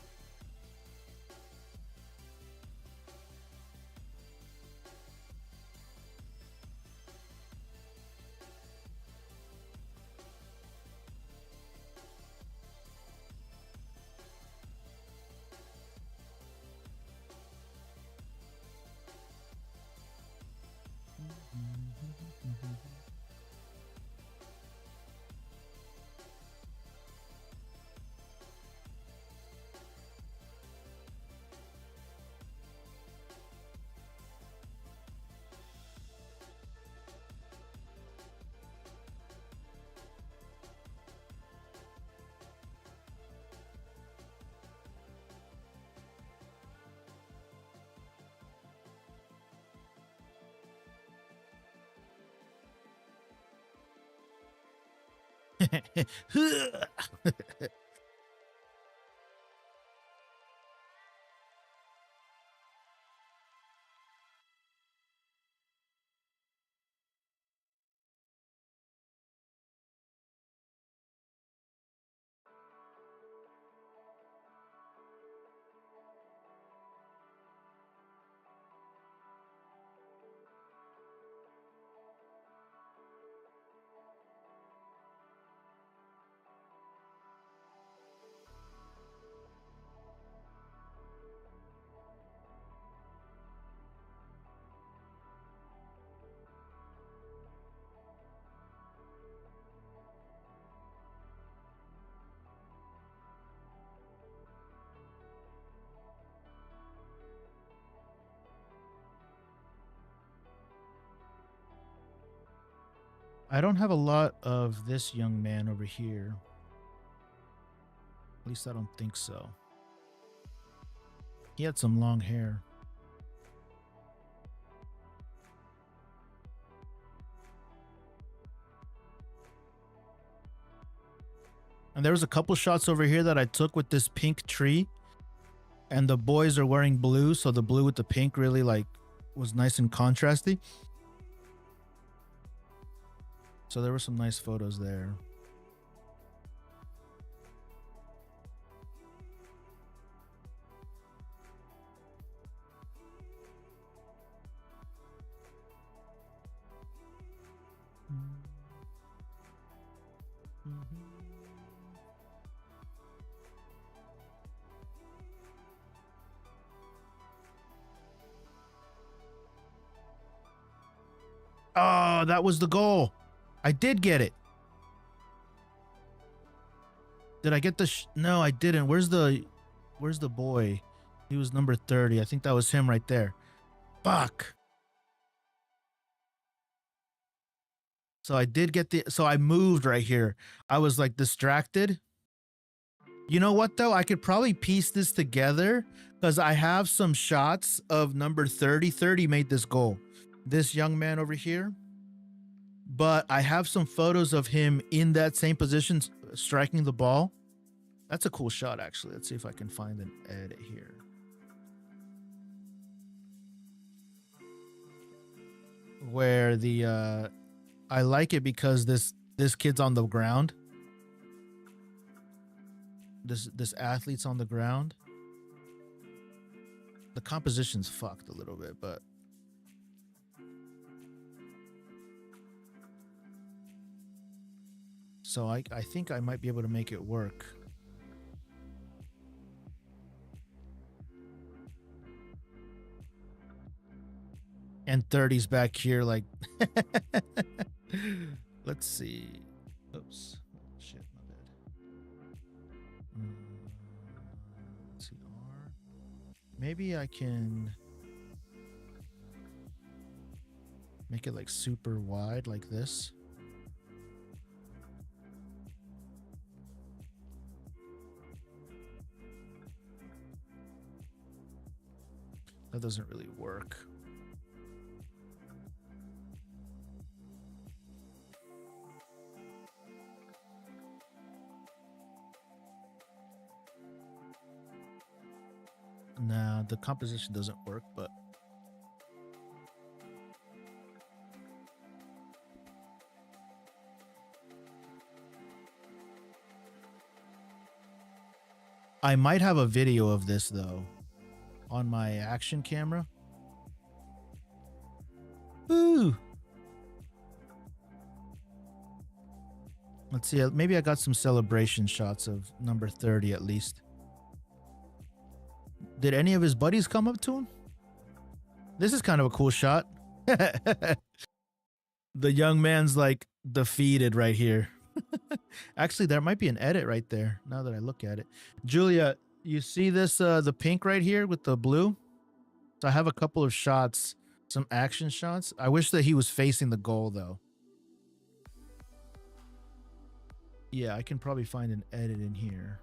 I don't have a lot of this young man over here. At least I don't think so. He had some long hair. And there was a couple shots over here that I took with this pink tree. And the boys are wearing blue, so the blue with the pink really like was nice and contrasty. So there were some nice photos there. Oh, that was the goal. I did get it. Did I get the no, I didn't. Where's the boy? He was number 30. I think that was him right there. Fuck. So I did get so I moved right here. I was like distracted. You know what though? I could probably piece this together because I have some shots of number 30. 30 made this goal. This young man over here. But I have some photos of him in that same position striking the ball. That's a cool shot, actually. Let's see if I can find an edit here. Where the I like it because this kid's on the ground. This athlete's on the ground. The composition's fucked a little bit, but so I think I might be able to make it work. And 30's back here like let's see. Oops. Shit, my bad. Let's see, R. Maybe I can make it like super wide like this. That doesn't really work. Nah, the composition doesn't work, but I might have a video of this though on my action camera. Woo! Let's see, maybe I got some celebration shots of number 30 at least. Did any of his buddies come up to him? This is kind of a cool shot. The young man's like defeated right here. Actually, there might be an edit right there now that I look at it. Julia, you see this, the pink right here with the blue? So I have a couple of shots, some action shots. I wish that he was facing the goal though. Yeah, I can probably find an edit in here.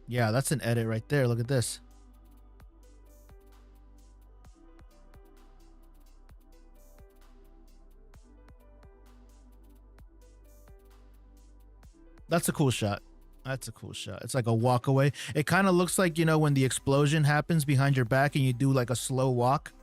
Yeah, that's an edit right there. Look at this. That's a cool shot. That's a cool shot. It's like a walk away. It kind of looks like, you know, when the explosion happens behind your back and you do like a slow walk.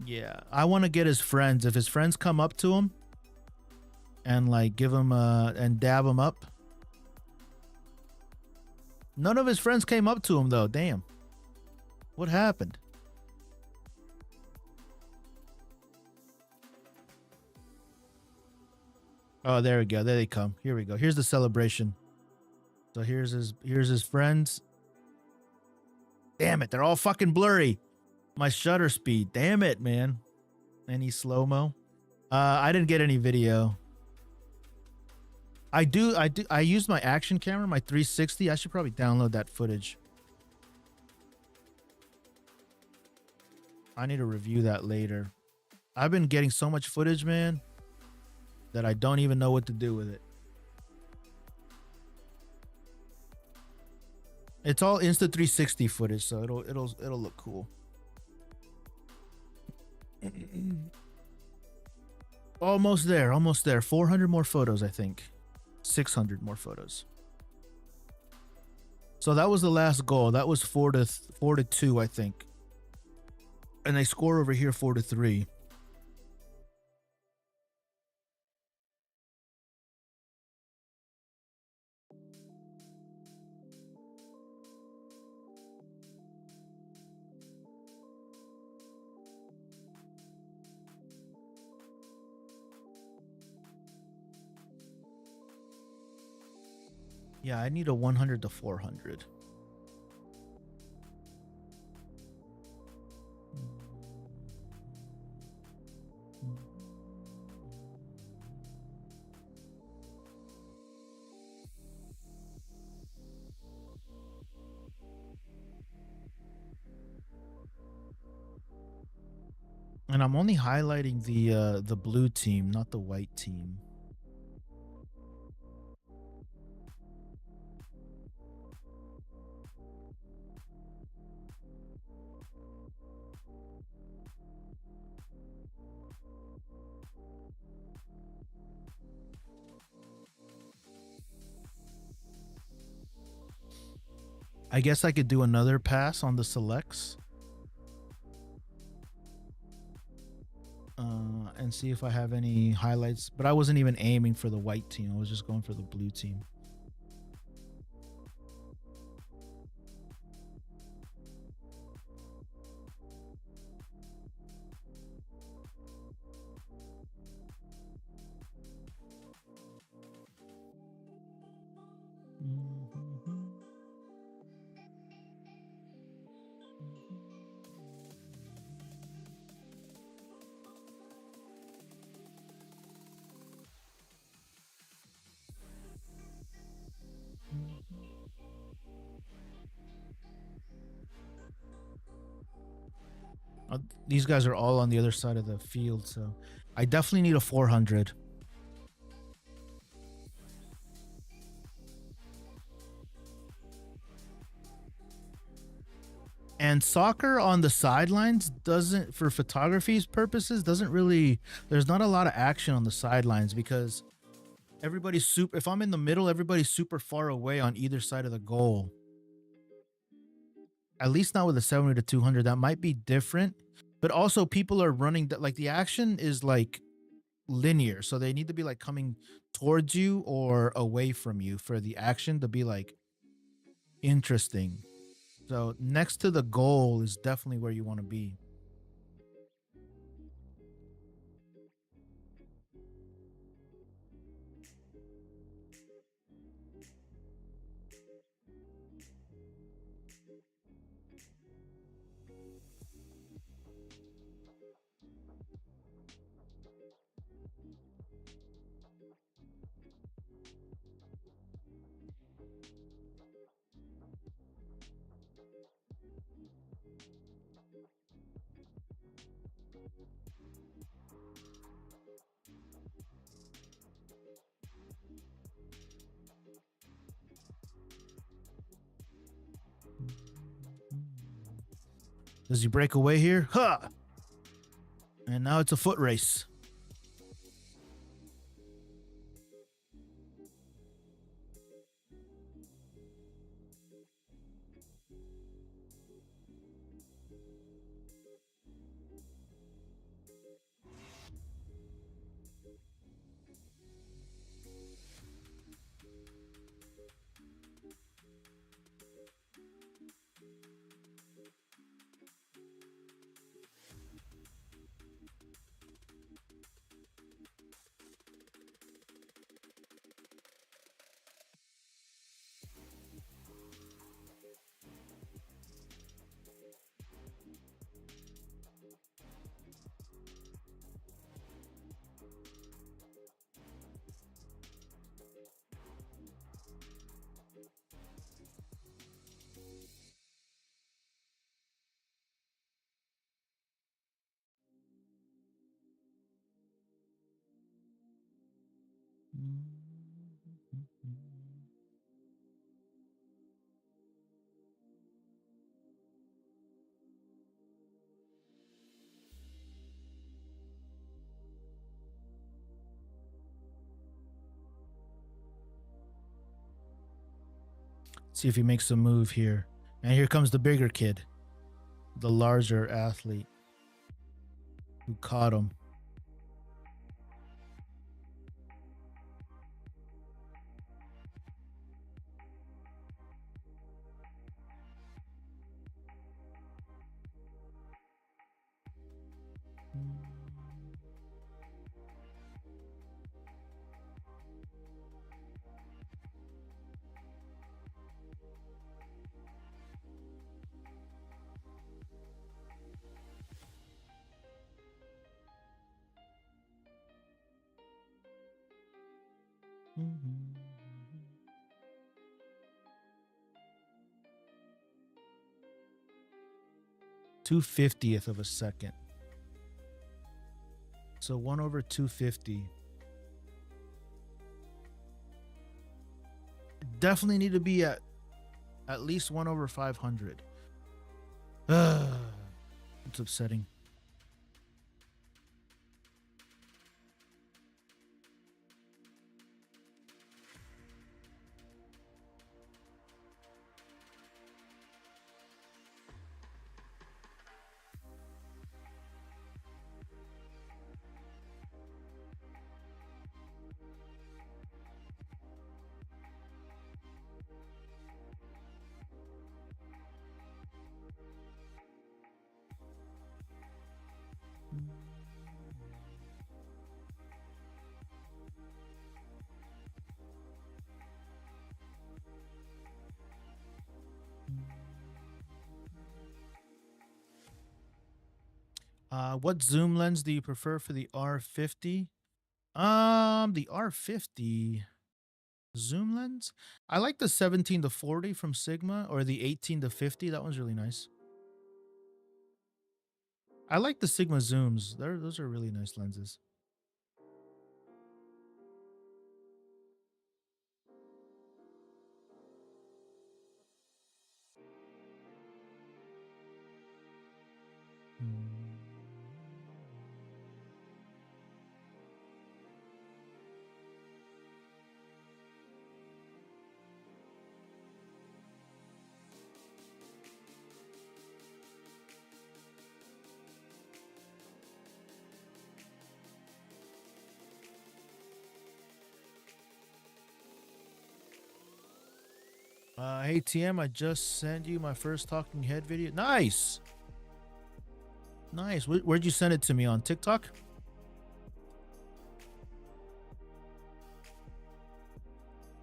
Yeah, I want to get his friends. If his friends come up to him and like give him and dab him up. None of his friends came up to him though. Damn. What happened? Oh, there we go. There they come. Here we go. Here's the celebration. So here's his friends. Damn it, they're all fucking blurry. My shutter speed. Damn it, man. Any slow-mo? I didn't get any video. I used my action camera, my 360. I should probably download that footage. I need to review that later. I've been getting so much footage, man, that I don't even know what to do with it. It's all Insta360 footage, so it'll look cool. Almost there, almost there. 400 more photos, I think. 600 more photos. So that was the last goal. That was 4-2, I think. And they score over here 4-3. Yeah, I need a 100 to 400. And I'm only highlighting the blue team, not the white team. I guess I could do another pass on the selects. And see if I have any highlights. But I wasn't even aiming for the white team. I was just going for the blue team. These guys are all on the other side of the field, so I definitely need a 400. And soccer on the sidelines doesn't, for photography's purposes, doesn't really, there's not a lot of action on the sidelines because everybody's super, if I'm in the middle, everybody's super far away on either side of the goal. At least not with a 70 to 200. That might be different. But also people are running that, like the action is like linear. So they need to be like coming towards you or away from you for the action to be like interesting. So next to the goal is definitely where you want to be. Does he break away here? Huh! And now it's a foot race. See if he makes a move here. And here comes the bigger kid, the larger athlete who caught him. Mm-hmm. 2/50th of a second. So 1/250. Definitely need to be at least 1/500. It's upsetting. What zoom lens do you prefer for the R50? The R50 zoom lens. I like the 17-40 from Sigma, or the 18-50. That one's really nice. I like the Sigma zooms. Those are really nice lenses. Hey TM, I just sent you my first talking head video. Nice. Nice. Where'd you send it to me, on TikTok?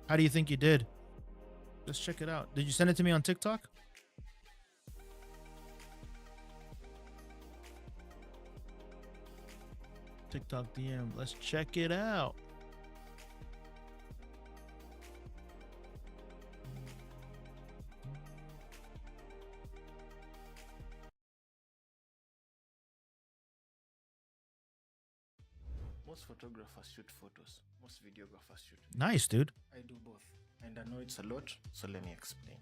How do you think you did? Let's check it out. Did you send it to me on TikTok? TikTok DM. Let's check it out. Most photographers shoot photos. Most videographers shoot videos. Nice, dude. I do both. And I know it's a lot, so let me explain.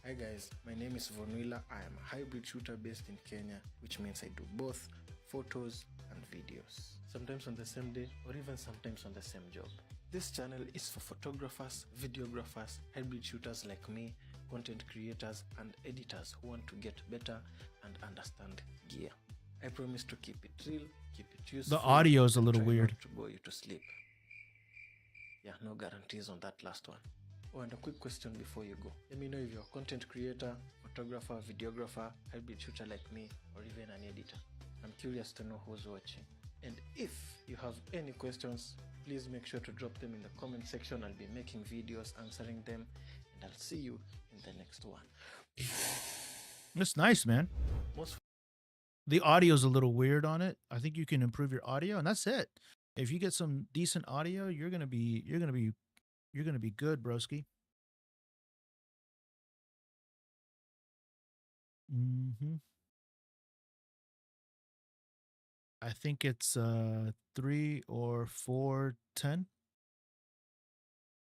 Hi guys, my name is Vonuila. I am a hybrid shooter based in Kenya, which means I do both photos and videos, sometimes on the same day or even sometimes on the same job. This channel is for photographers, videographers, hybrid shooters like me, content creators and editors who want to get better and understand gear. I promise to keep it real, keep it useful. The audio is a little try weird. not to bore you to sleep. Yeah, no guarantees on that last one. Oh, and a quick question before you go. Let me know if you're a content creator, photographer, videographer, hybrid shooter like me, or even an editor. I'm curious to know who's watching. And if you have any questions, please make sure to drop them in the comment section. I'll be making videos answering them, and I'll see you in the next one. It's nice, man. The audio's a little weird on it. I think you can improve your audio, and that's it. If you get some decent audio, you're gonna be good, broski. I think it's 3 or 410.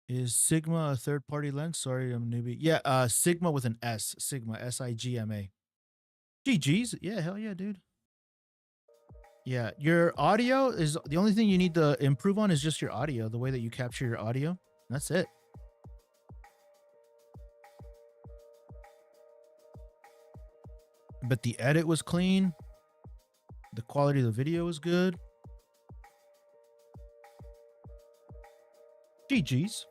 Is Sigma a third-party lens? Sorry, I'm a newbie. Yeah, Sigma with an S. Sigma, S-I-G-M-A. GG's. Yeah, hell yeah, dude. Yeah, your audio is the only thing you need to improve on is just your audio, the way that you capture your audio. That's it. But the edit was clean. The quality of the video was good. GG's.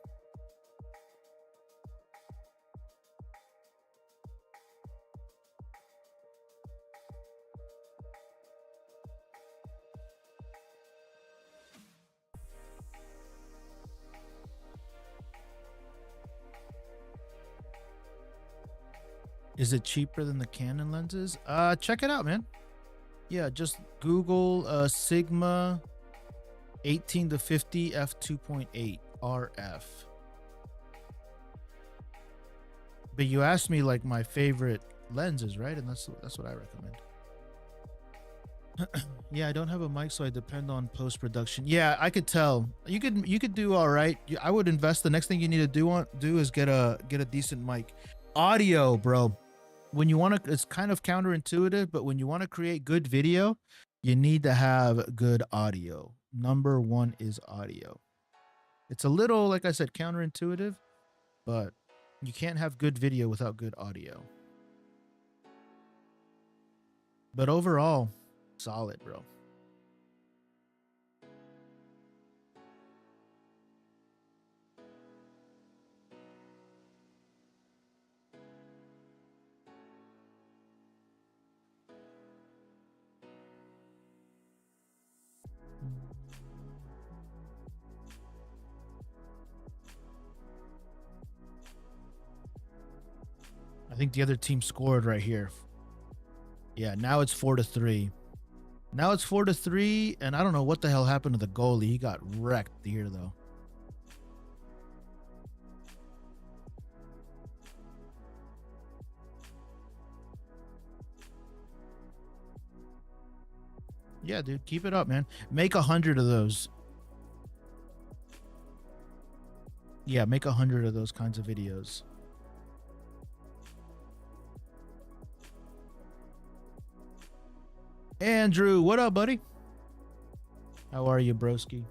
Is it cheaper than the Canon lenses? Check it out, man. Yeah, just Google Sigma 18 to 50 f2.8 RF. But you asked me like my favorite lenses, right? And that's what I recommend. Yeah, I don't have a mic, so I depend on post-production. Yeah, I could tell. You could do all right. I would invest. The next thing you need to do is get a decent mic. Audio, bro. When you want to, it's kind of counterintuitive, but when you want to create good video, you need to have good audio. Number one is audio. It's a little, like I said, counterintuitive, but you can't have good video without good audio. But overall, solid, bro. I think the other team scored right here. Yeah, now it's 4-3. Now it's 4-3, and I don't know what the hell happened to the goalie. He got wrecked here, though. Yeah, dude, keep it up, man. Make 100 of those. Yeah, make 100 of those kinds of videos. Andrew, what up, buddy? How are you, broski?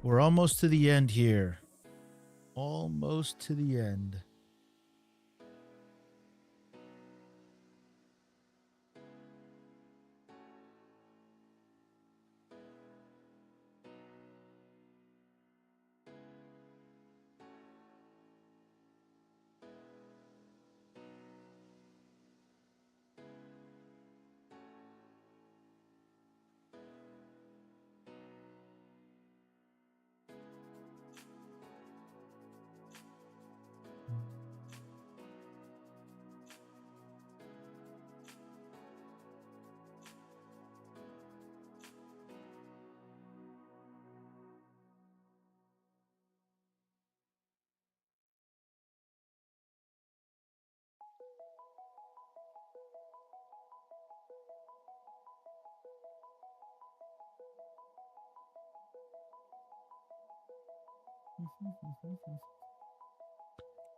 We're almost to the end here. Almost to the end.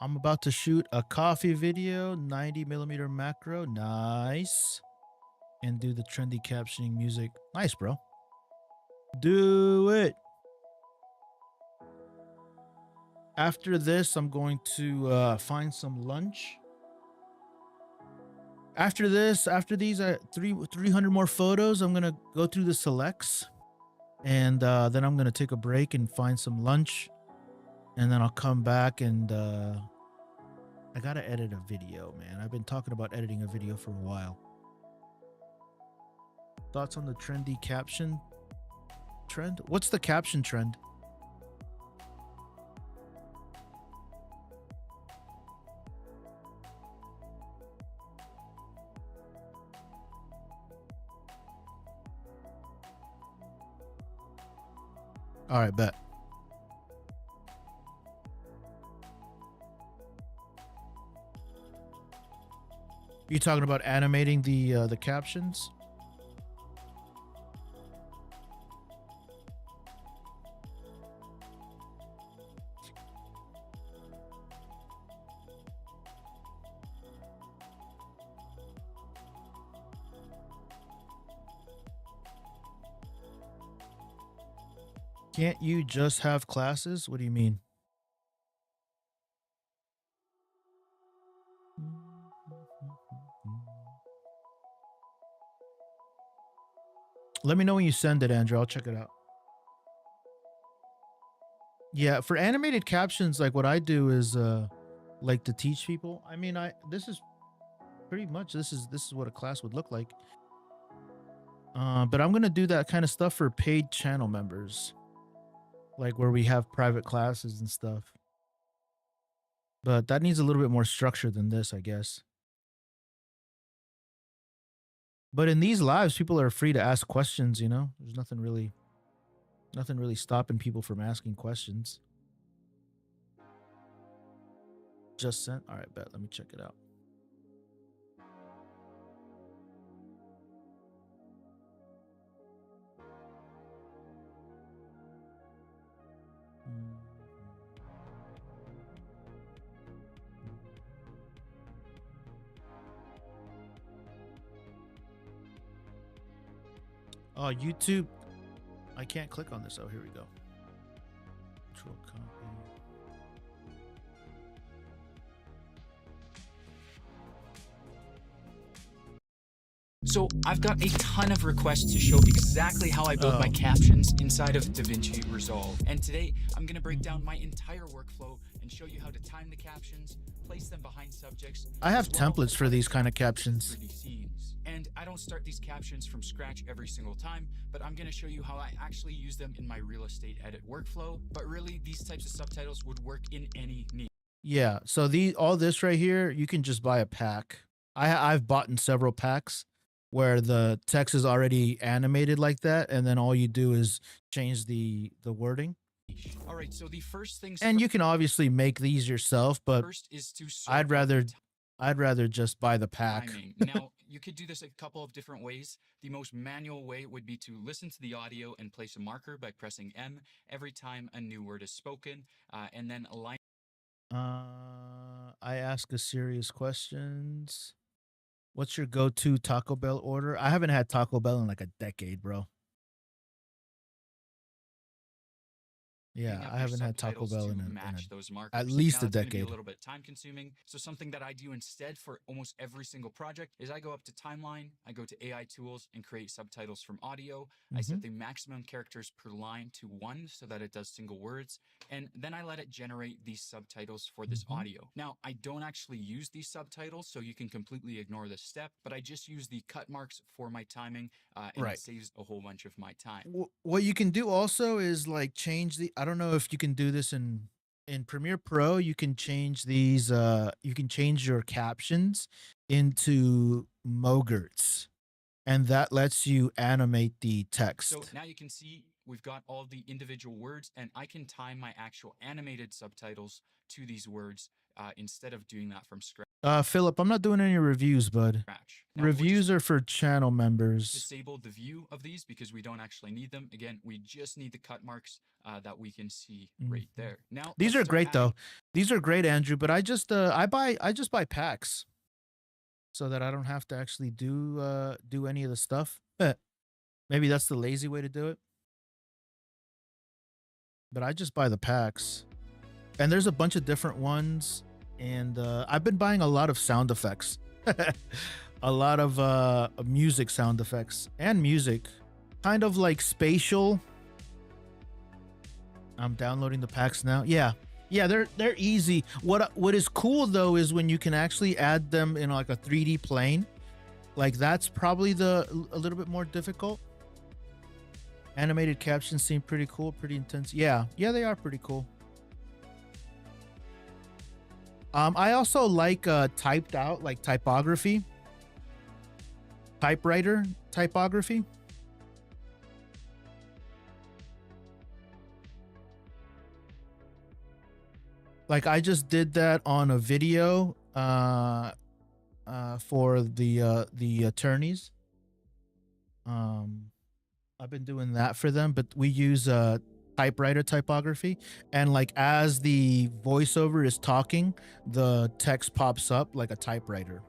I'm about to shoot a coffee video, 90mm macro. Nice. And do the trendy captioning music. Nice, bro. Do it. After this, I'm going to find some lunch. After this, after these 300 more photos, I'm gonna go through the selects, and then I'm gonna take a break and find some lunch, and then I'll come back and I gotta edit a video, man. I've been talking about editing a video for a while. Thoughts on the trendy caption trend? What's the caption trend? All right, bet. You talking about animating the captions? Can't you just have classes? What do you mean? Let me know when you send it, Andrew. I'll check it out. Yeah, for animated captions, like what I do is like to teach people. I mean, this is pretty much this is what a class would look like. But I'm gonna do that kind of stuff for paid channel members, like where we have private classes and stuff. But that needs a little bit more structure than this, I guess. But in these lives, people are free to ask questions, you know? There's nothing really stopping people from asking questions. Just sent. All right, bet. Let me check it out. Oh, YouTube. I can't click on this. Oh, here we go. Control copy. So I've got a ton of requests to show exactly how I build my captions inside of DaVinci Resolve. And today I'm going to break down my entire workflow and show you how to time the captions, place them behind subjects. I have templates for these kind of captions. And I don't start these captions from scratch every single time, but I'm going to show you how I actually use them in my real estate edit workflow. But really, these types of subtitles would work in any niche. Yeah, so all this right here, you can just buy a pack. I've bought in several packs where the text is already animated like that, and then all you do is change the wording. All right, so the first thing, and you can obviously make these yourself, but first is to I'd rather just buy the pack. Now, you could do this a couple of different ways. The most manual way would be to listen to the audio and place a marker by pressing M every time a new word is spoken, and then align. I ask a serious questions. What's your go-to Taco Bell order? I haven't had Taco Bell in like a decade, bro. Yeah, I haven't had Taco Bell in at least a decade. Be a little bit time consuming. So something that I do instead for almost every single project is I go up to timeline, I go to AI tools and create subtitles from audio. I set the maximum characters per line to 1 so that it does single words. And then I let it generate these subtitles for this audio. Now, I don't actually use these subtitles, so you can completely ignore this step, but I just use the cut marks for my timing, and it saves a whole bunch of my time. What you can do also is like change I don't know if you can do this in Premiere Pro. You can change these, you can change your captions into Mogerts, and that lets you animate the text. So now you can see we've got all the individual words, and I can time my actual animated subtitles to these words instead of doing that from scratch. Philip, I'm not doing any reviews, bud. Scratch. Now, we'll just Reviews are for channel members. disable the view of these because we don't actually need them. Again, we just need the cut marks that we can see right there. Now These let's are start great adding- though. These are great, Andrew. But I just buy packs so that I don't have to actually do any of the stuff. Maybe that's the lazy way to do it. But I just buy the packs, and there's a bunch of different ones. And I've been buying a lot of sound effects, a lot of music sound effects and music, kind of like spatial. I'm downloading the packs now. Yeah, they're easy. What is cool though is when you can actually add them in like a 3D plane. Like that's probably a little bit more difficult. Animated captions seem pretty cool, pretty intense. Yeah, they are pretty cool. I also like typed out, like typography, typewriter typography. Like I just did that on a video for the attorneys. I've been doing that for them, but we use typewriter typography, and like as the voiceover is talking, the text pops up like a typewriter.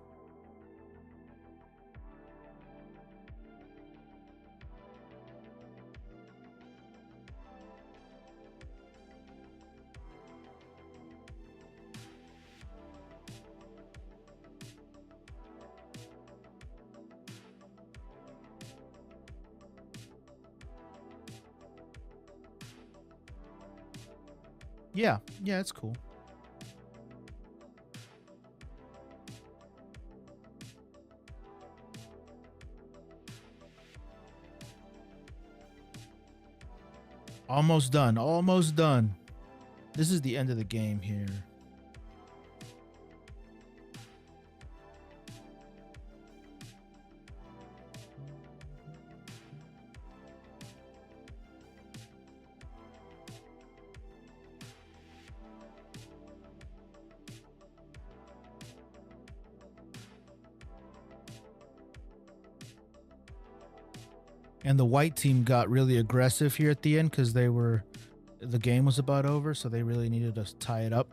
Yeah, it's cool. Almost done. Almost done. This is the end of the game here. And the white team got really aggressive here at the end because the game was about over, so they really needed to tie it up.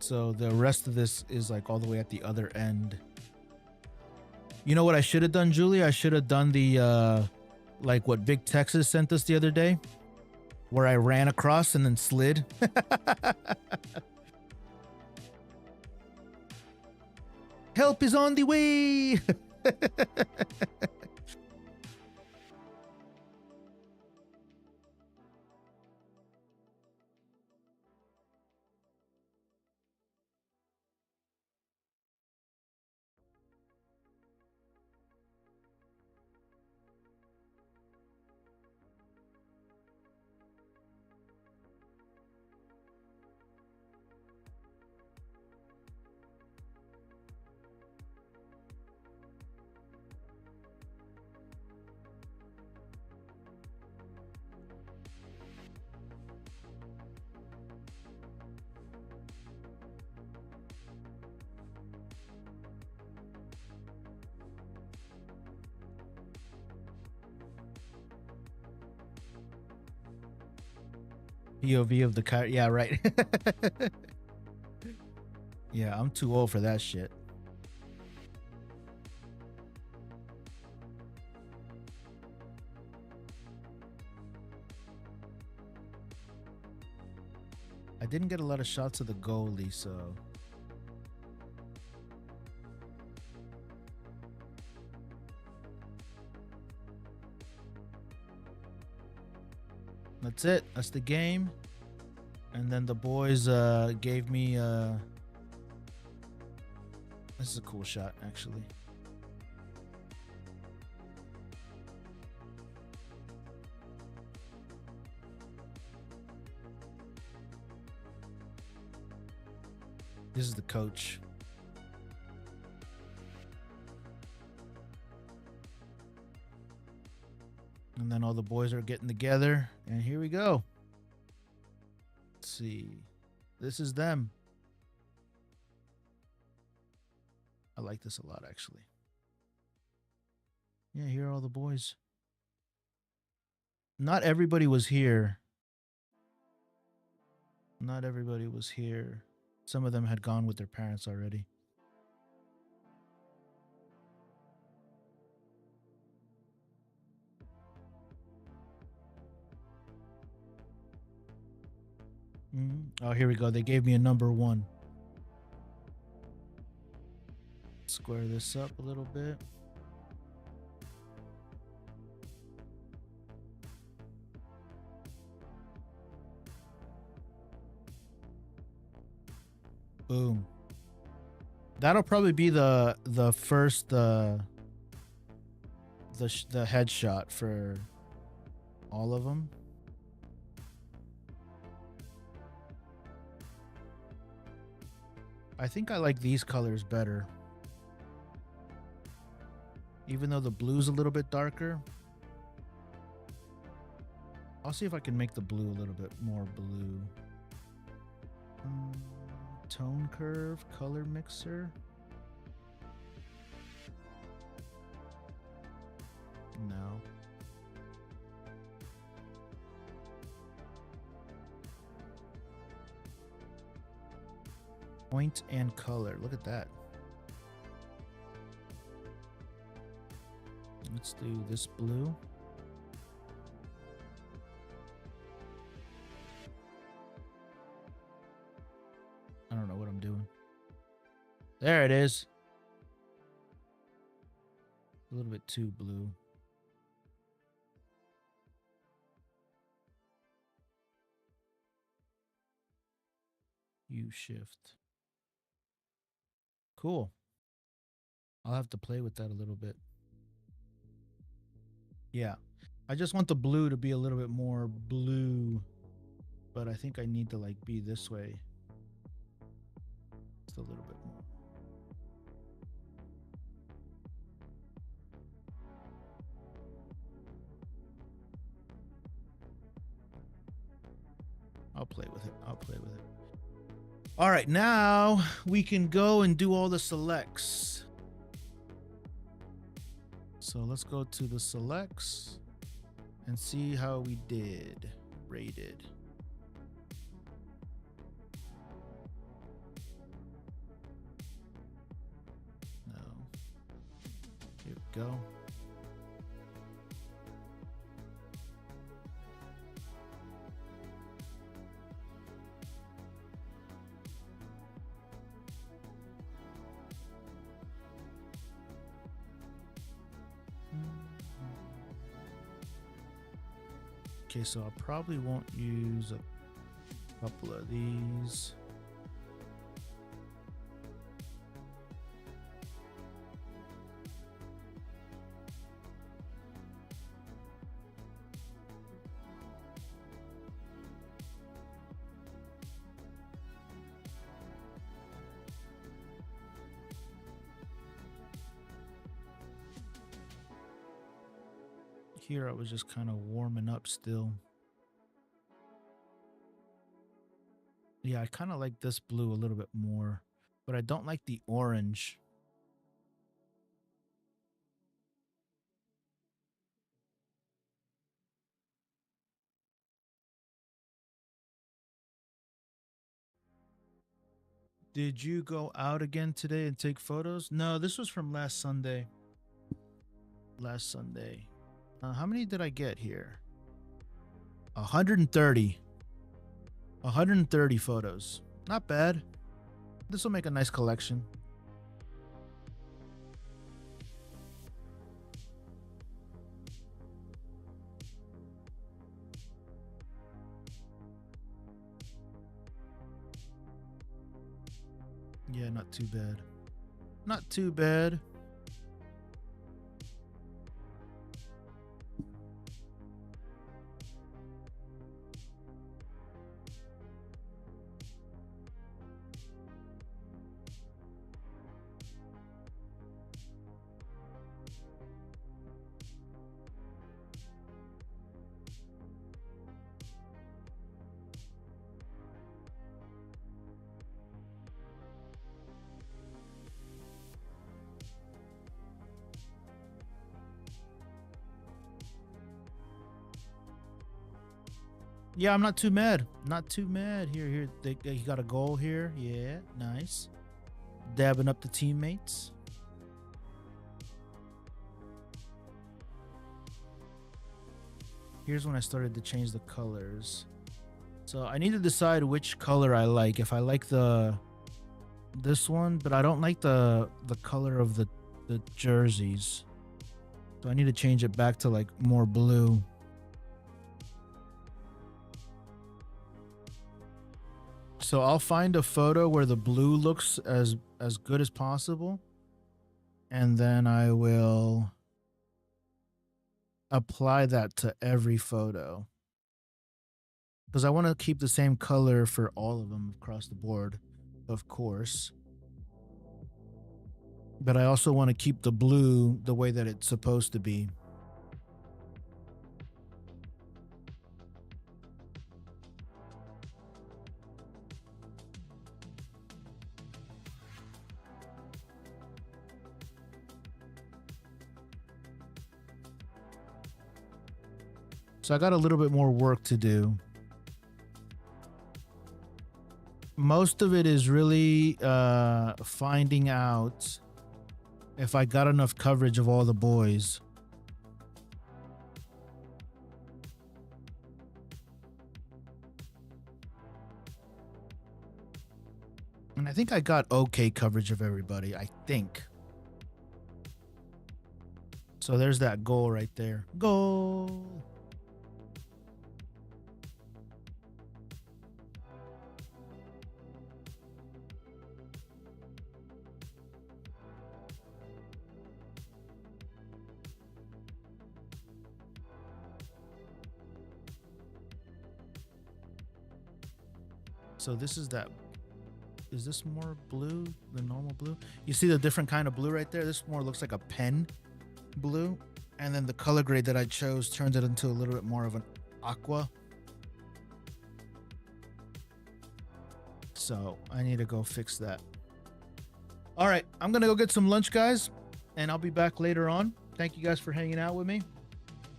So the rest of this is like all the way at the other end. You know what I should have done, Julie? I should have done the like what Big Texas sent us the other day, where I ran across and then slid. Help is on the way. POV of the car. Yeah, right. Yeah, I'm too old for that shit. I didn't get a lot of shots of the goalie, so that's it. That's the game. And then the boys gave me this is a cool shot, actually. This is the coach. And then all the boys are getting together, and here we go. Let's see. This is them. I like this a lot, actually. Yeah, here are all the boys. Not everybody was here. Not everybody was here. Some of them had gone with their parents already. Oh, here we go. They gave me a number 1. Square this up a little bit. Boom. That'll probably be the first the headshot for all of them. I think I like these colors better. Even though the blue's a little bit darker. I'll see if I can make the blue a little bit more blue. Tone curve, color mixer. No. Point and color. Look at that. Let's do this blue. I don't know what I'm doing. There it is. A little bit too blue. U shift. Cool. I'll have to play with that a little bit. Yeah. I just want the blue to be a little bit more blue, but I think I need to like be this way. Just a little bit more. I'll play with it. I'll play with it. All right, now we can go and do all the selects. So let's go to the selects and see how we did. Rated. No. Here we go. Okay, so I probably won't use a couple of these. Here I was just kind of warming up still. Yeah, I kind of like this blue a little bit more, but I don't like the orange. Did you go out again today and take photos? No, this was from last Sunday. Last Sunday. How many did I get here? 130. 130 photos. Not bad. This will make a nice collection. Yeah, not too bad. Not too bad. Yeah, I'm not too mad. Not too mad. Here. He got a goal here. Yeah, nice. Dabbing up the teammates. Here's when I started to change the colors. So I need to decide which color I like. If I like this one, but I don't like the color of the jerseys. So I need to change it back to like more blue. So I'll find a photo where the blue looks as good as possible, and then I will apply that to every photo, because I want to keep the same color for all of them across the board, of course. But I also want to keep the blue the way that it's supposed to be. So I got a little bit more work to do. Most of it is really finding out if I got enough coverage of all the boys. And I think I got okay coverage of everybody, I think. So there's that goal right there. Goal! So this is that. Is this more blue than normal blue? You see the different kind of blue right there? This more looks like a pen blue. And then the color grade that I chose turns it into a little bit more of an aqua. So I need to go fix that. All right, I'm going to go get some lunch, guys. And I'll be back later on. Thank you guys for hanging out with me.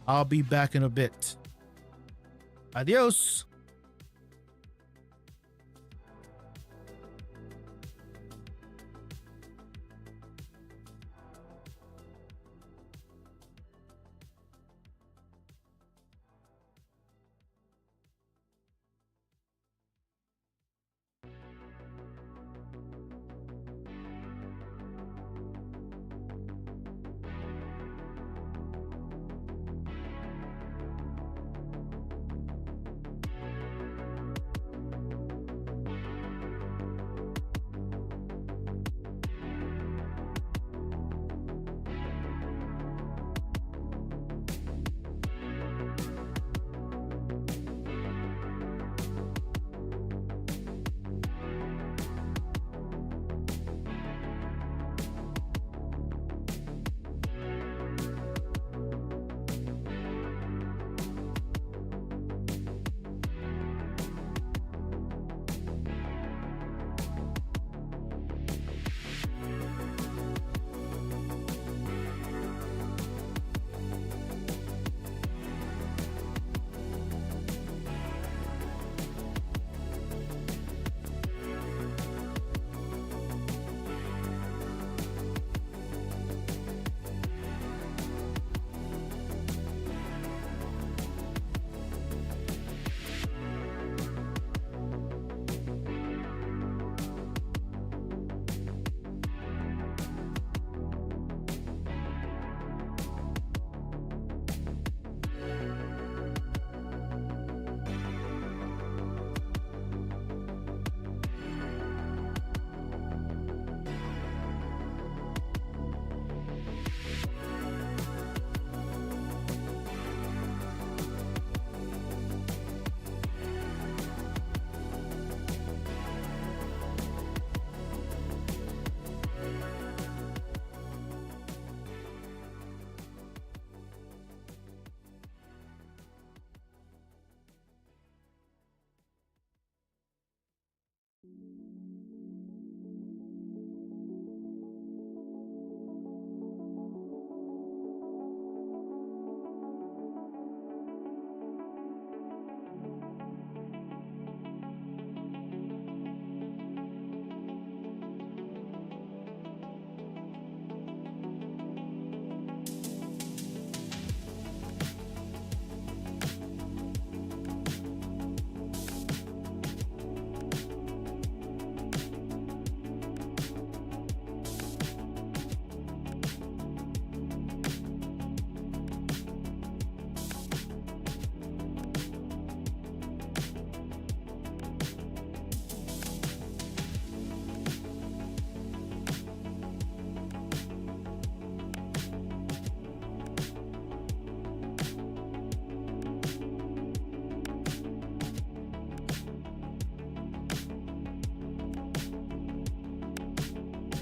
I'll be back in a bit. Adios.